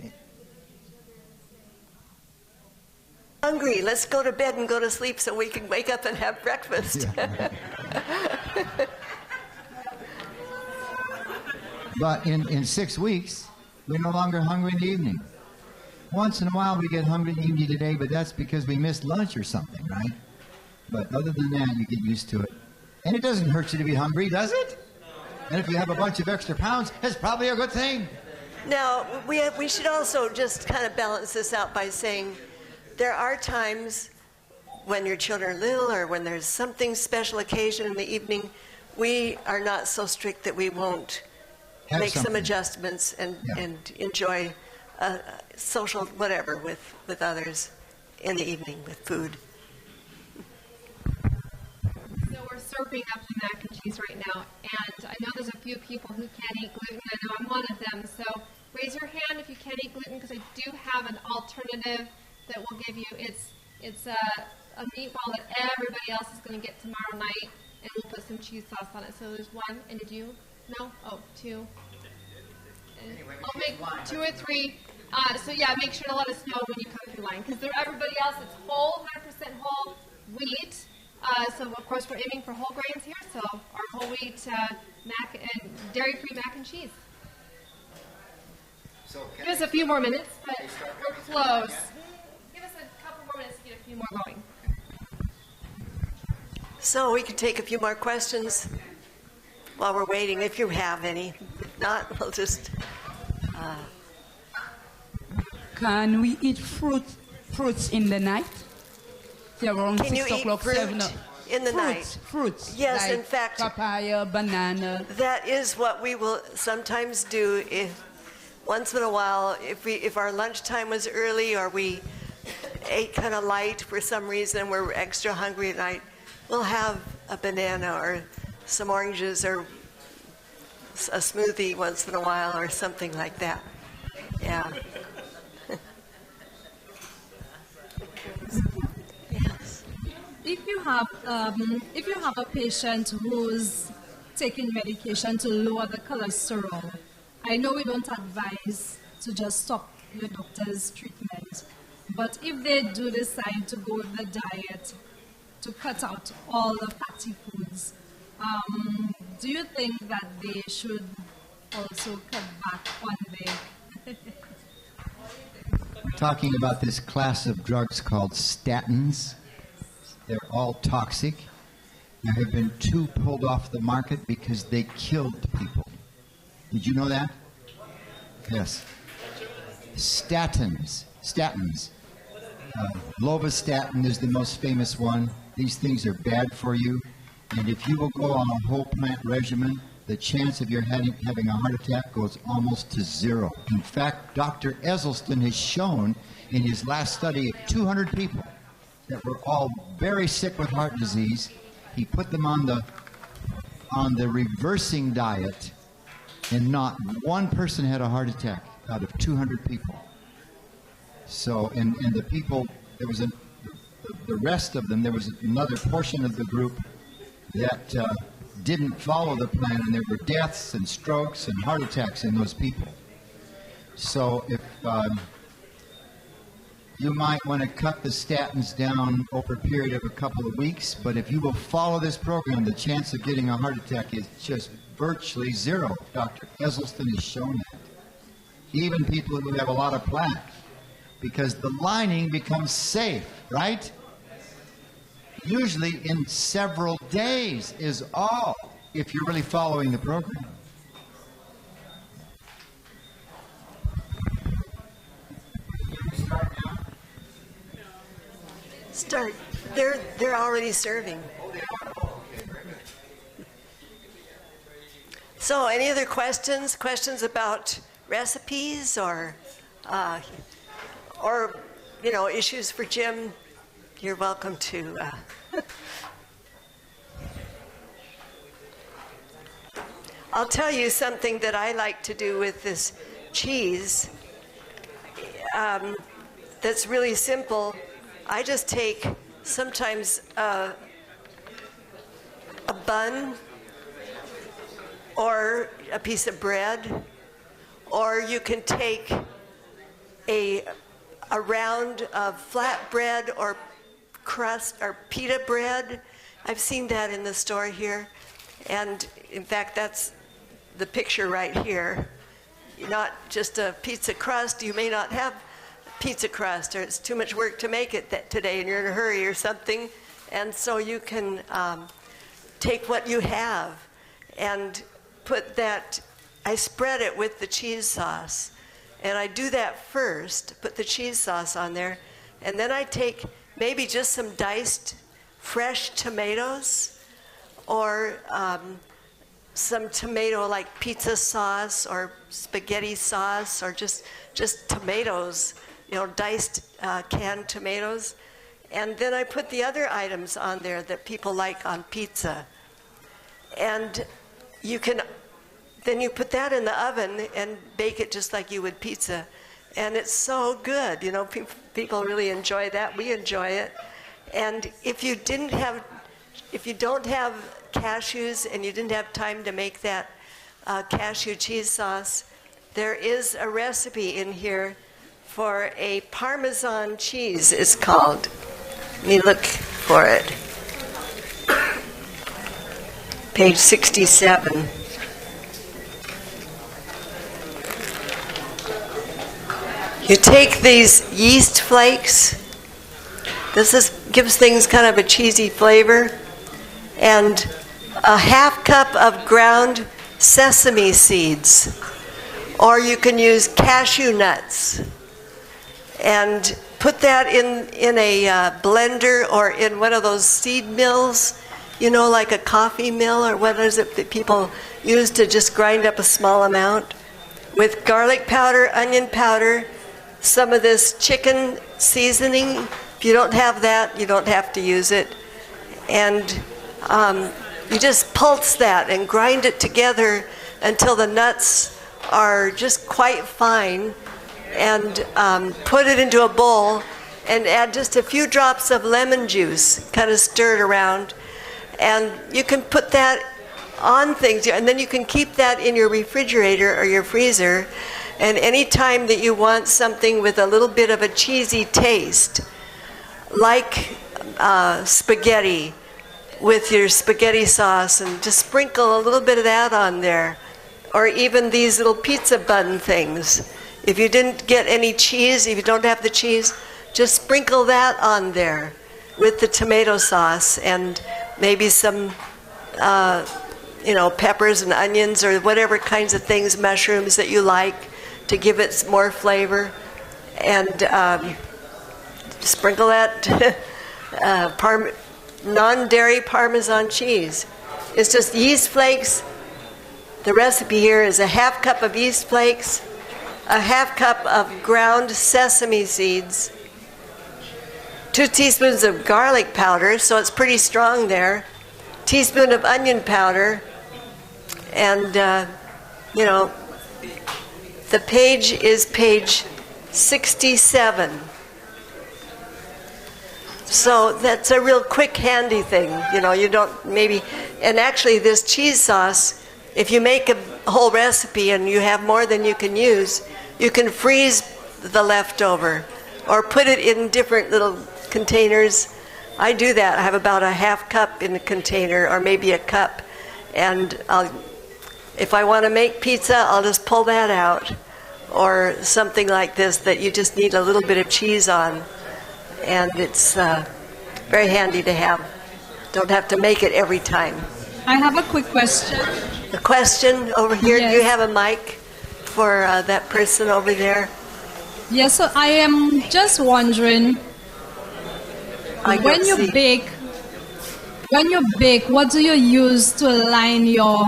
Hungry. Let's go to bed and go to sleep so we can wake up and have breakfast. But in 6 weeks, we're no longer hungry in the evening. Once in a while we get hungry in the evening today, but that's because we missed lunch or something, right? But other than that, you get used to it. And it doesn't hurt you to be hungry, does it? And if you have a bunch of extra pounds, it's probably a good thing. Now, we should also just kind of balance this out by saying there are times when your children are little or when there's something special occasion in the evening, we are not so strict that we won't make some adjustments and enjoy social whatever with others in the evening with food. So we're serving up the mac and cheese right now, and I know there's a few people who can't eat gluten. I know I'm one of them, so raise your hand if you can't eat gluten, because I do have an alternative that will give you, it's a meatball that everybody else is going to get tomorrow night, and we'll put some cheese sauce on it. So there's one, and did you? No? Oh, two. Anyway, I'll make 2 or 3. So yeah, make sure to let us know when you come through line, because everybody else, it's whole, 100% whole wheat. So of course we're aiming for whole grains here, so our whole wheat mac and dairy-free mac and cheese. So give us a few more minutes, but we're close. Give us a couple more minutes to get a few more going. So we can take a few more questions while we're waiting, if you have any. If not, we'll just... Can we eat fruits in the night? Around Can 6 you o'clock, eat fruit 7 in the night? Fruits. Yes, like in fact, papaya, banana. That is what we will sometimes do once in a while, if our lunchtime was early or we ate kind of light for some reason, we're extra hungry at night, we'll have a banana or some oranges or a smoothie once in a while or something like that. Yeah. Yes. If you have a patient who's taking medication to lower the cholesterol, I know we don't advise to just stop the doctor's treatment, but if they do decide to go with the diet to cut out all the fatty foods, do you think that they should also cut back on the... We're talking about this class of drugs called statins. They're all toxic. There have been 2 pulled off the market because they killed people. Did you know that? Yes. Statins. Lovastatin is the most famous one. These things are bad for you. And if you will go on a whole plant regimen, the chance of your having a heart attack goes almost to 0. In fact, Dr. Esselstyn has shown in his last study of 200 people that were all very sick with heart disease. He put them on the reversing diet, and not one person had a heart attack out of 200 people. So, and the people, there was the rest of them, there was another portion of the group that didn't follow the plan, and there were deaths and strokes and heart attacks in those people. So if you might want to cut the statins down over a period of a couple of weeks, but if you will follow this program, the chance of getting a heart attack is just virtually 0. Dr. Esselstyn has shown that. Even people who have a lot of plaque, because the lining becomes safe, right? Usually in several days is all, if you're really following the program. Start. They're already serving. So, any other questions? Questions about recipes or issues for Jim? You're welcome to. I'll tell you something that I like to do with this cheese. That's really simple. I just take sometimes a bun or a piece of bread, or you can take a round of flat bread or crust or pita bread. I've seen that in the store here, and in fact that's the picture right here. Not just a pizza crust. You may not have pizza crust, or it's too much work to make it today and you're in a hurry or something, and so you can take what you have and put that. I spread it with the cheese sauce, and I do that first, put the cheese sauce on there, and then I take maybe just some diced fresh tomatoes or some tomato like pizza sauce or spaghetti sauce, or just tomatoes, diced canned tomatoes. And then I put the other items on there that people like on pizza. And then you put that in the oven and bake it just like you would pizza. And it's so good, people really enjoy that. We enjoy it. And if you don't have cashews and you didn't have time to make that cashew cheese sauce, there is a recipe in here for a Parmesan cheese, it's called. Let me look for it. Page 67. You take these yeast flakes. This gives things kind of a cheesy flavor. And a half cup of ground sesame seeds. Or you can use cashew nuts. And put that in a blender or in one of those seed mills, like a coffee mill, or what is it that people use to just grind up a small amount. with garlic powder, onion powder, some of this chicken seasoning. If you don't have that, you don't have to use it. And you just pulse that and grind it together until the nuts are just quite fine, and put it into a bowl and add just a few drops of lemon juice, kind of stir it around. And you can put that on things, and then you can keep that in your refrigerator or your freezer. And any time that you want something with a little bit of a cheesy taste, like spaghetti with your spaghetti sauce, and just sprinkle a little bit of that on there. Or even these little pizza bun things. If you didn't get any cheese, if you don't have the cheese, just sprinkle that on there with the tomato sauce and maybe some peppers and onions or whatever kinds of things, mushrooms that you like to give it more flavor. And sprinkle that non-dairy Parmesan cheese. It's just yeast flakes. The recipe here is a half cup of yeast flakes, a half cup of ground sesame seeds, 2 teaspoons of garlic powder, so it's pretty strong there, teaspoon of onion powder, and the page is page 67. So that's a real quick, handy thing. You don't maybe, and actually this cheese sauce, if you make a whole recipe and you have more than you can use, you can freeze the leftover or put it in different little containers. I do that. I have about a half cup in a container or maybe a cup. And if I want to make pizza, I'll just pull that out. Or something like this that you just need a little bit of cheese on. And it's very handy to have. Don't have to make it every time. I have a quick question. A question over here. Yes. Do you have a mic for that person over there? Yes, so I am just wondering, when you bake, what do you use to line your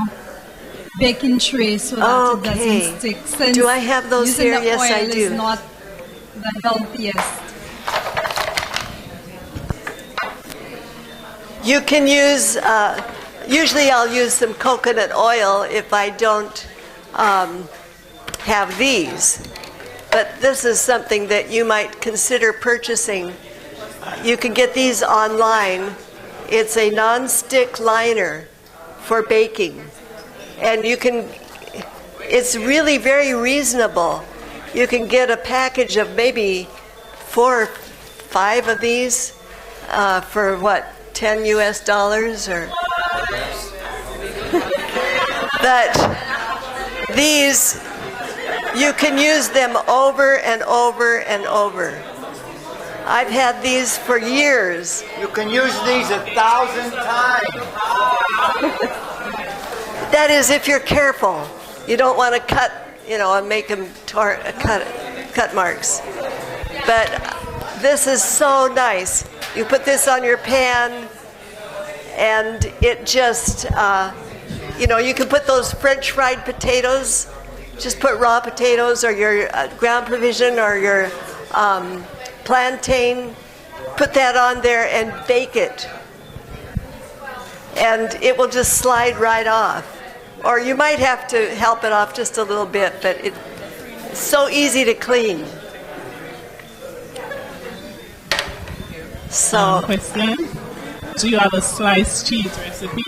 baking tray so that it doesn't stick? Since do I have those using here? the Yes, oil I do. is not the healthiest. You can use, usually I'll use some coconut oil if I don't have these. But this is something that you might consider purchasing. You can get these online. It's a non-stick liner for baking. And it's really very reasonable. You can get a package of maybe 4 or 5 of these for what, $10 US or? But these, you can use them over and over and over. I've had these for years. You can use these 1,000 times. That is, if you're careful. You don't want to cut, and make them cut marks. But this is so nice. You put this on your pan, and it just, you can put those French fried potatoes. Just put raw potatoes or your ground provision or your plantain. Put that on there and bake it. And it will just slide right off. Or you might have to help it off just a little bit, but it's so easy to clean. So, question. Do you have a sliced cheese recipe?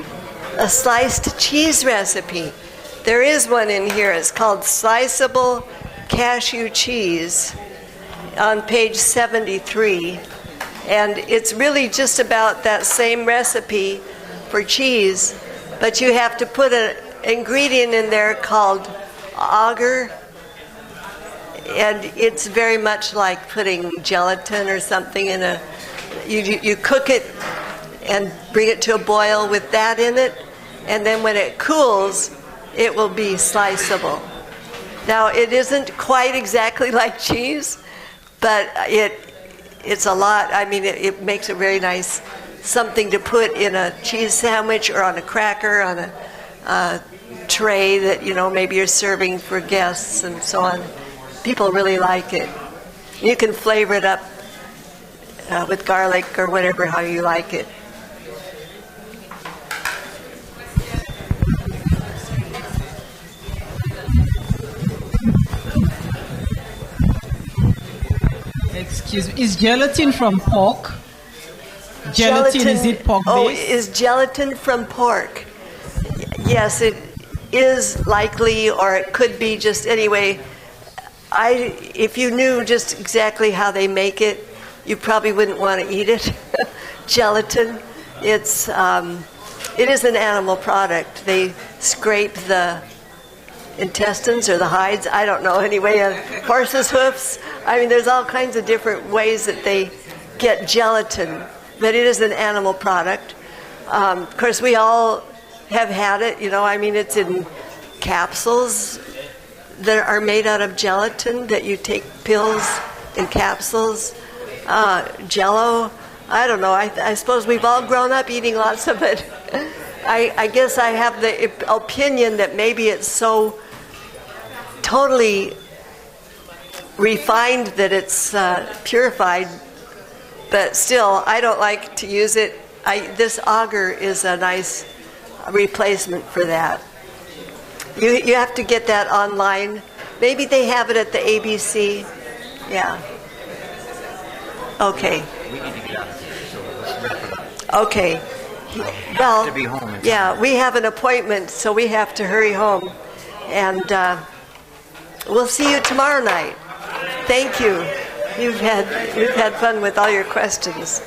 A sliced cheese recipe. There is one in here. It's called Sliceable Cashew Cheese on page 73. And it's really just about that same recipe for cheese, but you have to put an ingredient in there called agar. And it's very much like putting gelatin or something in a... You cook it and bring it to a boil with that in it, and then when it cools, it will be sliceable. Now, it isn't quite exactly like cheese, but it's a lot. I mean, it makes a very nice something to put in a cheese sandwich or on a cracker, on tray that, you know, maybe you're serving for guests and so on. People really like it. You can flavor it up with garlic or whatever, how you like it. Excuse me, is gelatin from pork? Gelatin, is it pork-based? Oh, is gelatin from pork? Yes, it is likely, or it could be just anyway. If you knew just exactly how they make it, you probably wouldn't want to eat it. Gelatin, it is an animal product. They scrape the intestines or the hides, I don't know, anyway, horses' hoofs. I mean, there's all kinds of different ways that they get gelatin, but it is an animal product. Of course, we all have had it, you know, I mean, it's in capsules that are made out of gelatin, that you take pills in capsules. Jello, I don't know, I suppose we've all grown up eating lots of it. I guess I have the opinion that maybe it's so totally refined that it's purified, but still, I don't like to use it. This auger is a nice replacement for that. You have to get that online. Maybe they have it at the ABC. Yeah. Okay. We need to get out of here, so let's wrap it up. Okay. Well, to be home in yeah, time. we have an appointment, so we have to hurry home. And we'll see you tomorrow night. Thank you. We've had fun with all your questions.